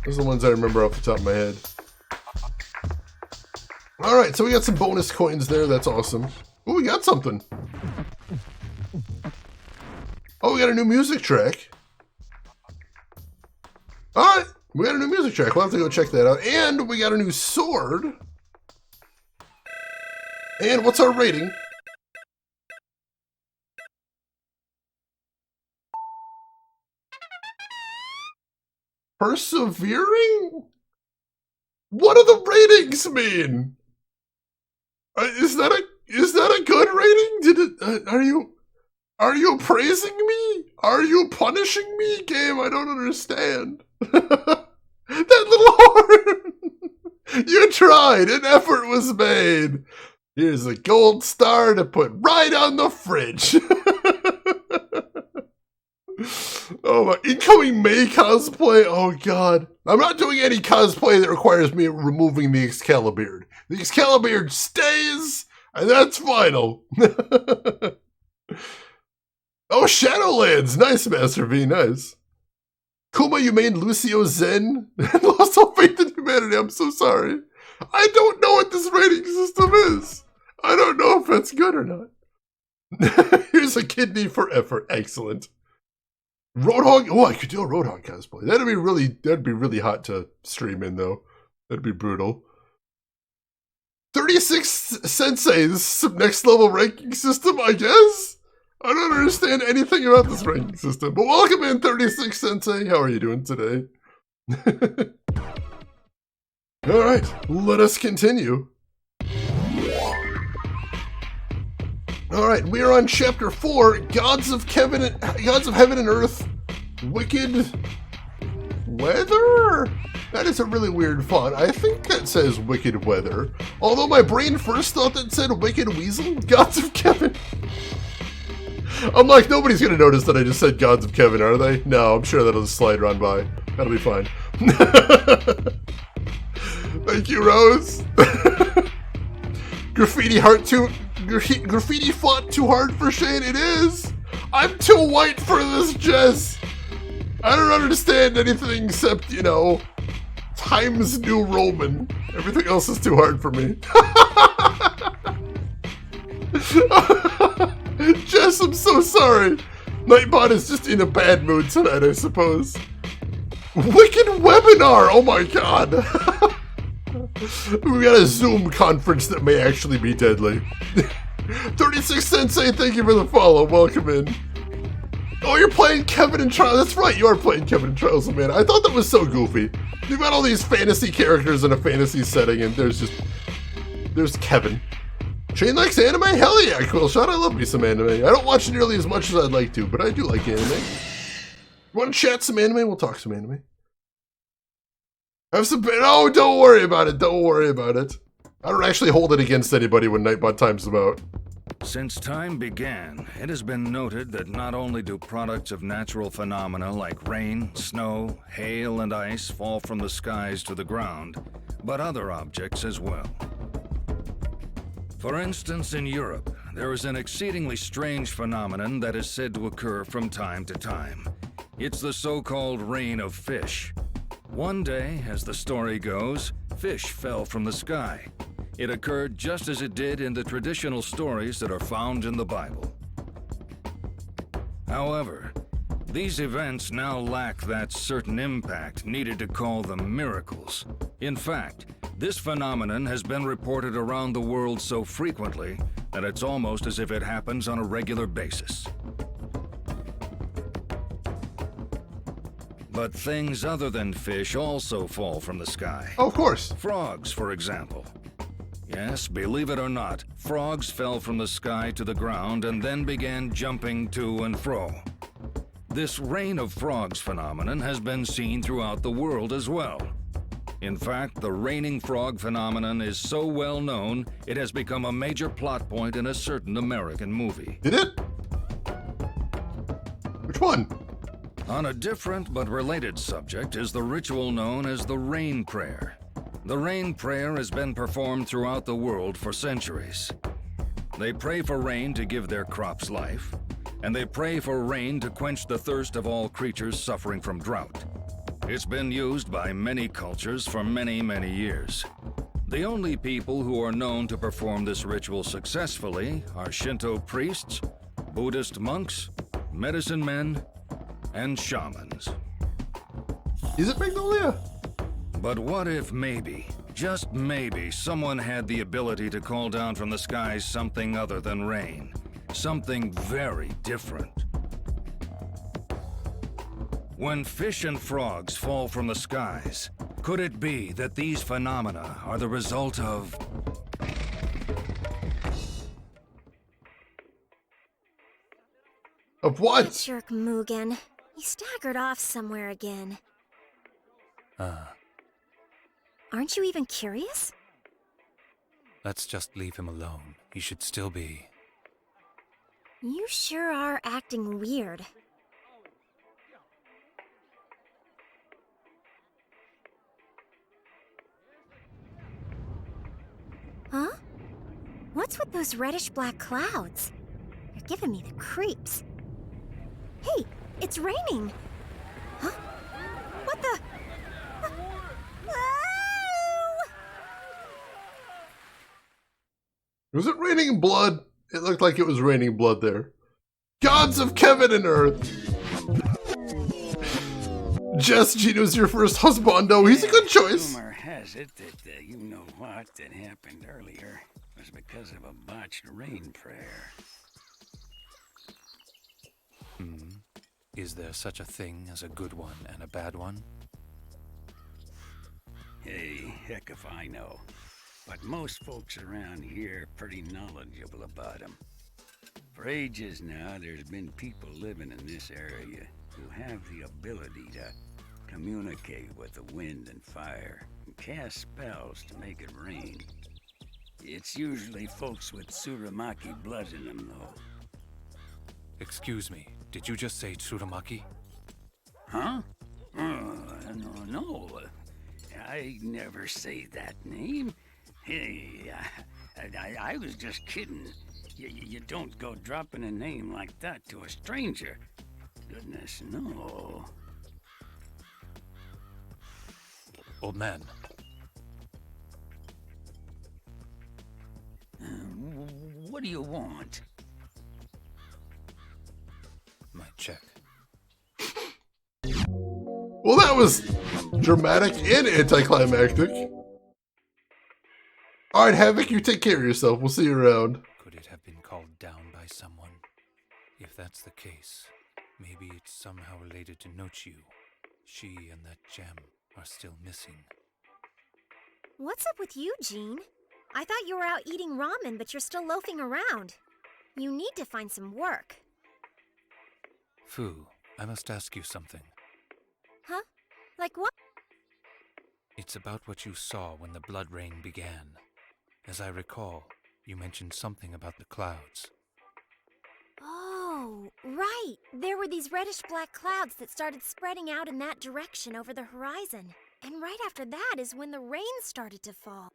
Those are the ones I remember off the top of my head. Alright, so we got some bonus coins there. That's awesome. Oh, we got something. Oh, we got a new music track. Alright. We got a new music track. We'll have to go check that out. And we got a new sword. And what's our rating? Persevering? What do the ratings mean? Is that a good rating? Are you praising me? Are you punishing me, game? I don't understand. That little horn! You tried! An effort was made! Here's a gold star to put right on the fridge! Oh my, incoming May cosplay? Oh god. I'm not doing any cosplay that requires me removing the Excalibur. The Excalibur stays, and that's final. Oh, Shadowlands! Nice, Master V, nice. Kuma, you made Lucio Zen and lost all faith in humanity. I'm so sorry. I don't know what this rating system is. I don't know if that's good or not. Here's a kidney for effort. Excellent. Roadhog. Oh, I could do a Roadhog cosplay. That'd be really hot to stream in, though. That'd be brutal. 36 Sensei. This is some next level ranking system, I guess? I don't understand anything about this ranking system, but welcome in 36 Sensei. How are you doing today? Alright, let us continue. Alright, we are on chapter 4, Gods of Heaven and Earth, Wicked Weather? That is a really weird font. I think that says Wicked Weather. Although my brain first thought that said Wicked Weasel, Gods of Kevin. I'm like, nobody's gonna notice that I just said Gods of Kevin, are they? No, I'm sure that'll just slide right by. That'll be fine. Thank you, Rose. Graffiti heart graffiti font too hard for Shane? It is. I'm too white for this, Jess. I don't understand anything except, you know, Times New Roman. Everything else is too hard for me. Jess, I'm so sorry. Nightbot is just in a bad mood tonight, I suppose. Wicked webinar! Oh my god. We got a Zoom conference that may actually be deadly. 36 Sensei, thank you for the follow. Welcome in. Oh, you're playing Kevin and Trials. That's right, you are playing Kevin and Trials of Mana. I thought that was so goofy. You've got all these fantasy characters in a fantasy setting, and there's Kevin. Shane likes anime? Hell yeah, cool shot. I love me some anime. I don't watch nearly as much as I'd like to, but I do like anime. You want to chat some anime? We'll talk some anime. Have some. Oh, don't worry about it. Don't worry about it. I don't actually hold it against anybody when Nightbot time's about. Since time began, it has been noted that not only do products of natural phenomena like rain, snow, hail, and ice fall from the skies to the ground, but other objects as well. For instance, in Europe, there is an exceedingly strange phenomenon that is said to occur from time to time. It's the so-called rain of fish. One day, as the story goes, fish fell from the sky. It occurred just as it did in the traditional stories that are found in the Bible. However, these events now lack that certain impact needed to call them miracles. In fact, this phenomenon has been reported around the world so frequently that it's almost as if it happens on a regular basis. But things other than fish also fall from the sky. Oh, of course. Frogs, for example. Yes, believe it or not, frogs fell from the sky to the ground and then began jumping to and fro. This rain of frogs phenomenon has been seen throughout the world as well. In fact, the raining frog phenomenon is so well known, it has become a major plot point in a certain American movie. Did it? Which one? On a different but related subject is the ritual known as the rain prayer. The rain prayer has been performed throughout the world for centuries. They pray for rain to give their crops life, and they pray for rain to quench the thirst of all creatures suffering from drought. It's been used by many cultures for many, many years. The only people who are known to perform this ritual successfully are Shinto priests, Buddhist monks, medicine men, and shamans. Is it Magnolia? But what if maybe, just maybe, someone had the ability to call down from the skies something other than rain? Something very different. When fish and frogs fall from the skies, could it be that these phenomena are the result of... Of what? That jerk Mugen. He staggered off somewhere again. Aren't you even curious? Let's just leave him alone. He should still be... You sure are acting weird. Huh? What's with those reddish-black clouds? They're giving me the creeps. Hey, it's raining! Huh? What the... Was it raining blood? It looked like it was raining blood there. Gods of Kevin and Earth! Jess, Gino's your first husbando. He's a good choice. Rumor has it that you know what that happened earlier was because of a botched rain prayer. Is there such a thing as a good one and a bad one? Hey, heck if I know. But most folks around here are pretty knowledgeable about them. For ages now, there's been people living in this area who have the ability to communicate with the wind and fire and cast spells to make it rain. It's usually folks with Tsurumaki blood in them, though. Excuse me, did you just say Tsurumaki? Huh? No. I never say that name. Hey, I was just kidding. You don't go dropping a name like that to a stranger. Goodness, no. Old man, What do you want? my check. Well, that was dramatic and anticlimactic. Alright, Havoc, you take care of yourself. We'll see you around. Could it have been called down by someone? If that's the case, maybe it's somehow related to Nochiu. She and that gem are still missing. What's up with you, Jean? I thought you were out eating ramen, but you're still loafing around. You need to find some work. Fu, I must ask you something. Huh? Like what? It's about what you saw when the blood rain began. As I recall, you mentioned something about the clouds. Oh, right. There were these reddish-black clouds that started spreading out in that direction over the horizon. And right after that is when the rain started to fall.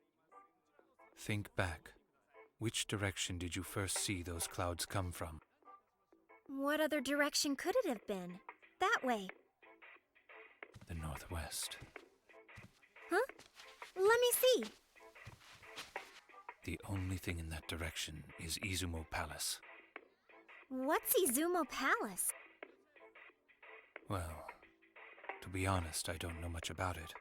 Think back. Which direction did you first see those clouds come from? What other direction could it have been? That way. The northwest. Huh? Let me see. The only thing in that direction is Izumo Palace. What's Izumo Palace? Well, to be honest, I don't know much about it.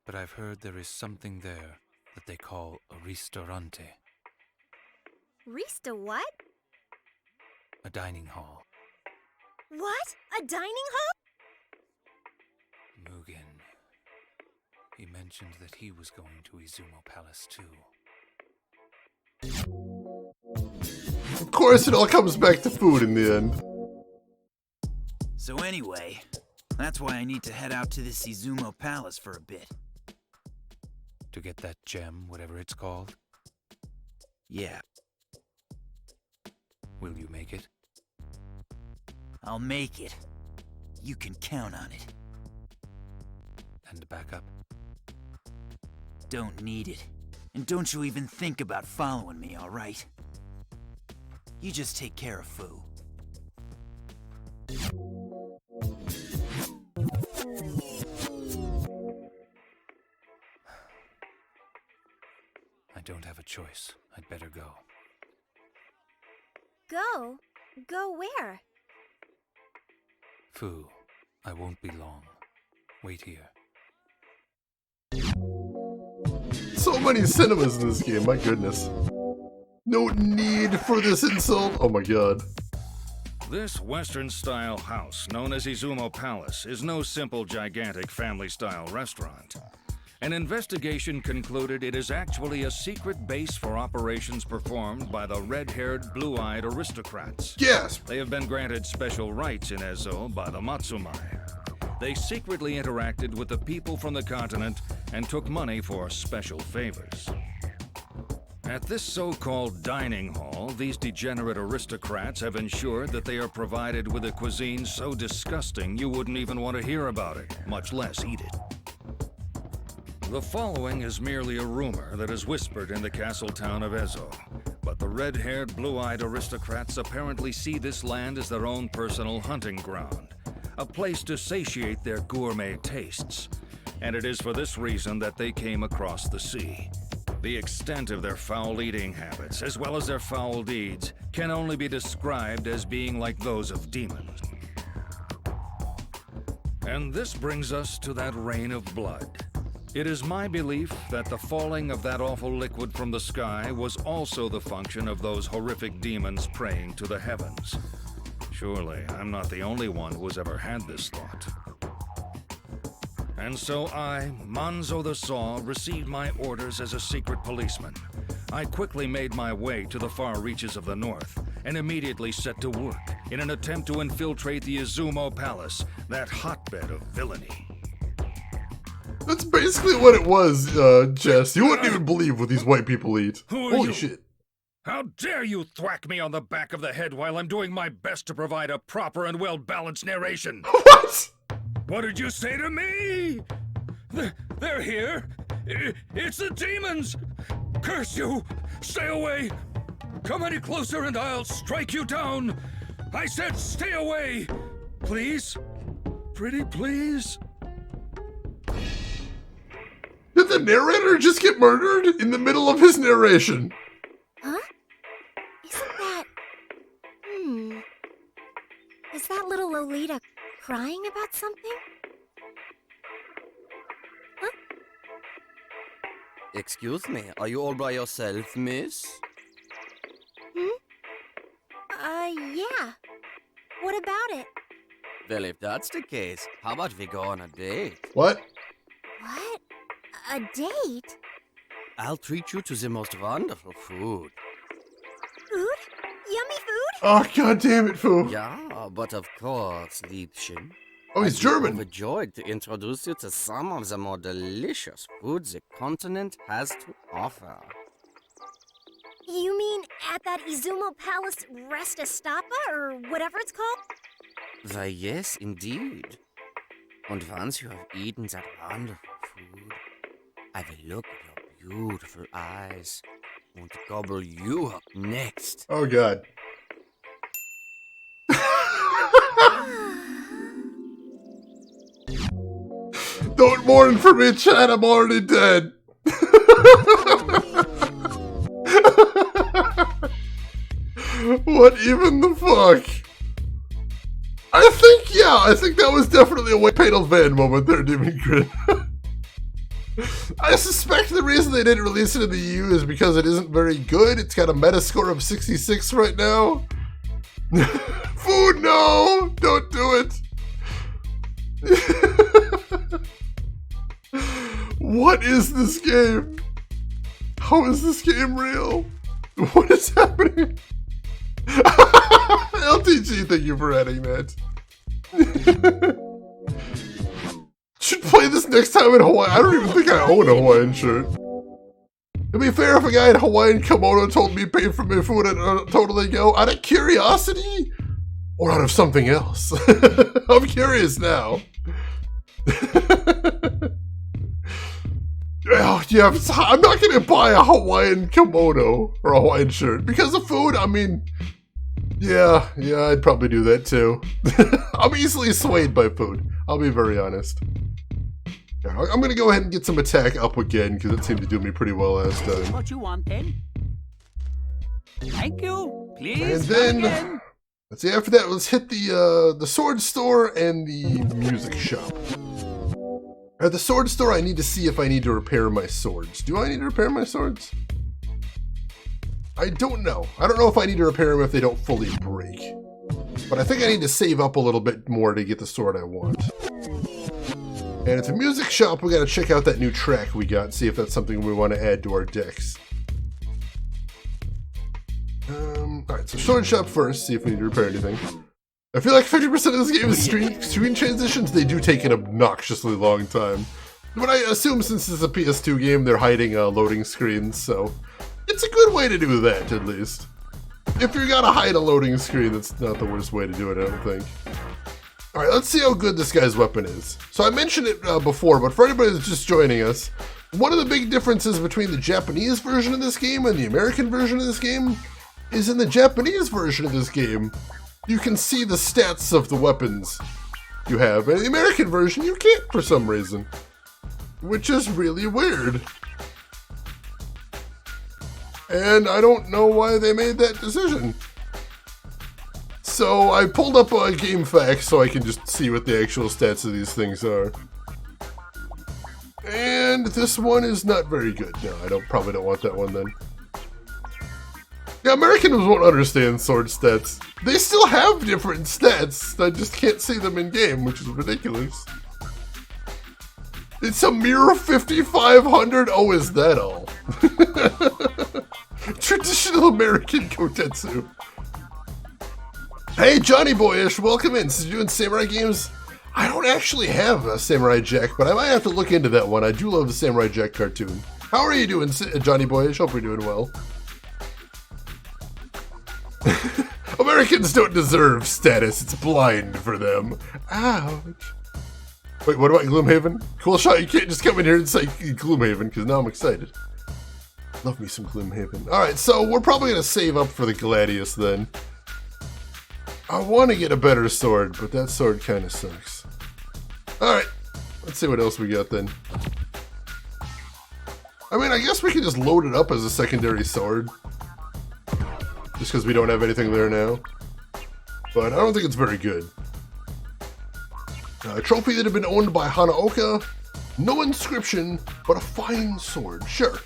But I've heard there is something there that they call a ristorante. Rista what? A dining hall. What? A dining hall? Mugen. He mentioned that he was going to Izumo Palace too. Of course, it all comes back to food in the end. So anyway, that's why I need to head out to this Izumo Palace for a bit. To get that gem, whatever it's called? Yeah, Will you make it? I'll make it. You can count on it. And backup? Don't need it. And don't you even think about following me, alright? You just take care of Fu. I don't have a choice. I'd better go. Go? Go where? Fu, I won't be long. Wait here. So many cinemas in this game, my goodness. No need for this insult. Oh my god. This Western-style house, known as Izumo Palace, is no simple, gigantic, family-style restaurant. An investigation concluded it is actually a secret base for operations performed by the red-haired, blue-eyed aristocrats. Yes! They have been granted special rights in Ezo by the Matsumai. They secretly interacted with the people from the continent and took money for special favors. At this so-called dining hall, these degenerate aristocrats have ensured that they are provided with a cuisine so disgusting you wouldn't even want to hear about it, much less eat it. The following is merely a rumor that is whispered in the castle town of Ezo, but the red-haired, blue-eyed aristocrats apparently see this land as their own personal hunting ground, a place to satiate their gourmet tastes, and it is for this reason that they came across the sea. The extent of their foul eating habits, as well as their foul deeds, can only be described as being like those of demons. And this brings us to that rain of blood. It is my belief that the falling of that awful liquid from the sky was also the function of those horrific demons praying to the heavens. Surely, I'm not the only one who has ever had this thought. And so I, Manzo the Saw, received my orders as a secret policeman. I quickly made my way to the far reaches of the north, and immediately set to work in an attempt to infiltrate the Izumo Palace, that hotbed of villainy. That's basically what it was, Jess. You wouldn't even believe what these white people eat. Who are Holy you? shit. How dare you thwack me on the back of the head while I'm doing my best to provide a proper and well-balanced narration? What? What did you say to me? They're here. It's the demons. Curse you. Stay away. Come any closer and I'll strike you down! I said stay away! Please? Pretty please? Did the narrator just get murdered in the middle of his narration? Huh? Isn't that... Is that little Lolita crying about something? Huh? Excuse me, are you all by yourself, miss? Yeah. What about it? Well, if that's the case, how about we go on a date? What? What? A date? I'll treat you to the most wonderful food. Food? Yummy food? Oh, god damn it, Fu. Yeah, but of course, Liebchen. Oh, he's I'd be German. overjoyed to introduce you to some of the more delicious foods the continent has to offer. You mean at that Izumo Palace Rest Estapa, or whatever it's called? Why, yes, indeed. And once you have eaten that wonderful food, I will look at your beautiful eyes and gobble you up next. Oh, god. Don't mourn for me, Chad. I'm already dead. What even the fuck? I think that was definitely a White Panel Van moment there, Demon Grin. I suspect the reason they didn't release it in the EU is because it isn't very good. It's got a Metascore of 66 right now. Food, no! Don't do it! What is this game? How is this game real? What is happening? LTG, thank you for adding that. Should play this next time in Hawaii. I don't even think I own a Hawaiian shirt. To be fair, if a guy in Hawaiian kimono told me pay for my food, I'd totally go. Out of curiosity? Or out of something else? I'm curious now. Oh, yeah, I'm not going to buy a Hawaiian kimono or a Hawaiian shirt. Because of food, I mean, yeah, I'd probably do that too. I'm easily swayed by food, I'll be very honest. Yeah, I'm going to go ahead and get some attack up again, because it seemed to do me pretty well last time. What you want then? Thank you. Please. And then, let's see, after that, let's hit the sword store and the music shop. At the sword store, I need to see if I need to repair my swords. Do I need to repair my swords? I don't know. I don't know if I need to repair them if they don't fully break. But I think I need to save up a little bit more to get the sword I want. And at the music shop, we gotta check out that new track we got, see if that's something we want to add to our decks. Alright, so sword shop first, see if we need to repair anything. I feel like 50% of this game is screen transitions. They do take an obnoxiously long time. But I assume since it's a PS2 game, they're hiding loading screens, so it's a good way to do that, at least. If you're gonna hide a loading screen, that's not the worst way to do it, I don't think. Alright, let's see how good this guy's weapon is. So I mentioned it before, but for anybody that's just joining us, one of the big differences between the Japanese version of this game and the American version of this game is in the Japanese version of this game, you can see the stats of the weapons you have. And in the American version, you can't for some reason. Which is really weird. And I don't know why they made that decision. So I pulled up a game facts so I can just see what the actual stats of these things are. And this one is not very good. No, I probably don't want that one then. Yeah, Americans won't understand sword stats. They still have different stats. I just can't see them in game, which is ridiculous. It's a mere 5,500. Oh, is that all? Traditional American kotetsu. Hey, Johnny Boyish, welcome in. Since you're doing samurai games, I don't actually have a Samurai Jack, but I might have to look into that one. I do love the Samurai Jack cartoon. How are you doing, Johnny Boyish? Hope you're doing well. Americans don't deserve status. It's blind for them. Ouch. Wait, what about Gloomhaven? Cool shot. You can't just come in here and say Gloomhaven, because now I'm excited. love me some Gloomhaven. Alright, so we're probably going to save up for the Gladius then. I want to get a better sword, but that sword kind of sucks. Alright, let's see what else we got then. I mean, I guess we can just load it up as a secondary sword. Just because we don't have anything there now. But I don't think it's very good. A trophy that had been owned by Hanaoka. No inscription, but a fine sword. Sure.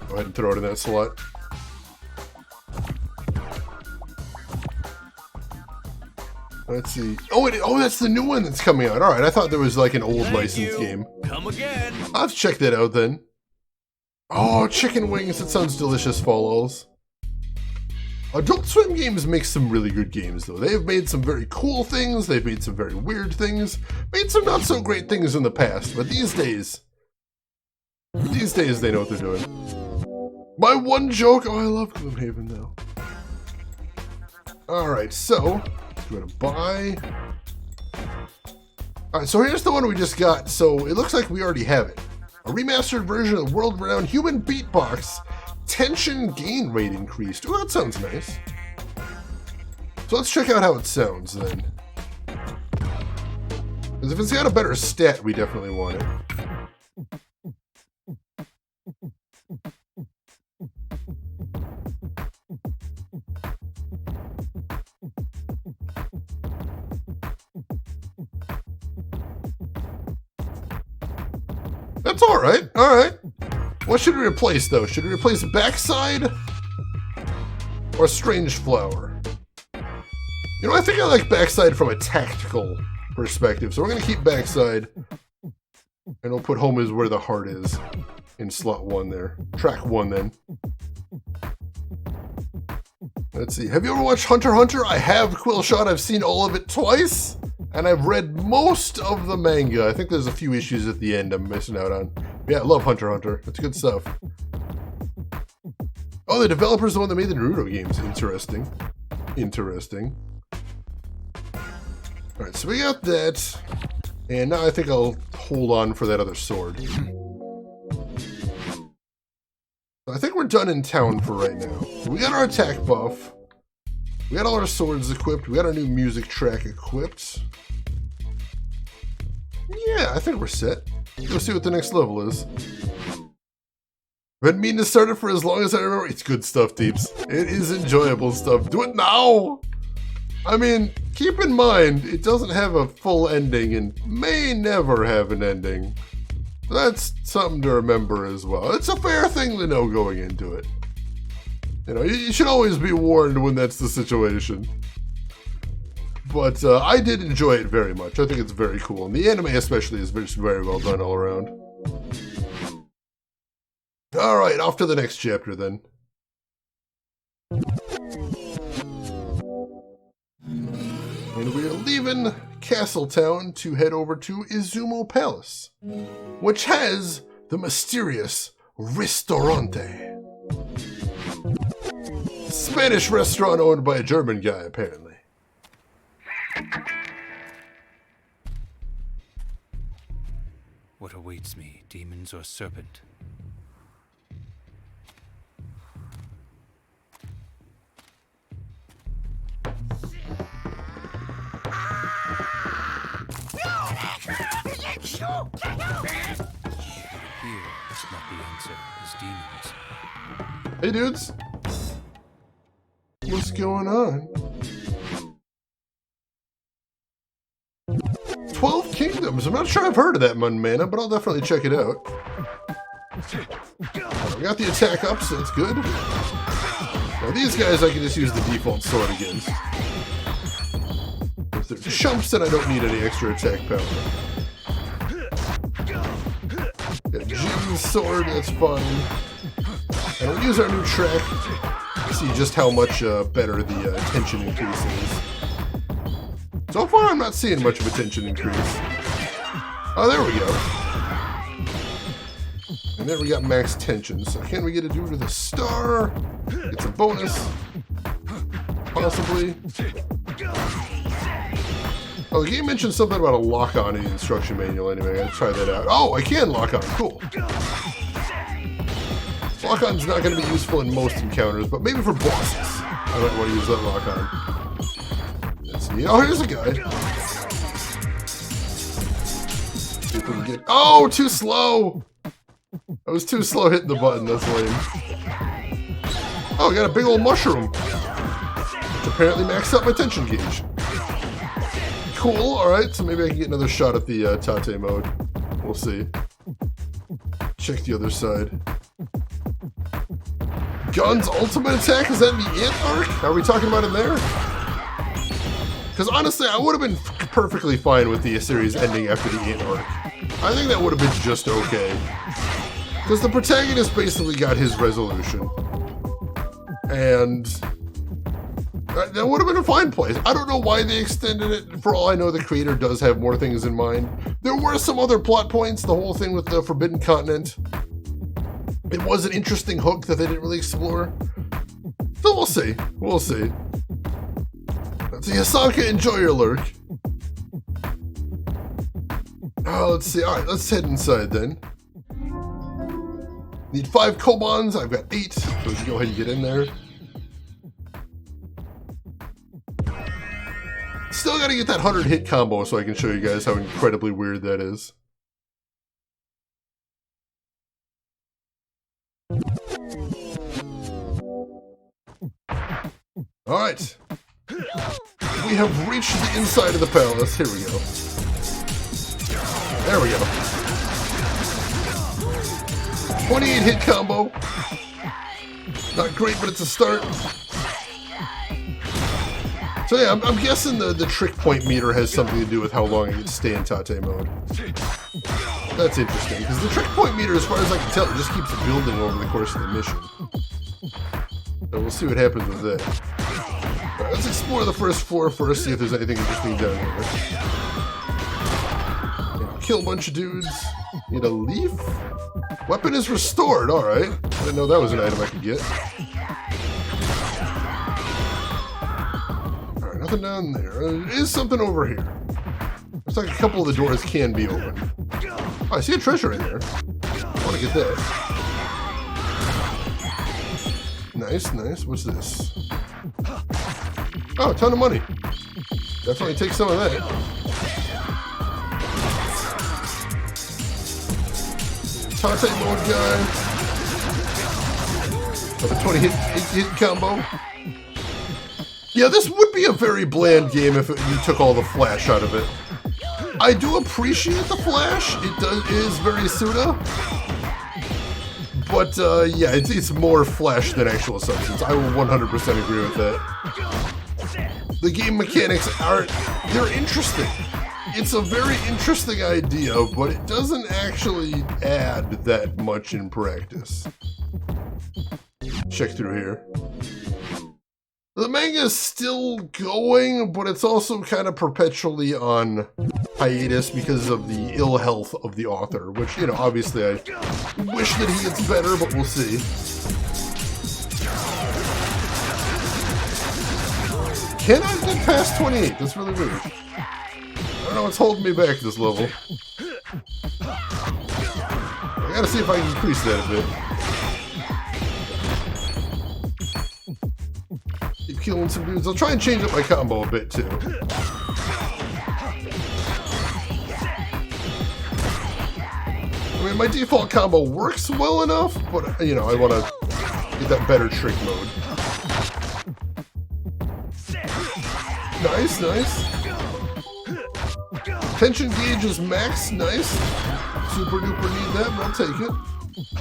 Go ahead and throw it in that slot. Let's see. Oh, that's the new one that's coming out. Alright, I thought there was like an old licensed game. Come again. I'll have to check that out then. Oh, chicken wings. That sounds delicious, Fallows. Adult Swim Games makes some really good games, though. They have made some very cool things. They've made some very weird things. Made some not so great things in the past, but these days they know what they're doing. My one joke. Oh, I love Gloomhaven, though. Alright, so we're gonna buy. Alright, so here's the one we just got. So it looks like we already have it. A remastered version of the world-renowned Human Beatbox. Tension gain rate increased. Oh, that sounds nice. So let's check out how it sounds then. Because if it's got a better stat, we definitely want it. That's alright, alright. What should we replace, though? Should we replace Backside or Strange Flower? You know, I think I like Backside from a tactical perspective, so we're going to keep Backside, and we'll put Home is Where the Heart Is in slot 1 there. Track 1, then. Let's see. Have you ever watched Hunter x Hunter? I have, Quillshot. I've seen all of it twice, and I've read most of the manga. I think there's a few issues at the end I'm missing out on. Yeah, I love Hunter x Hunter. That's good stuff. Oh, the developer's the one that made the Naruto games. Interesting. Interesting. Alright, so we got that. And now I think I'll hold on for that other sword. I think we're done in town for right now. We got our attack buff. We got all our swords equipped. We got our new music track equipped. Yeah, I think we're set. Go see what the next level is. Been meaning to start it for as long as I remember. It's good stuff, Deeps. It is enjoyable stuff. Do it now! I mean, keep in mind, it doesn't have a full ending and may never have an ending. That's something to remember as well. It's a fair thing to know going into it. You know, you should always be warned when that's the situation. But I did enjoy it very much. I think it's very cool. And the anime especially is very well done all around. Alright, off to the next chapter then. And we are leaving Castletown to head over to Izumo Palace, which has the mysterious Ristorante. Spanish restaurant owned by a German guy, apparently. What awaits me, demons or serpent? Here is not the answer, as demons. Hey dudes! What's going on? 12 Kingdoms. I'm not sure I've heard of that Mana, but I'll definitely check it out. I got the attack up, so that's good. Now these guys I can just use the default sword against. If they're chumps, then I don't need any extra attack power. Got Jin's sword, that's fine. And we'll use our new track to see just how much better the tension increase is. So far, I'm not seeing much of a tension increase. Oh, there we go. And there we got max tension. So can we get a dude with a star? Get some bonus. Possibly. Oh, the game mentioned something about a lock-on in the instruction manual anyway. I gotta try that out. Oh, I can lock on. Cool. Lock-on's not going to be useful in most encounters, but maybe for bosses. I might want to use that lock-on. Let's see. Oh, here's a guy. See if we can get... Oh, too slow! I was too slow hitting the button. That's lame. Oh, I got a big old mushroom. Which apparently maxed out my tension gauge. Cool, alright, so maybe I can get another shot at the Tate mode. We'll see. Check the other side. Gun's ultimate attack, is that in the Ant arc? Are we talking about it there? Because honestly, I would have been perfectly fine with the series ending after the Ant arc. I think that would have been just okay. Because the protagonist basically got his resolution. And that would have been a fine place. I don't know why they extended it. For all I know, the creator does have more things in mind. There were some other plot points. The whole thing with the Forbidden Continent. It was an interesting hook that they didn't really explore. So we'll see. We'll see. Let's see. Hasanka, enjoy your lurk. Let's see. Alright, let's head inside then. Need 5 Kobans. I've got 8. So we can go ahead and get in there. Still gotta get that 100 hit combo so I can show you guys how incredibly weird that is. Alright. We have reached the inside of the palace. Here we go. There we go. 28 hit combo. Not great, but it's a start. So yeah, I'm guessing the trick point meter has something to do with how long I get to stay in Tate mode. That's interesting, because the trick point meter, as far as I can tell, it just keeps building over the course of the mission. So we'll see what happens with that. Alright, let's explore the first floor first, see if there's anything interesting down here. Kill a bunch of dudes. Need a leaf? Weapon is restored, alright. I didn't know that was an item I could get. Alright, nothing down there. There is something over here. Looks like a couple of the doors can be open. Oh, I see a treasure in there. I want to get that. Nice, nice. What's this? Oh, a ton of money. Definitely take some of that. Tate mode guy. Another 20 hit combo. Yeah, this would be a very bland game if you took all the flash out of it. I do appreciate the flash. It is very Suda. But yeah, it's more flash than actual substance. I will 100% agree with that. The game mechanics they're interesting. It's a very interesting idea, but it doesn't actually add that much in practice. Check through here. The manga is still going, but it's also kind of perpetually on hiatus because of the ill health of the author, which, you know, obviously I wish that he gets better, but we'll see. Can I get past 28? That's really weird. I don't know what's holding me back this level. I gotta see if I can increase that a bit. Keep killing some dudes. I'll try and change up my combo a bit too. I mean, my default combo works well enough, but, you know, I want to get that better trick mode. Nice, nice. Tension gauge is max, nice. Super duper need that, but I'll take it.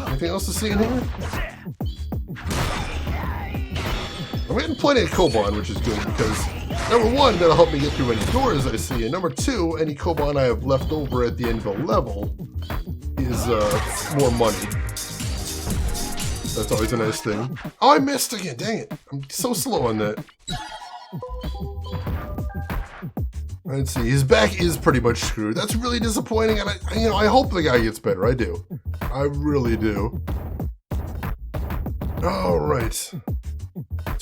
Anything else to see in here? I'm getting plenty of Koban, which is good, because number one, that'll help me get through any doors I see, and number two, any Koban I have left over at the end of a level is more money. That's always a nice thing. Oh, I missed again, dang it. I'm so slow on that. Let's see, his back is pretty much screwed. That's really disappointing, and I hope the guy gets better. I do. I really do. All right.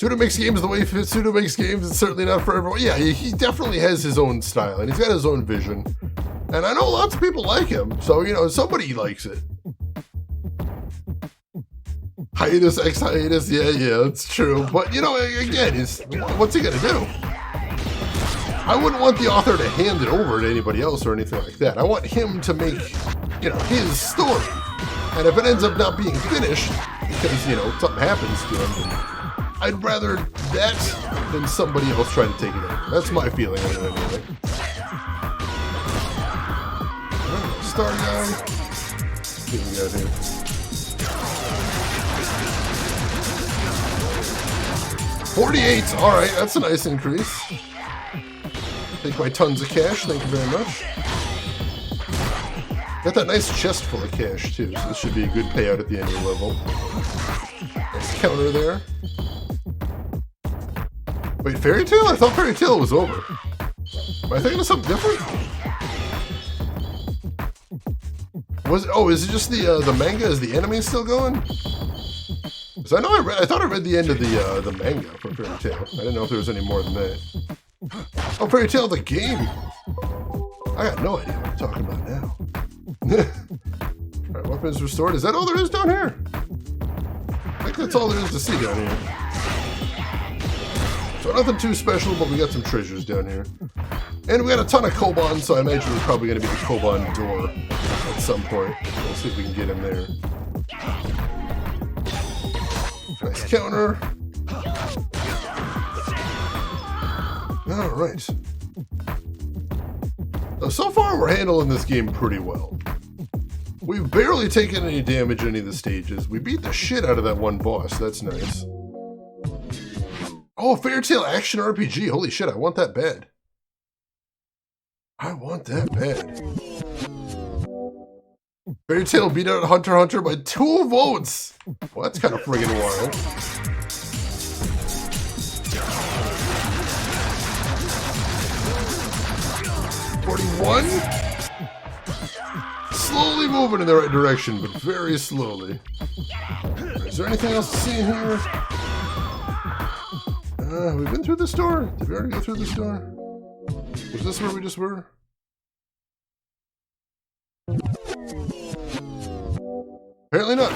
Suda makes games the way Suda makes games. It's certainly not for everyone. Yeah, he definitely has his own style, and he's got his own vision. And I know lots of people like him, so, you know, somebody likes it. Hiatus, ex-hiatus, yeah, it's true. But, you know, again, what's he gonna do? I wouldn't want the author to hand it over to anybody else or anything like that. I want him to make, you know, his story. And if it ends up not being finished, because, you know, something happens to him, then I'd rather that than somebody else try to take it over. That's my feeling anyway. Alright, Star Guy. Let's see what we got here. 48, alright, that's a nice increase. Take my tons of cash, thank you very much. Got that nice chest full of cash too, so this should be a good payout at the end of the level. Nice counter there. Wait, Fairy Tail? I thought Fairy Tail was over. Am I thinking of something different? Is it just the manga? Is the anime still going? Because I thought I read the end of the manga for Fairy Tail. I didn't know if there was any more than that. Oh, Fairy Tail the game! I got no idea what I'm talking about now. Alright, weapons restored. Is that all there is down here? I think that's all there is to see down here. So nothing too special, but we got some treasures down here. And we got a ton of Koban, so I imagine there's probably going to be a Koban door at some point. We'll see if we can get him there. Nice counter. Alright. So far we're handling this game pretty well. We've barely taken any damage in any of the stages. We beat the shit out of that one boss. That's nice. Oh, Fairy Tail Action RPG. Holy shit, I want that bad. I want that bad. Fairy Tail beat out Hunter x Hunter by 2 votes. Well, that's kind of friggin' wild. $41? Slowly moving in the right direction, but very slowly. Is there anything else to see in here? Have we been through this door? Did we already go through this door? Was this where we just were? Apparently not.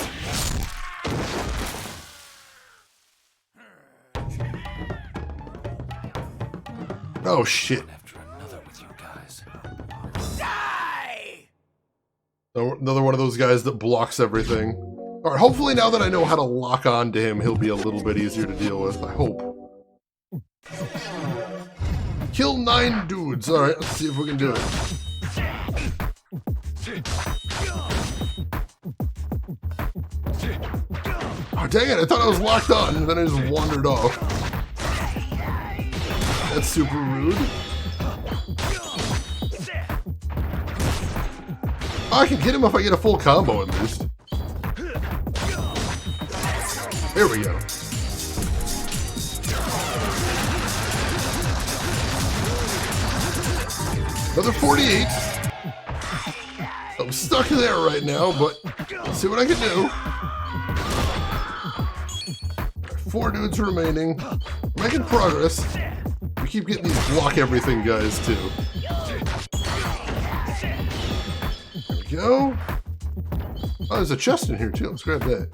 Oh shit. Another one of those guys that blocks everything. Alright, hopefully now that I know how to lock on to him, he'll be a little bit easier to deal with. I hope. Kill 9 dudes. Alright, let's see if we can do it. Oh, dang it, I thought I was locked on, and then I just wandered off. That's super rude. Oh, I can get him if I get a full combo at least. There we go. Another 48. I'm stuck there right now, but let's see what I can do. 4 dudes remaining. Making progress. We keep getting these block everything guys too. There we go. Oh, there's a chest in here too. Let's grab that.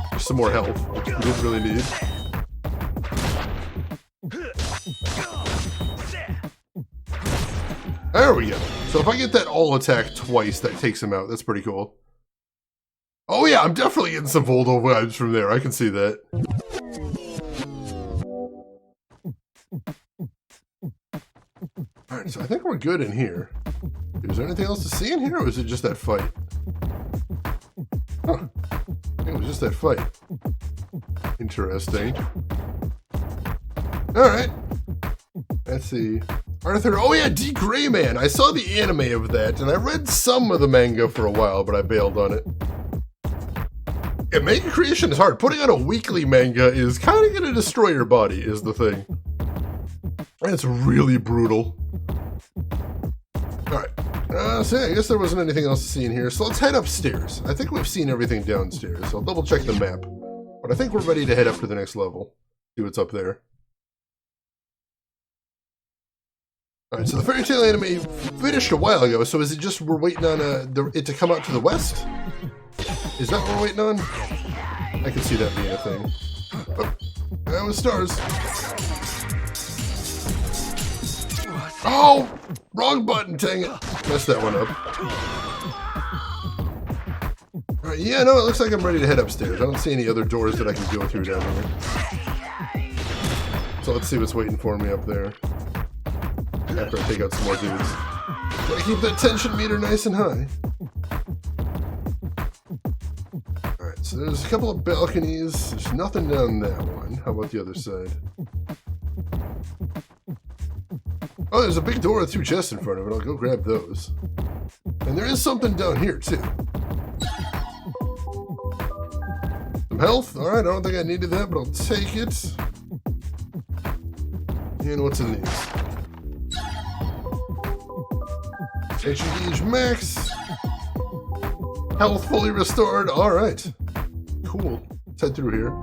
There's some more health, which we didn't really need. There we go. So if I get that all attack twice, that takes him out. That's pretty cool. Oh yeah, I'm definitely getting some Voldo vibes from there. I can see that. Alright, so I think we're good in here. Is there anything else to see in here, or is it just that fight? Huh. I think it was just that fight. Interesting. Alright. Let's see. Arthur, oh yeah, D. Gray Man. I saw the anime of that, and I read some of the manga for a while, but I bailed on it. Yeah, manga creation is hard. Putting out a weekly manga is kind of going to destroy your body, is the thing. And it's really brutal. Alright. So yeah, I guess there wasn't anything else to see in here, so let's head upstairs. I think we've seen everything downstairs, so I'll double check the map. But I think we're ready to head up to the next level. See what's up there. Alright, so the fairy tale anime finished a while ago, so is it just we're waiting on it to come out to the west? Is that what we're waiting on? I can see that being a thing. Oh, that was stars. Oh! Wrong button, dang it. Messed that one up. Alright, yeah, no, it looks like I'm ready to head upstairs. I don't see any other doors that I can go through down here. So let's see what's waiting for me up there. After I take out some more dudes. Gotta keep that tension meter nice and high. Alright, so there's a couple of balconies. There's nothing down that one. How about the other side? Oh, there's a big door with 2 chests in front of it. I'll go grab those. And there is something down here, too. Some health? Alright, I don't think I needed that, but I'll take it. And what's in these? Ancient gauge max. Health fully restored. Alright. Cool. Let's head through here.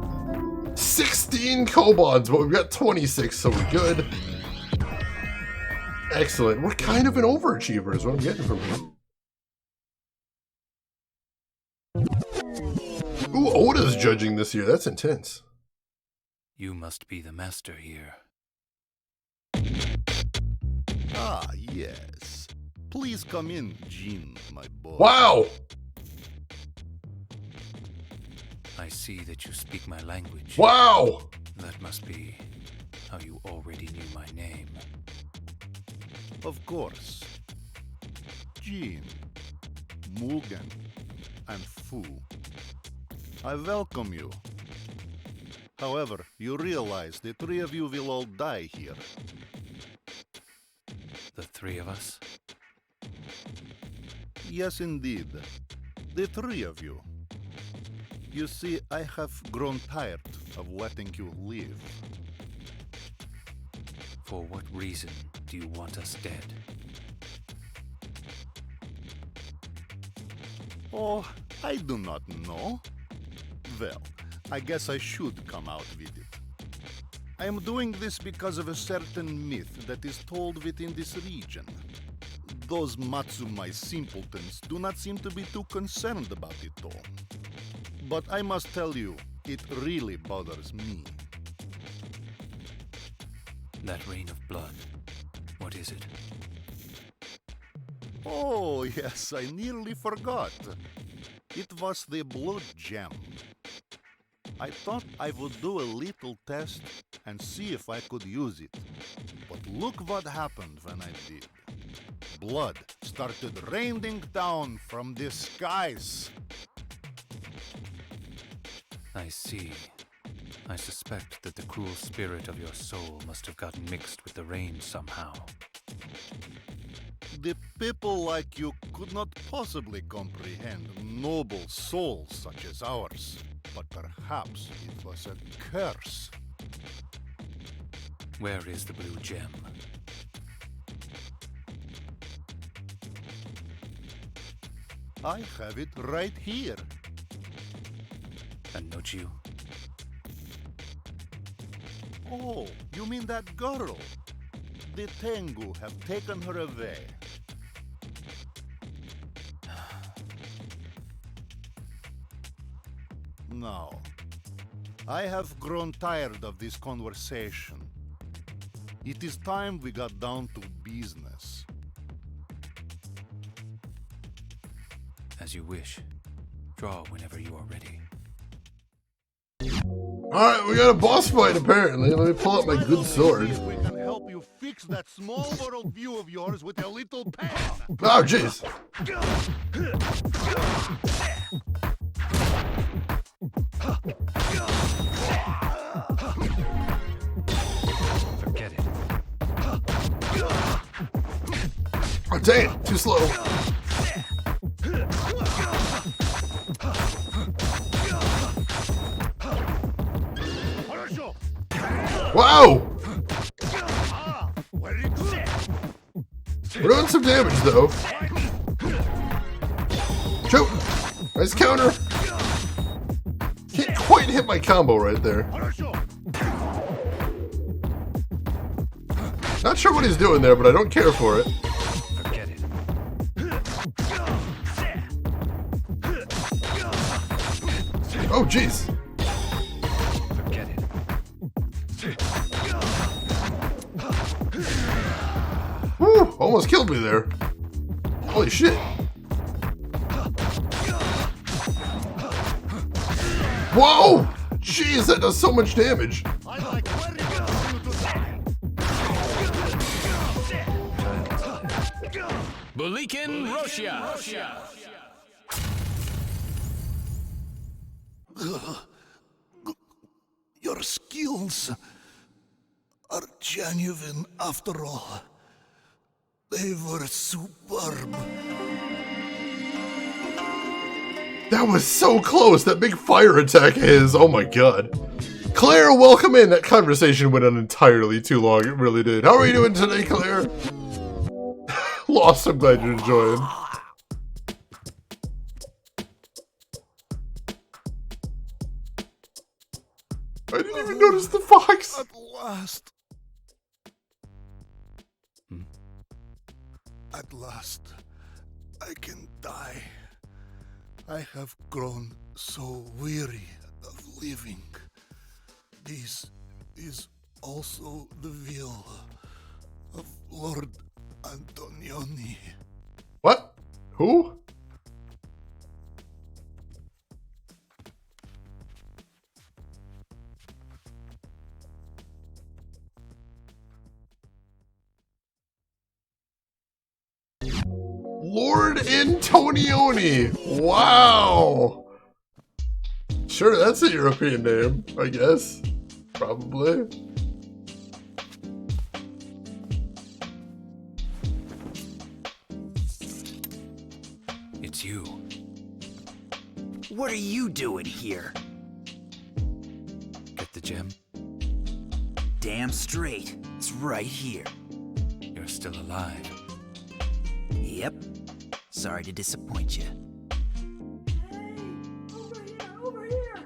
16 kobolds, but we've got 26, so we're good. Excellent. We're kind of an overachiever is what I'm getting from here. Ooh, Oda's judging this year. That's intense. You must be the master here. Ah, yes. Please come in, Jin, my boy. Wow! I see that you speak my language. Wow! That must be how you already knew my name. Of course. Jin, Mugen, and Fu. I welcome you. However, you realize the 3 of you will all die here. The 3 of us? Yes, indeed. The 3 of you. You see, I have grown tired of letting you live. For what reason do you want us dead? Oh, I do not know. Well, I guess I should come out with it. I am doing this because of a certain myth that is told within this region. Those Matsumai simpletons do not seem to be too concerned about it though. But I must tell you, it really bothers me. That rain of blood, what is it? Oh, yes, I nearly forgot. It was the blood gem. I thought I would do a little test and see if I could use it. But look what happened when I did. Blood started raining down from the skies. I see. I suspect that the cruel spirit of your soul must have gotten mixed with the rain somehow. The people like you could not possibly comprehend noble souls such as ours. But perhaps it was a curse. Where is the blue gem? I have it right here. And Nochiu? Oh, you mean that girl? The Tengu have taken her away. Now, I have grown tired of this conversation. It is time we got down to business. As you wish. Draw whenever you are ready. Alright, we got a boss fight apparently. Let me pull out my good sword. We can help you fix that small world view of yours with a little pen. Oh, jeez. Forget it. Oh, dang it. Too slow. Wow! We're doing some damage, though. Shoot! Nice counter. Can't quite didn't hit my combo right there. Not sure what he's doing there, but I don't care for it. Forget it. Oh, jeez. Forget it. Woo, almost killed me there. Holy shit. Whoa! Jeez, that does so much damage. Bulikin Rosia. Your skills are genuine after all. They were superb. That was so close, that big fire attack of his, oh my god. Claire, welcome in. That conversation went on entirely too long, it really did. How are you doing today, Claire? Lost, I'm glad you're enjoying. I didn't even notice the fox. At last. At last, I can die. I have grown so weary of living. This is also the will of Lord Antonioni. What? Who? Lord Antonioni. Wow. Sure, that's a European name, I guess. Probably. It's you. What are you doing here? Get the gem? Damn straight. It's right here. You're still alive. Yep. Sorry to disappoint you. Over here!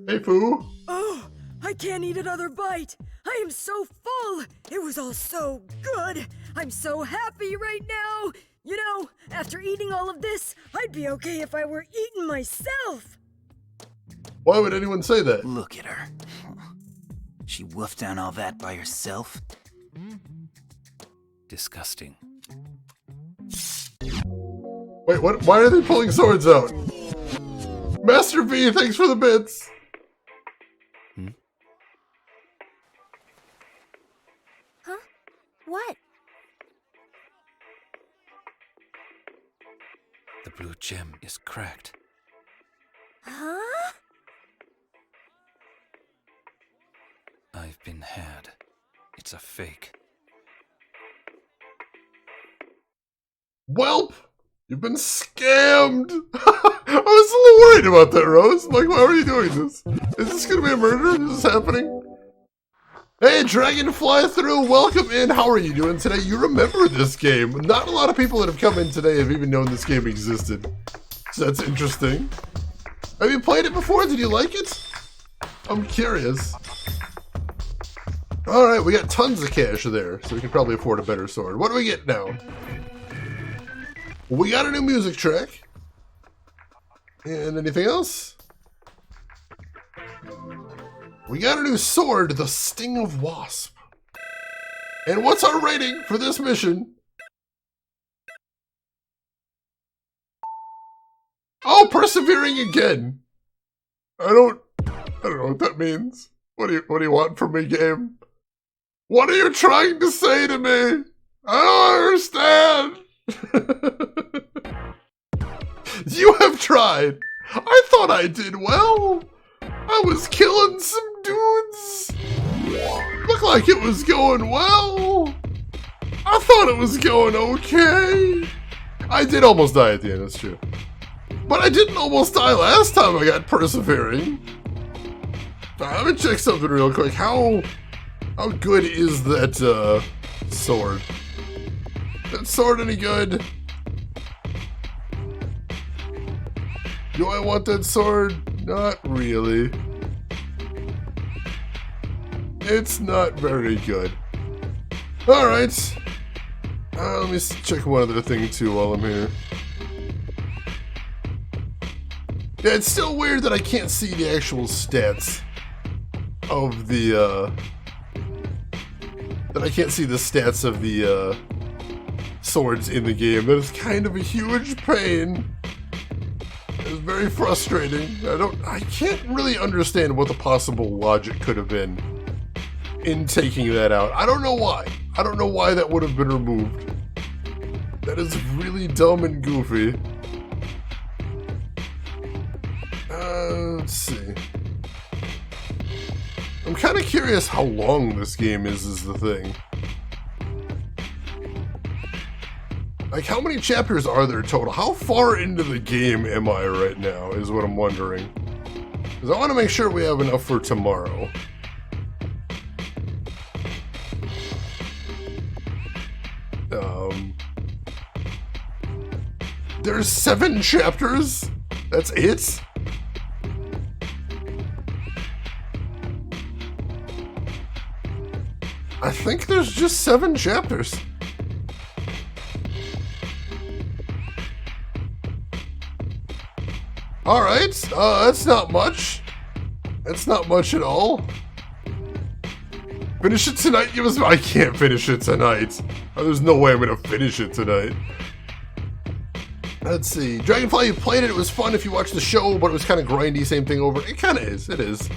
Hey, Foo. Oh, I can't eat another bite. I am so full. It was all so good. I'm so happy right now. You know, after eating all of this, I'd be okay if I were eating myself. Why would anyone say that? Look at her. She wolfed down all that by herself. Disgusting. Wait, what? Why are they pulling swords out? Master V, thanks for the bits. Huh? What? The blue gem is cracked. Huh? I've been had. It's a fake. Welp! You've been scammed! I was a little worried about that, Rose. Like, why are you doing this? Is this gonna be a murder? Is this happening? Hey, Dragonfly Through, welcome in. How are you doing today? You remember this game. Not a lot of people that have come in today have even known this game existed. So that's interesting. Have you played it before? Did you like it? I'm curious. Alright, we got tons of cash there, so we can probably afford a better sword. What do we get now? We got a new music track. And anything else? We got a new sword, the Sting of Wasp. And what's our rating for this mission? Oh, persevering again. I don't know what that means. What do you want from me, game? What are you trying to say to me? I don't understand. You have tried. I thought I did well. I was killing some dudes. Looked like it was going well. I thought it was going okay. I did almost die at the end, that's true. But I didn't almost die last time I got persevering. Let me check something real quick. How good is that sword? That sword any good? Do I want that sword? Not really. It's not very good. Alright. Let me check one other thing too while I'm here. Yeah, it's still weird that I can't see the actual stats of the, that I can't see the stats of the, swords in the game. That is kind of a huge pain. It's very frustrating. I can't really understand what the possible logic could have been in taking that out. I don't know why. I don't know why that would have been removed. That is really dumb and goofy. Let's see. I'm kind of curious how long this game is the thing. Like, how many chapters are there total? How far into the game am I right now, is what I'm wondering. Because I want to make sure we have enough for tomorrow. There's 7 chapters? That's it? I think there's just 7 chapters. Alright, that's not much. That's not much at all. Finish it tonight? I can't finish it tonight. There's no way I'm gonna finish it tonight. Let's see. Dragonfly, you played it. It was fun if you watched the show, but it was kind of grindy. Same thing over. It kind of is. It is.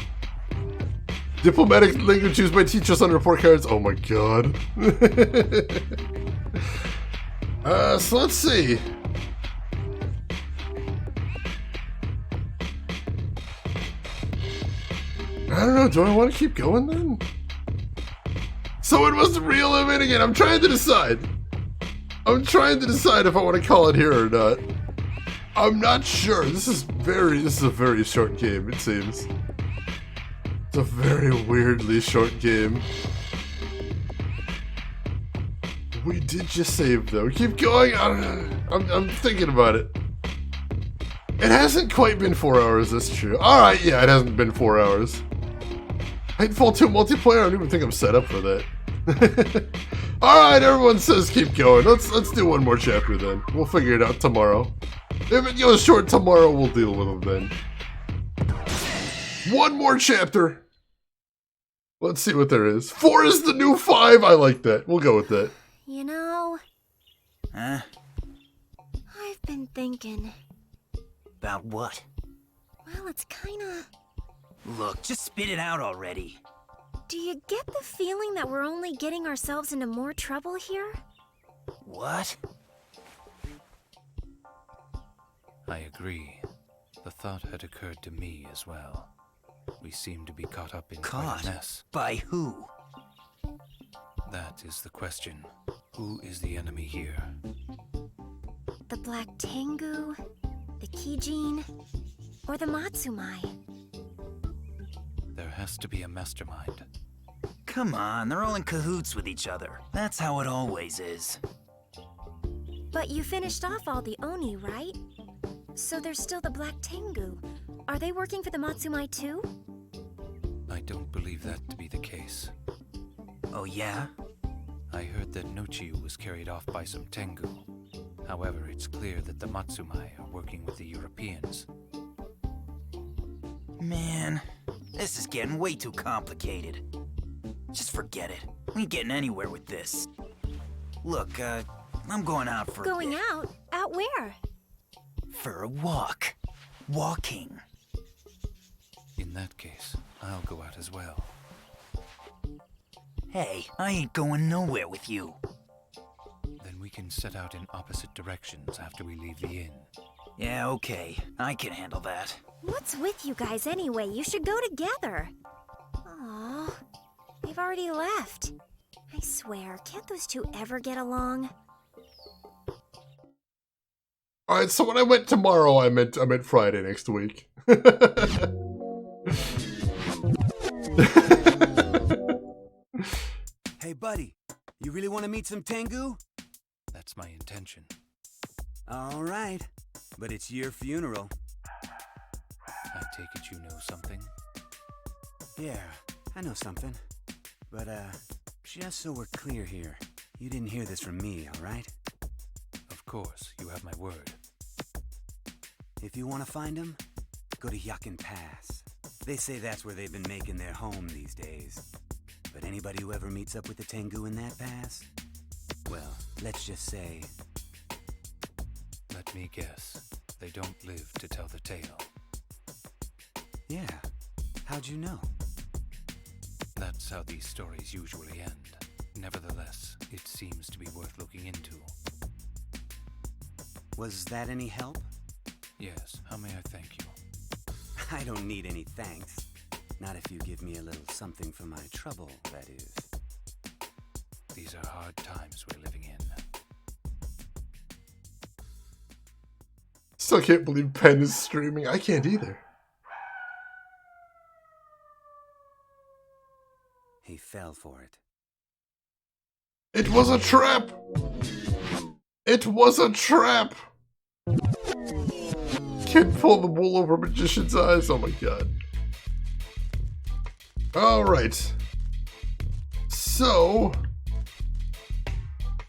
Diplomatic language used by teachers on report cards. Oh my god. So let's see. I don't know. Do I want to keep going then? Someone must reel him in again. I'm trying to decide. I'm trying to decide if I want to call it here or not. I'm not sure. This is a very short game, it seems. It's a very weirdly short game. We did just save though. Keep going. I'm thinking about it. It hasn't quite been 4 hours, that's true. Alright, yeah, it hasn't been 4 hours. Titanfall 2 multiplayer? I don't even think I'm set up for that. Alright, everyone says keep going. Let's do one more chapter then. We'll figure it out tomorrow. If it goes short tomorrow, we'll deal with them then. One more chapter. Let's see what there is. 4 is the new 5. I like that. We'll go with that. You know... Huh? I've been thinking... About what? Well, it's kinda... Look, just spit it out already. Do you get the feeling that we're only getting ourselves into more trouble here? What? I agree. The thought had occurred to me as well. We seem to be caught up in quite a mess. By who? That is the question. Who is the enemy here? The Black Tengu? The Kijin? Or the Matsumai? There has to be a mastermind. Come on, they're all in cahoots with each other. That's how it always is. But you finished off all the Oni, right? So there's still the Black Tengu. Are they working for the Matsumai too? I don't believe that to be the case. Oh yeah? I heard that Nochiu was carried off by some Tengu. However, it's clear that the Matsumai are working with the Europeans. Man, this is getting way too complicated. Just forget it. We ain't getting anywhere with this. Look, I'm going out for Going out? Out where? For a walk. Walking. In that case, I'll go out as well. Hey, I ain't going nowhere with you. Then we can set out in opposite directions after we leave the inn. Yeah, okay. I can handle that. What's with you guys anyway? You should go together. Aw, they've already left. I swear, can't those two ever get along? Alright, so when I went tomorrow, I meant Friday next week. Hey, buddy, you really want to meet some Tengu? That's my intention. All right, but it's your funeral. I take it you know something? Yeah, I know something. But, just so we're clear here, you didn't hear this from me, all right? Of course, you have my word. If you want to find them, go to Yakin Pass. They say that's where they've been making their home these days. But anybody who ever meets up with the Tengu in that pass, well, let's just say... Let me guess. They don't live to tell the tale. Yeah. How'd you know? That's how these stories usually end. Nevertheless, it seems to be worth looking into. Was that any help? Yes. How may I thank you? I don't need any thanks. Not if you give me a little something for my trouble, that is. These are hard times we're living in. Still can't believe Penn is streaming. I can't either. He fell for it. It was a trap! It was a trap! Can't pull the wool over magician's eyes. Oh my god. Alright. So...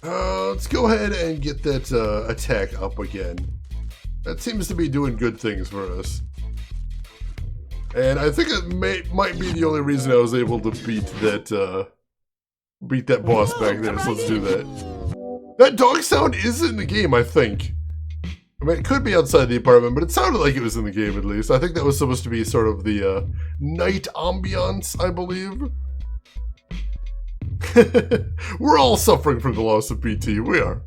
let's go ahead and get that attack up again. That seems to be doing good things for us. And I think it might be the only reason I was able to beat that boss back there, so let's do that. That dog sound is in the game, I think. I mean, it could be outside the apartment, but it sounded like it was in the game at least. I think that was supposed to be sort of the night ambiance, I believe. We're all suffering from the loss of BT. We are.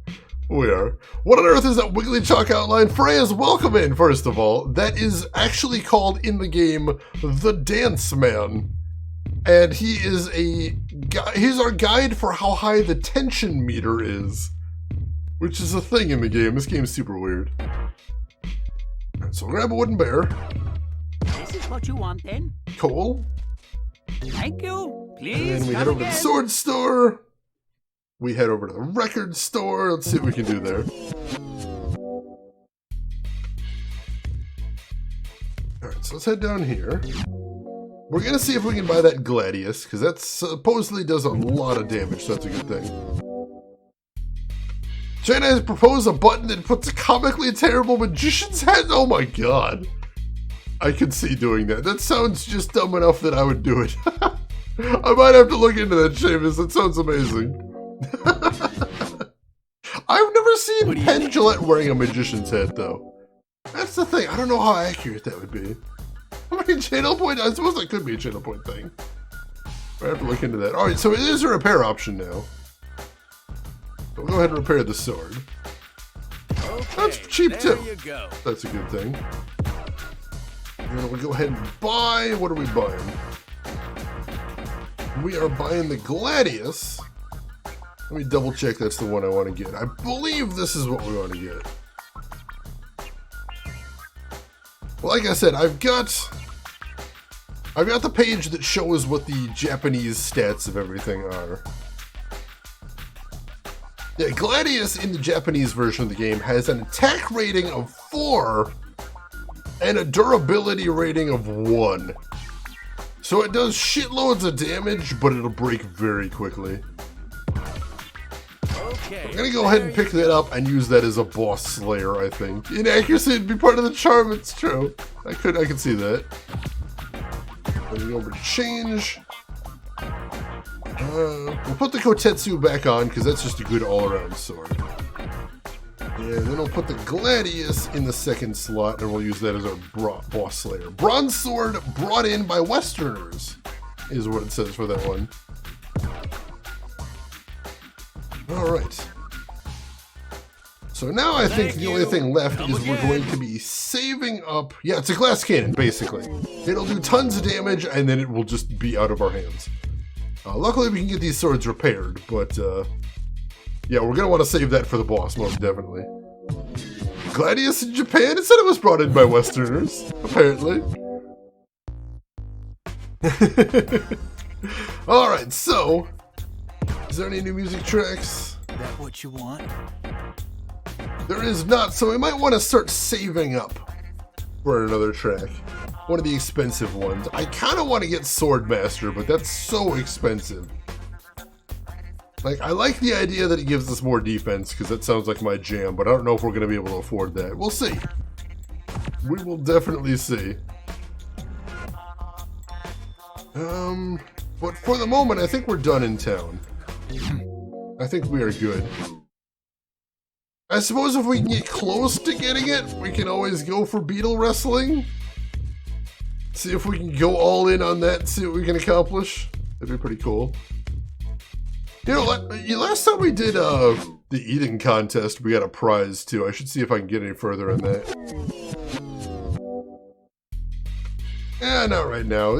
We are. What on earth is that wiggly chalk outline? Freya's welcome in, first of all. That is actually called in the game the Dance Man. And he is he's our guide for how high the tension meter is. Which is a thing in the game. This game's super weird. Alright, so we'll grab a wooden bear. This is what you want, then? Cool. Thank you. Please. And then we head over to the sword store. We head over to the record store. Let's see what we can do there. Alright, so let's head down here. We're going to see if we can buy that Gladius, because that supposedly does a lot of damage, so that's a good thing. China has proposed a button that puts a comically terrible magician's head. Oh my god. I could see doing that. That sounds just dumb enough that I would do it. I might have to look into that, Seamus. That sounds amazing. I've never seen Penn Jillette wearing a magician's head, though. That's the thing. I don't know how accurate that would be. I mean, channel point, I suppose that could be a channel point thing. I have to look into that. Alright, so it is a repair option now. We'll go ahead and repair the sword. Okay, that's cheap too. You go. That's a good thing. And then we'll go ahead and buy. What are we buying? We are buying the Gladius. Let me double check that's the one I want to get. I believe this is what we want to get. Like I said, I've got the page that shows what the Japanese stats of everything are. Yeah, Gladius in the Japanese version of the game has an attack rating of 4 and a durability rating of 1. So it does shitloads of damage, but it'll break very quickly. Okay, I'm gonna go ahead and pick that up and use that as a boss slayer, I think. Inaccuracy would be part of the charm, it's true. I could see that. Then we go over to change. We'll put the Kotetsu back on, because that's just a good all-around sword. And then we'll put the Gladius in the second slot, and we'll use that as our boss slayer. Bronze sword brought in by Westerners, is what it says for that one. Alright. So now I think the only thing left is we're going to be saving up... Yeah, it's a glass cannon, basically. It'll do tons of damage, and then it will just be out of our hands. Luckily, we can get these swords repaired, but yeah, we're going to want to save that for the boss, most definitely. Gladius in Japan? It said it was brought in by Westerners, apparently. Alright, so, is there any new music tracks? That what you want? There is not, so we might want to start saving up for another track. One of the expensive ones. I kind of want to get Swordmaster, but that's so expensive. Like, I like the idea that it gives us more defense, because that sounds like my jam, but I don't know if we're going to be able to afford that. We'll see. We will definitely see. But for the moment, I think we're done in town. I think we are good. I suppose if we can get close to getting it, we can always go for beetle wrestling. See if we can go all in on that and see what we can accomplish. That'd be pretty cool. You know, last time we did the eating contest, we got a prize too. I should see if I can get any further on that. Yeah, not right now.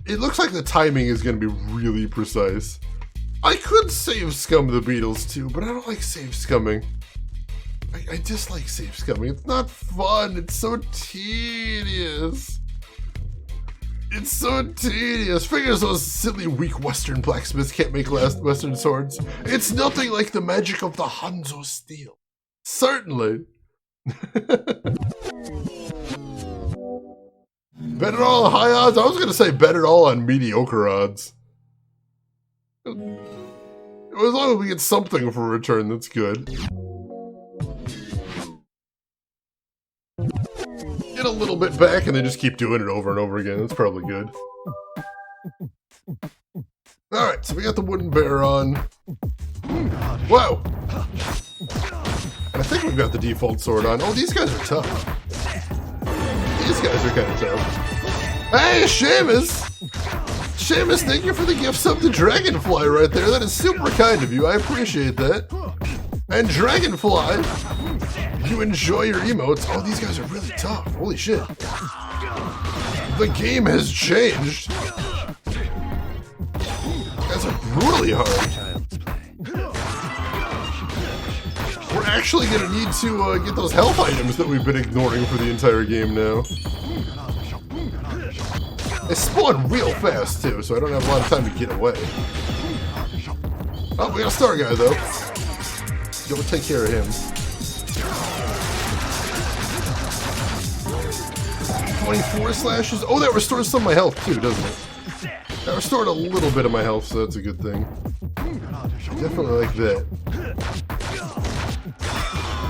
It looks like the timing is going to be really precise. I could save scum the beetles too, but I don't like save scumming. I dislike save scumming. It's not fun. It's so tedious. It's so tedious. Figures those silly, weak Western blacksmiths can't make last Western swords. It's nothing like the magic of the Hanzo steel. Certainly. Bet it all on high odds? I was going to say bet it all on mediocre odds. As long as we get something for a return, that's good. Get a little bit back and then just keep doing it over and over again. That's probably good. Alright, so we got the wooden bear on. Whoa! And I think we've got the default sword on. Oh, these guys are tough. These guys are kind of tough. Hey, Seamus! Seamus, thank you for the gift sub to Dragonfly right there. That is super kind of you. I appreciate that. And Dragonfly, you enjoy your emotes. Oh, these guys are really tough. Holy shit. The game has changed. These guys are brutally hard. We're actually going to need to get those health items that we've been ignoring for the entire game now. They spawn real fast, too, so I don't have a lot of time to get away. Oh, we got a star guy, though. Go take care of him. 24 slashes. Oh, that restores some of my health, too, doesn't it? That restored a little bit of my health, so that's a good thing. Definitely like that.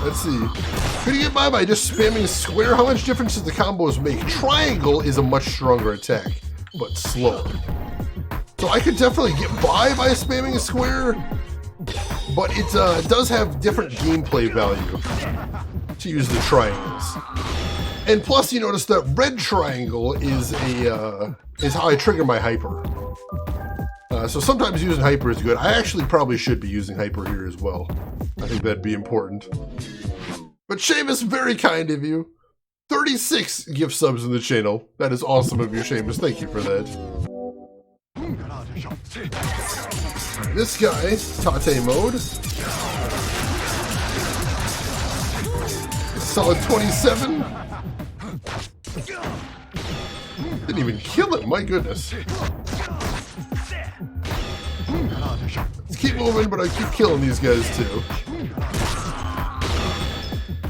Let's see. Could you get by just spamming square? How much difference does the combos make? Triangle is a much stronger attack, but slower. So I could definitely get by spamming a square, but it does have different gameplay value to use the triangles. And plus, you notice that red triangle is how I trigger my hyper. So sometimes using hyper is good. I actually probably should be using hyper here as well. I think that'd be important. But Seamus, very kind of you. 36 gift subs in the channel. That is awesome of you, Seamus. Thank you for that. This guy, Tate mode. Solid 27. Didn't even kill it, my goodness. Let's keep moving, but I keep killing these guys too.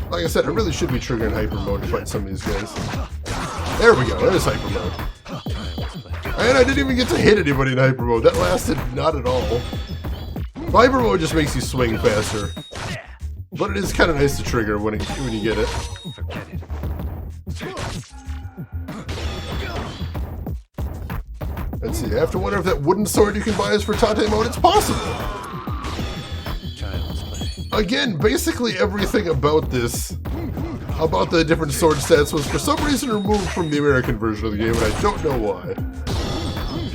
Like I said, I really should be triggering hyper mode to fight some of these guys. There we go, there's hyper mode. And I didn't even get to hit anybody in hyper mode. That lasted not at all. Hyper mode just makes you swing faster. But it is kind of nice to trigger when you get it. Let's see, I have to wonder if that wooden sword you can buy is for Tate mode. It's possible. Again, basically everything about this, about the different sword stats, was for some reason removed from the American version of the game, and I don't know why.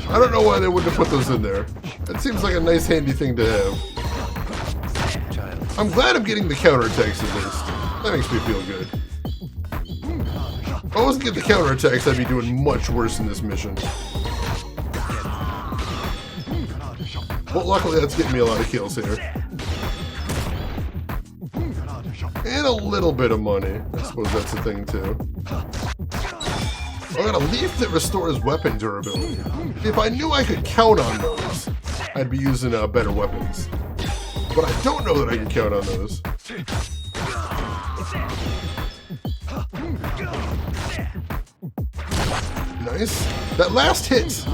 I don't know why they wouldn't have put those in there. That seems like a nice handy thing to have. I'm glad I'm getting the counterattacks at least. That makes me feel good. If I wasn't getting the counterattacks, I'd be doing much worse in this mission. But luckily that's getting me a lot of kills here. And And a little bit of money. I suppose that's the thing, too. I got a leaf that restores weapon durability. If I knew I could count on those, I'd be using better weapons. But I don't know that I can count on those. Nice. That last hit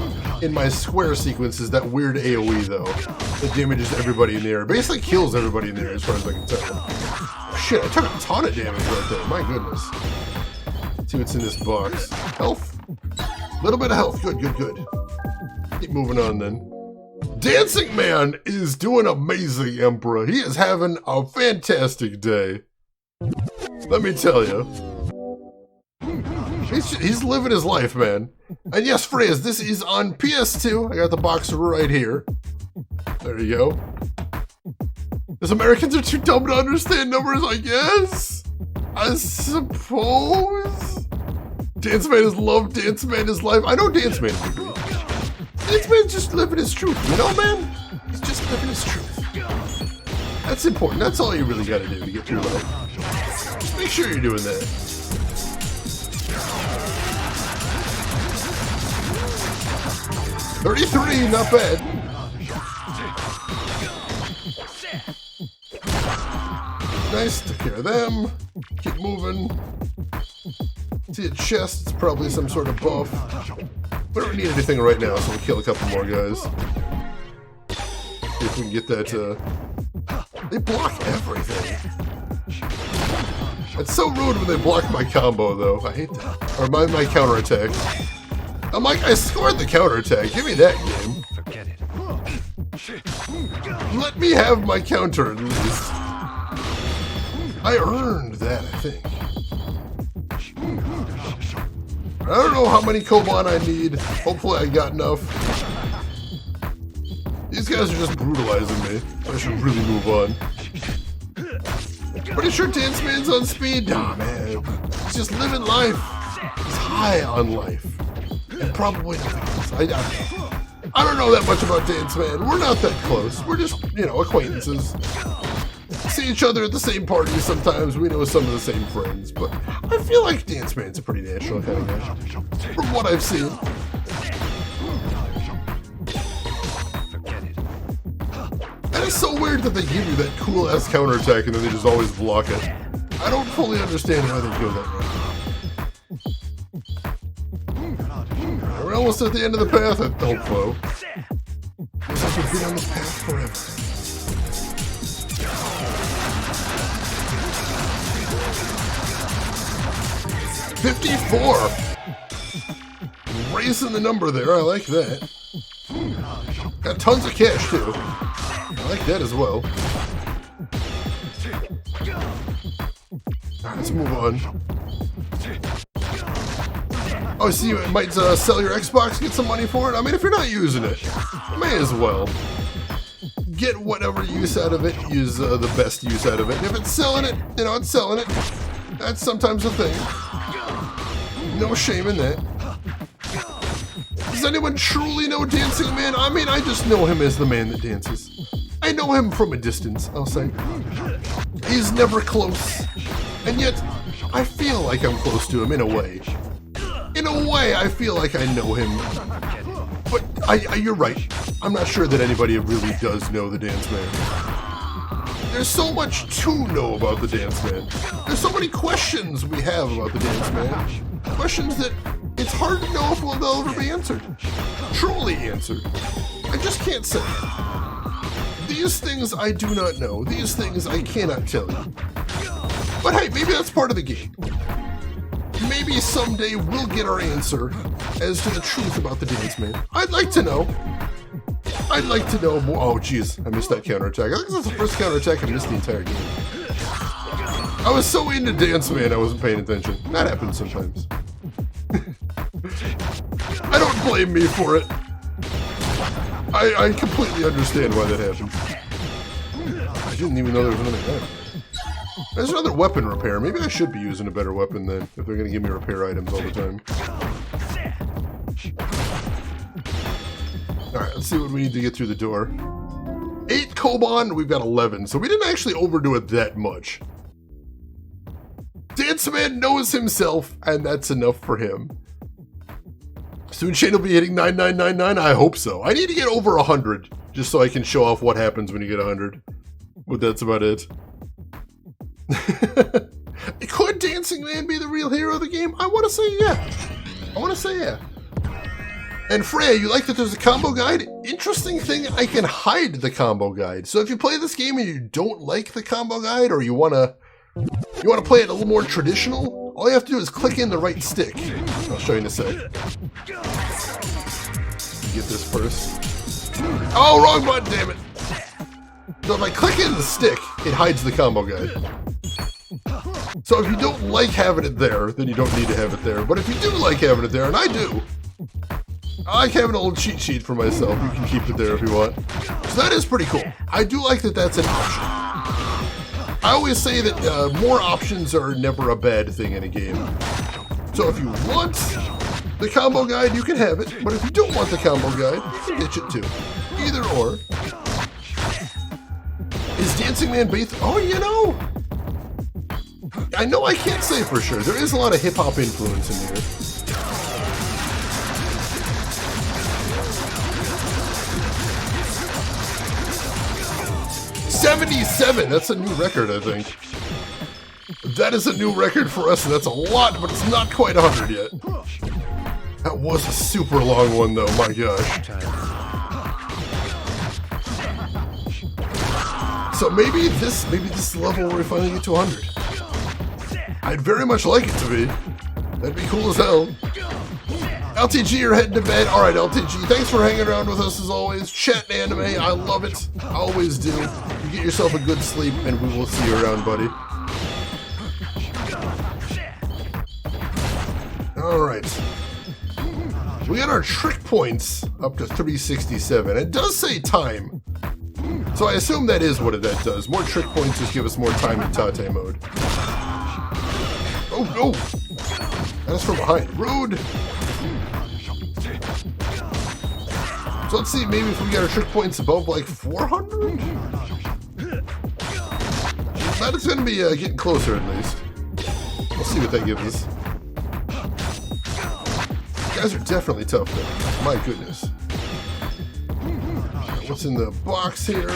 in my square sequence is that weird AoE, though. That damages everybody in the air. Basically kills everybody in the air, as far as I can tell. Oh, shit, I took a ton of damage right there. My goodness. Let's see what's in this box. Health? A little bit of health. Good, good, good. Keep moving on, then. Dancing Man is doing amazing, Emperor. He is having a fantastic day. Let me tell you. He's living his life, man. And yes, Freya's, this is on PS2. I got the box right here. There you go. Because Americans are too dumb to understand numbers, I guess? I suppose? Dance Man is love, Dance Man is life. I know Dance Man is great. Dance Man's just living his truth, you know, man? He's just living his truth. That's important. That's all you really gotta do to get through life. Just make sure you're doing that. $33, not bad. Nice, took care of them. Keep moving. See a chest, it's probably some sort of buff. We don't need anything right now, so we'll kill a couple more guys. See if we can get that, They block everything. It's so rude when they block my combo, though. I hate that. Or my counterattack. I'm like, I scored the counterattack. Give me that game. Forget it. Let me have my counter, at least. I earned that, I think. I don't know how many Koban I need. Hopefully I got enough. These guys are just brutalizing me. I should really move on. Pretty sure Dance Man's on speed. Nah, man. He's just living life. He's high on life. And probably nothing else. I don't know that much about Dance Man. We're not that close. We're just, you know, acquaintances. See each other at the same parties sometimes. We know some of the same friends. But I feel like Dance Man's a pretty natural kind of guy. From what I've seen. And it's so weird that they give you that cool-ass counterattack and then they just always block it. I don't fully understand how they do that. We're almost at the end of the path, I hope so. Looks like we've been on this path forever. $54! Raising the number there, I like that. Got tons of cash, too. I like that as well. Alright, let's move on. Oh, so you might sell your Xbox, get some money for it? I mean, if you're not using it, you may as well. Get whatever use out of it, use the best use out of it. If it's selling it, you know, it's selling it. That's sometimes a thing. No shame in that. Does anyone truly know Dancing Man? I mean, I just know him as the man that dances. I know him from a distance, I'll say. He's never close. And yet, I feel like I'm close to him in a way. In a way, I feel like I know him. But you're right. I'm not sure that anybody really does know the Dance Man. There's so much to know about the Dance Man. There's so many questions we have about the Dance Man. Questions that it's hard to know if they'll ever be answered. Truly answered. I just can't say. These things I do not know. These things I cannot tell you. But hey, maybe that's part of the game. Maybe someday we'll get our answer as to the truth about the Dance Man. I'd like to know. I'd like to know more. Oh, jeez, I missed that counterattack. I think that's the first counterattack I missed the entire game. I was so into Dance Man, I wasn't paying attention. That happens sometimes. I don't blame me for it. I completely understand why that happened. I didn't even know there was another guy. There's another weapon repair. Maybe I should be using a better weapon then, if they're going to give me repair items all the time. Alright, let's see what we need to get through the door. 8 Koban, we've got 11, so we didn't actually overdo it that much. Dance Man knows himself, and that's enough for him. Soon Shane will be hitting 9999. I hope so. I need to get over 100, just so I can show off what happens when you get 100. But that's about it. Could Dancing Man be the real hero of the game? I want to say yeah. And Freya, you like that there's a combo guide? Interesting thing, I can hide the combo guide. So if you play this game and you don't like the combo guide, or you wanna play it a little more traditional, all you have to do is click in the right stick. I'll show you in a sec. Get this first. Oh, wrong button, damn it! So if I click in the stick, it hides the combo guide. So if you don't like having it there, then you don't need to have it there. But if you do like having it there, and I do, I like having a little cheat sheet for myself. You can keep it there if you want. So that is pretty cool. I do like that that's an option. I always say that more options are never a bad thing in a game. So if you want the combo guide, you can have it. But if you don't want the combo guide, you can ditch it too. Either or. Is Dancing Man Bath? Oh, you know. I know I can't say for sure. There is a lot of hip-hop influence in here. $77! That's a new record, I think. That is a new record for us, and that's a lot, but it's not quite 100 yet. That was a super long one, though, my gosh. So maybe this level where we finally get to 100. I'd very much like it to be. That'd be cool as hell. LTG, you're heading to bed. Alright, LTG, thanks for hanging around with us as always. Chatting anime, I love it. I always do. You get yourself a good sleep, and we will see you around, buddy. Alright. We got our trick points up to 367. It does say time. So I assume that is what that does. More trick points just give us more time in Tate mode. Oh, no! That's from behind. Rude! So let's see, maybe if we get our trick points above like 400? That is going to be getting closer at least. We'll see what that gives us. These guys are definitely tough though. My goodness. What's in the box here?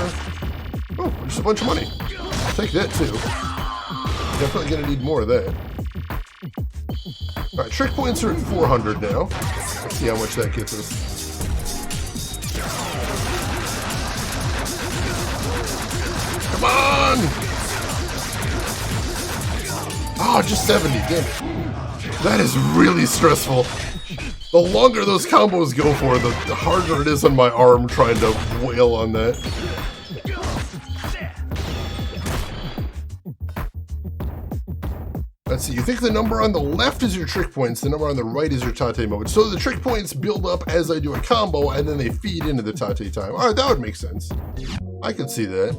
Oh, just a bunch of money. I'll take that too. Definitely going to need more of that. Alright, trick points are at 400 now. Let's see how much that gets us. Come on! Oh, just 70, damn it. That is really stressful. The longer those combos go for, the harder it is on my arm trying to wail on that. Let's see, you think the number on the left is your trick points, the number on the right is your Tate mode. So the trick points build up as I do a combo, and then they feed into the Tate time. Alright, that would make sense. I could see that.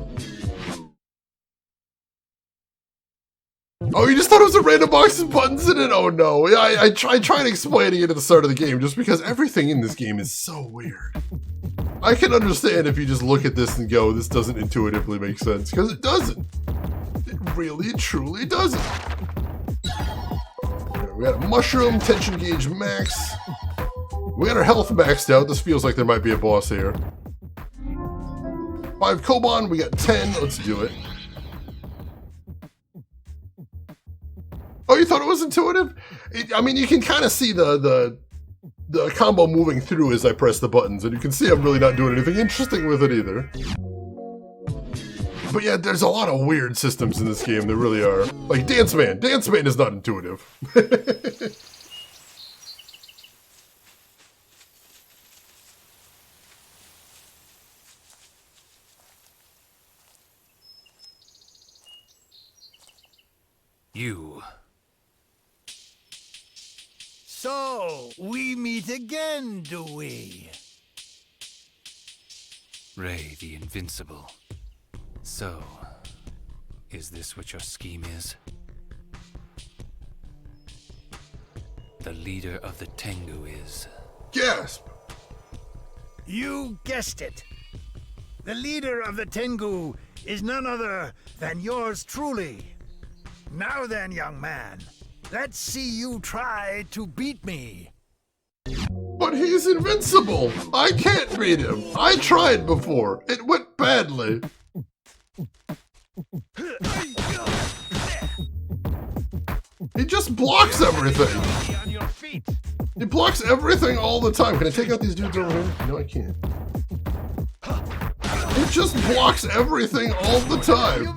Oh, you just thought it was a random box of buttons in it? Oh no. Yeah, I tried explaining it at the start of the game, just because everything in this game is so weird. I can understand if you just look at this and go, this doesn't intuitively make sense, because it doesn't. It really, truly doesn't. We got a mushroom, tension gauge max. We got our health maxed out. This feels like there might be a boss here. 5 Koban, we got 10. Let's do it. Oh, you thought it was intuitive? I mean, you can kind of see the combo moving through as I press the buttons, and you can see I'm really not doing anything interesting with it either. But yeah, there's a lot of weird systems in this game, there really are. Like Dance Man. Dance Man is not intuitive. You. So, we meet again, do we? Ray the Invincible. So, is this what your scheme is? The leader of the Tengu is... Gasp! You guessed it. The leader of the Tengu is none other than yours truly. Now then, young man, let's see you try to beat me. But he's invincible! I can't beat him! I tried before! It went badly! He just blocks everything! He blocks everything all the time! Can I take out these dudes over here? No, I can't. He just blocks everything all the time!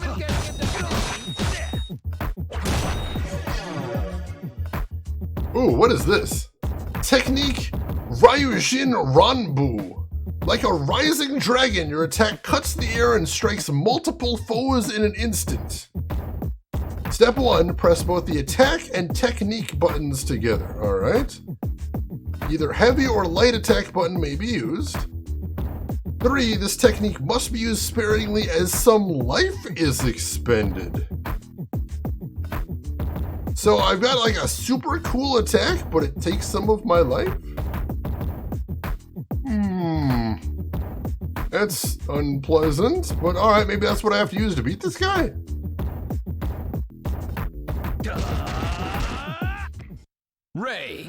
Ooh, what is this? Technique Ryujin Ranbu. Like a rising dragon, your attack cuts the air and strikes multiple foes in an instant. Step 1, press both the attack and technique buttons together, alright? Either heavy or light attack button may be used. 3, this technique must be used sparingly as some life is expended. So I've got like a super cool attack, but it takes some of my life? That's unpleasant, but alright, maybe that's what I have to use to beat this guy. Ray.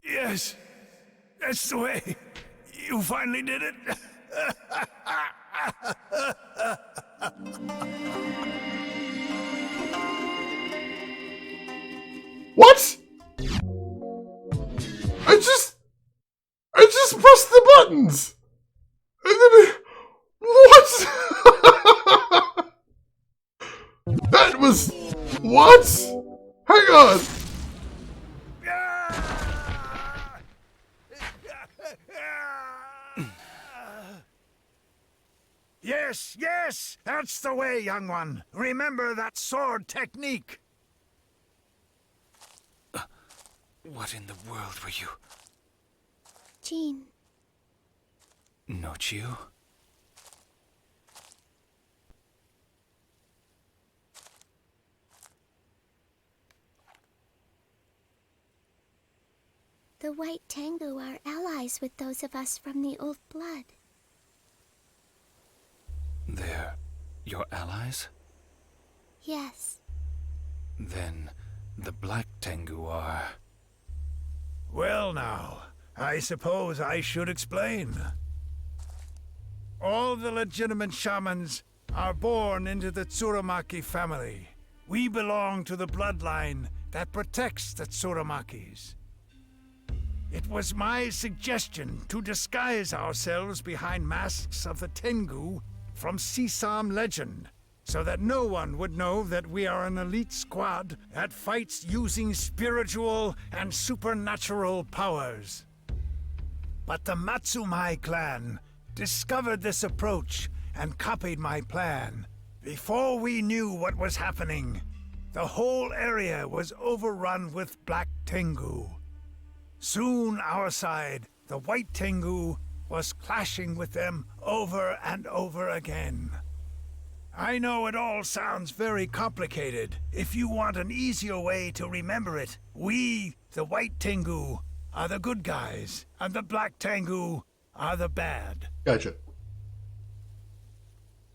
Yes, that's the way. You finally did it. What? I just pressed the buttons. And then what? That was what? Hang on. Yes, that's the way, young one. Remember that sword technique. What in the world were you? Jean. Nochiu? The White Tengu are allies with those of us from the Old Blood. They're your allies? Yes. Then the Black Tengu are... Well now, I suppose I should explain. All the legitimate shamans are born into the Tsuramaki family. We belong to the bloodline that protects the Tsuramakis. It was my suggestion to disguise ourselves behind masks of the Tengu from Sesam legend, so that no one would know that we are an elite squad that fights using spiritual and supernatural powers. But the Matsumai clan discovered this approach and copied my plan. Before we knew what was happening, the whole area was overrun with Black Tengu. Soon our side, the White Tengu, was clashing with them over and over again. I know it all sounds very complicated. If you want an easier way to remember it, we, the White Tengu, are the good guys, and the Black Tengu are the bad. Gotcha.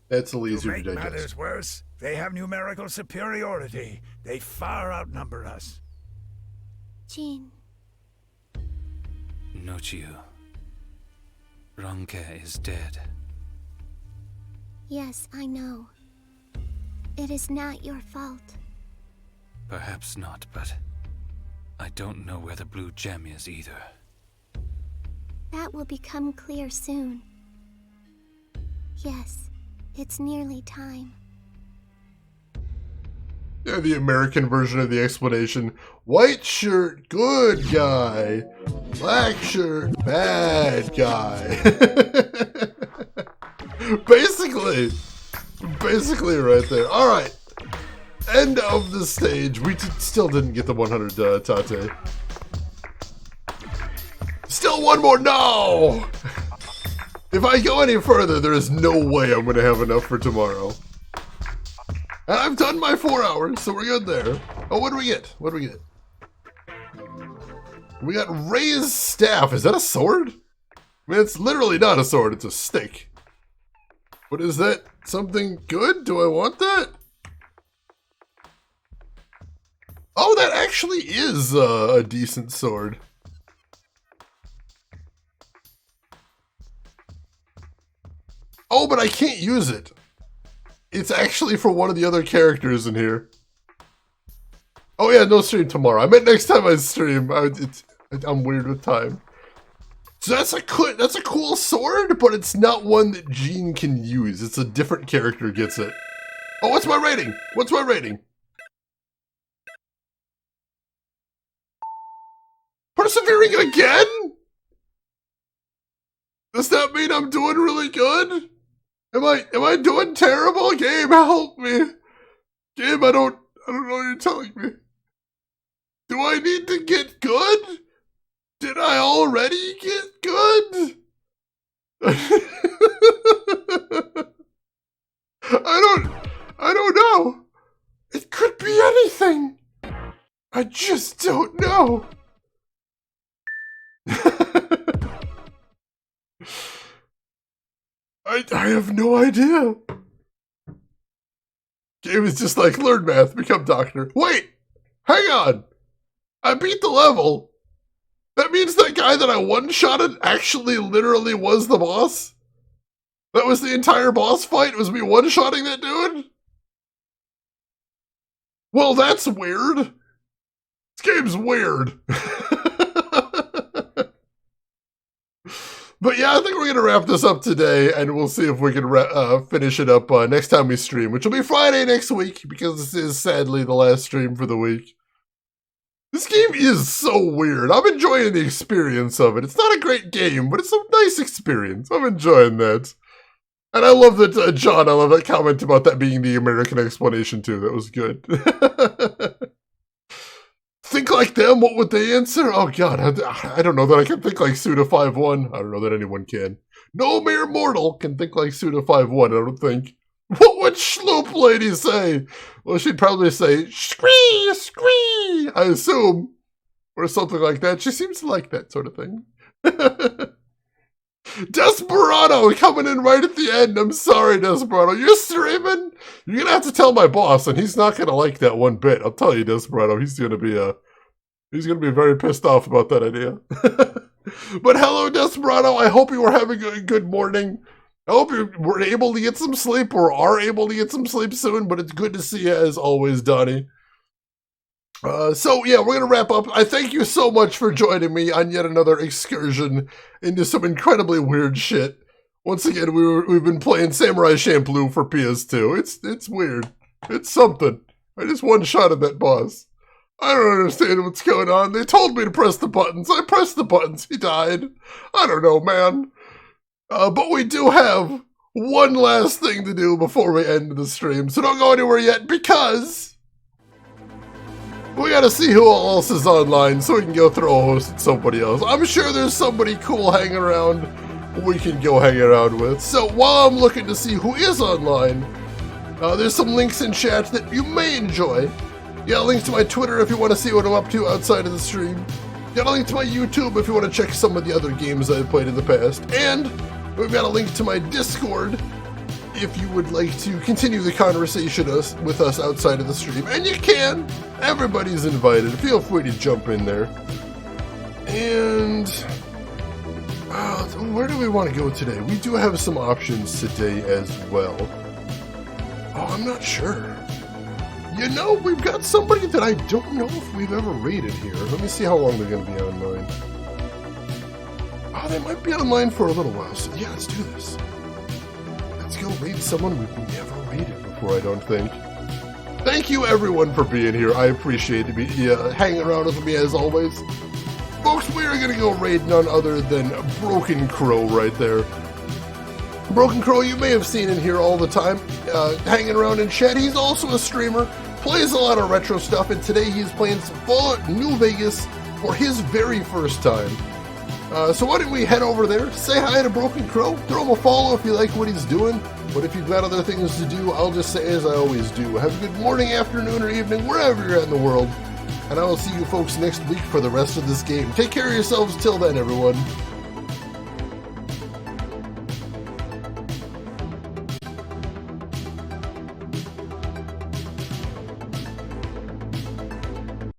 That's a little easier to make digest. matters worse, they have numerical superiority. They far outnumber us. Jean. Nochiu. Ranke is dead. Yes, I know. It is not your fault. Perhaps not, but I don't know where the blue gem is either. That will become clear soon. Yes, it's nearly time. Yeah, the American version of the explanation. White shirt, good guy. Black shirt, bad guy. Basically right there. All right. End of the stage. We still didn't get the 100 Tate. Still one more. No! If I go any further, there is no way I'm going to have enough for tomorrow. And I've done my 4 hours, so we're good there. Oh, what do we get? What do we get? We got raised staff. Is that a sword? I mean, it's literally not a sword. It's a stick. What is that? Something good? Do I want that? Oh, that actually is a decent sword. Oh, but I can't use it. It's actually for one of the other characters in here. Oh yeah, no stream tomorrow. I meant next time I stream. I'm weird with time. So that's a cool sword, but it's not one that Jean can use. It's a different character gets it. Oh, what's my rating? What's my rating? Persevering again? Does that mean I'm doing really good? Am I doing terrible? Game, help me. Game, I don't know what you're telling me. Do I need to get good? Did I already get good? I don't know. It could be anything. I just don't know. I have no idea. Game is just like, learn math, become doctor. Wait, hang on. I beat the level. That means that guy that I one-shotted actually literally was the boss? That was the entire boss fight? Was me one-shotting that dude? Well, that's weird. This game's weird. But yeah, I think we're going to wrap this up today, and we'll see if we can finish it up next time we stream, which will be Friday next week, because this is sadly the last stream for the week. This game is so weird. I'm enjoying the experience of it. It's not a great game, but it's a nice experience. I'm enjoying that. And I love that, John, I love that comment about that being the American explanation, too. That was good. Think like them? What would they answer? Oh, God, I don't know that I can think like Suda51. I don't know that anyone can. No mere mortal can think like Suda51, I don't think. What would Schloop Lady say? Well, she'd probably say, scree, scree, I assume. Or something like that. She seems to like that sort of thing. Desperado coming in right at the end. I'm sorry, Desperado. You're streaming? You're going to have to tell my boss, and he's not going to like that one bit. I'll tell you, Desperado. He's going to be very pissed off about that idea. But hello, Desperado. I hope you were having a good morning. I hope you were able to get some sleep or are able to get some sleep soon, but it's good to see you as always, Donnie. So yeah, we're going to wrap up. I thank you so much for joining me on yet another excursion into some incredibly weird shit. Once again, we've been playing Samurai Champloo for PS2. It's weird. It's something. I just one-shotted that boss. I don't understand what's going on. They told me to press the buttons. I pressed the buttons. He died. I don't know, man. But we do have one last thing to do before we end the stream, so don't go anywhere yet, because we gotta see who else is online so we can go throw a host at somebody else. I'm sure there's somebody cool hanging around we can go hang around with. So while I'm looking to see who is online, there's some links in chat that you may enjoy. You got a link to my Twitter if you want to see what I'm up to outside of the stream. You got a link to my YouTube if you want to check some of the other games I've played in the past. And we've got a link to my Discord if you would like to continue the conversation with us outside of the stream. And you can. Everybody's invited. Feel free to jump in there. And where do we want to go today? We do have some options today as well. Oh, I'm not sure. You know, we've got somebody that I don't know if we've ever raided here. Let me see how long they're going to be online. Oh, they might be online for a little while. So yeah, let's do this. Let's go raid someone we've never raided before, I don't think. Thank you, everyone, for being here. I appreciate it. Hanging around with me, as always. Folks, we are going to go raid none other than Broken Crow right there. Broken Crow, you may have seen in here all the time, hanging around in chat. He's also a streamer, plays a lot of retro stuff, and today he's playing some Fallout New Vegas for his very first time. So why don't we head over there, say hi to Broken Crow, throw him a follow if you like what he's doing, but if you've got other things to do, I'll just say as I always do, have a good morning, afternoon, or evening, wherever you're at in the world, and I will see you folks next week for the rest of this game. Take care of yourselves till then, everyone.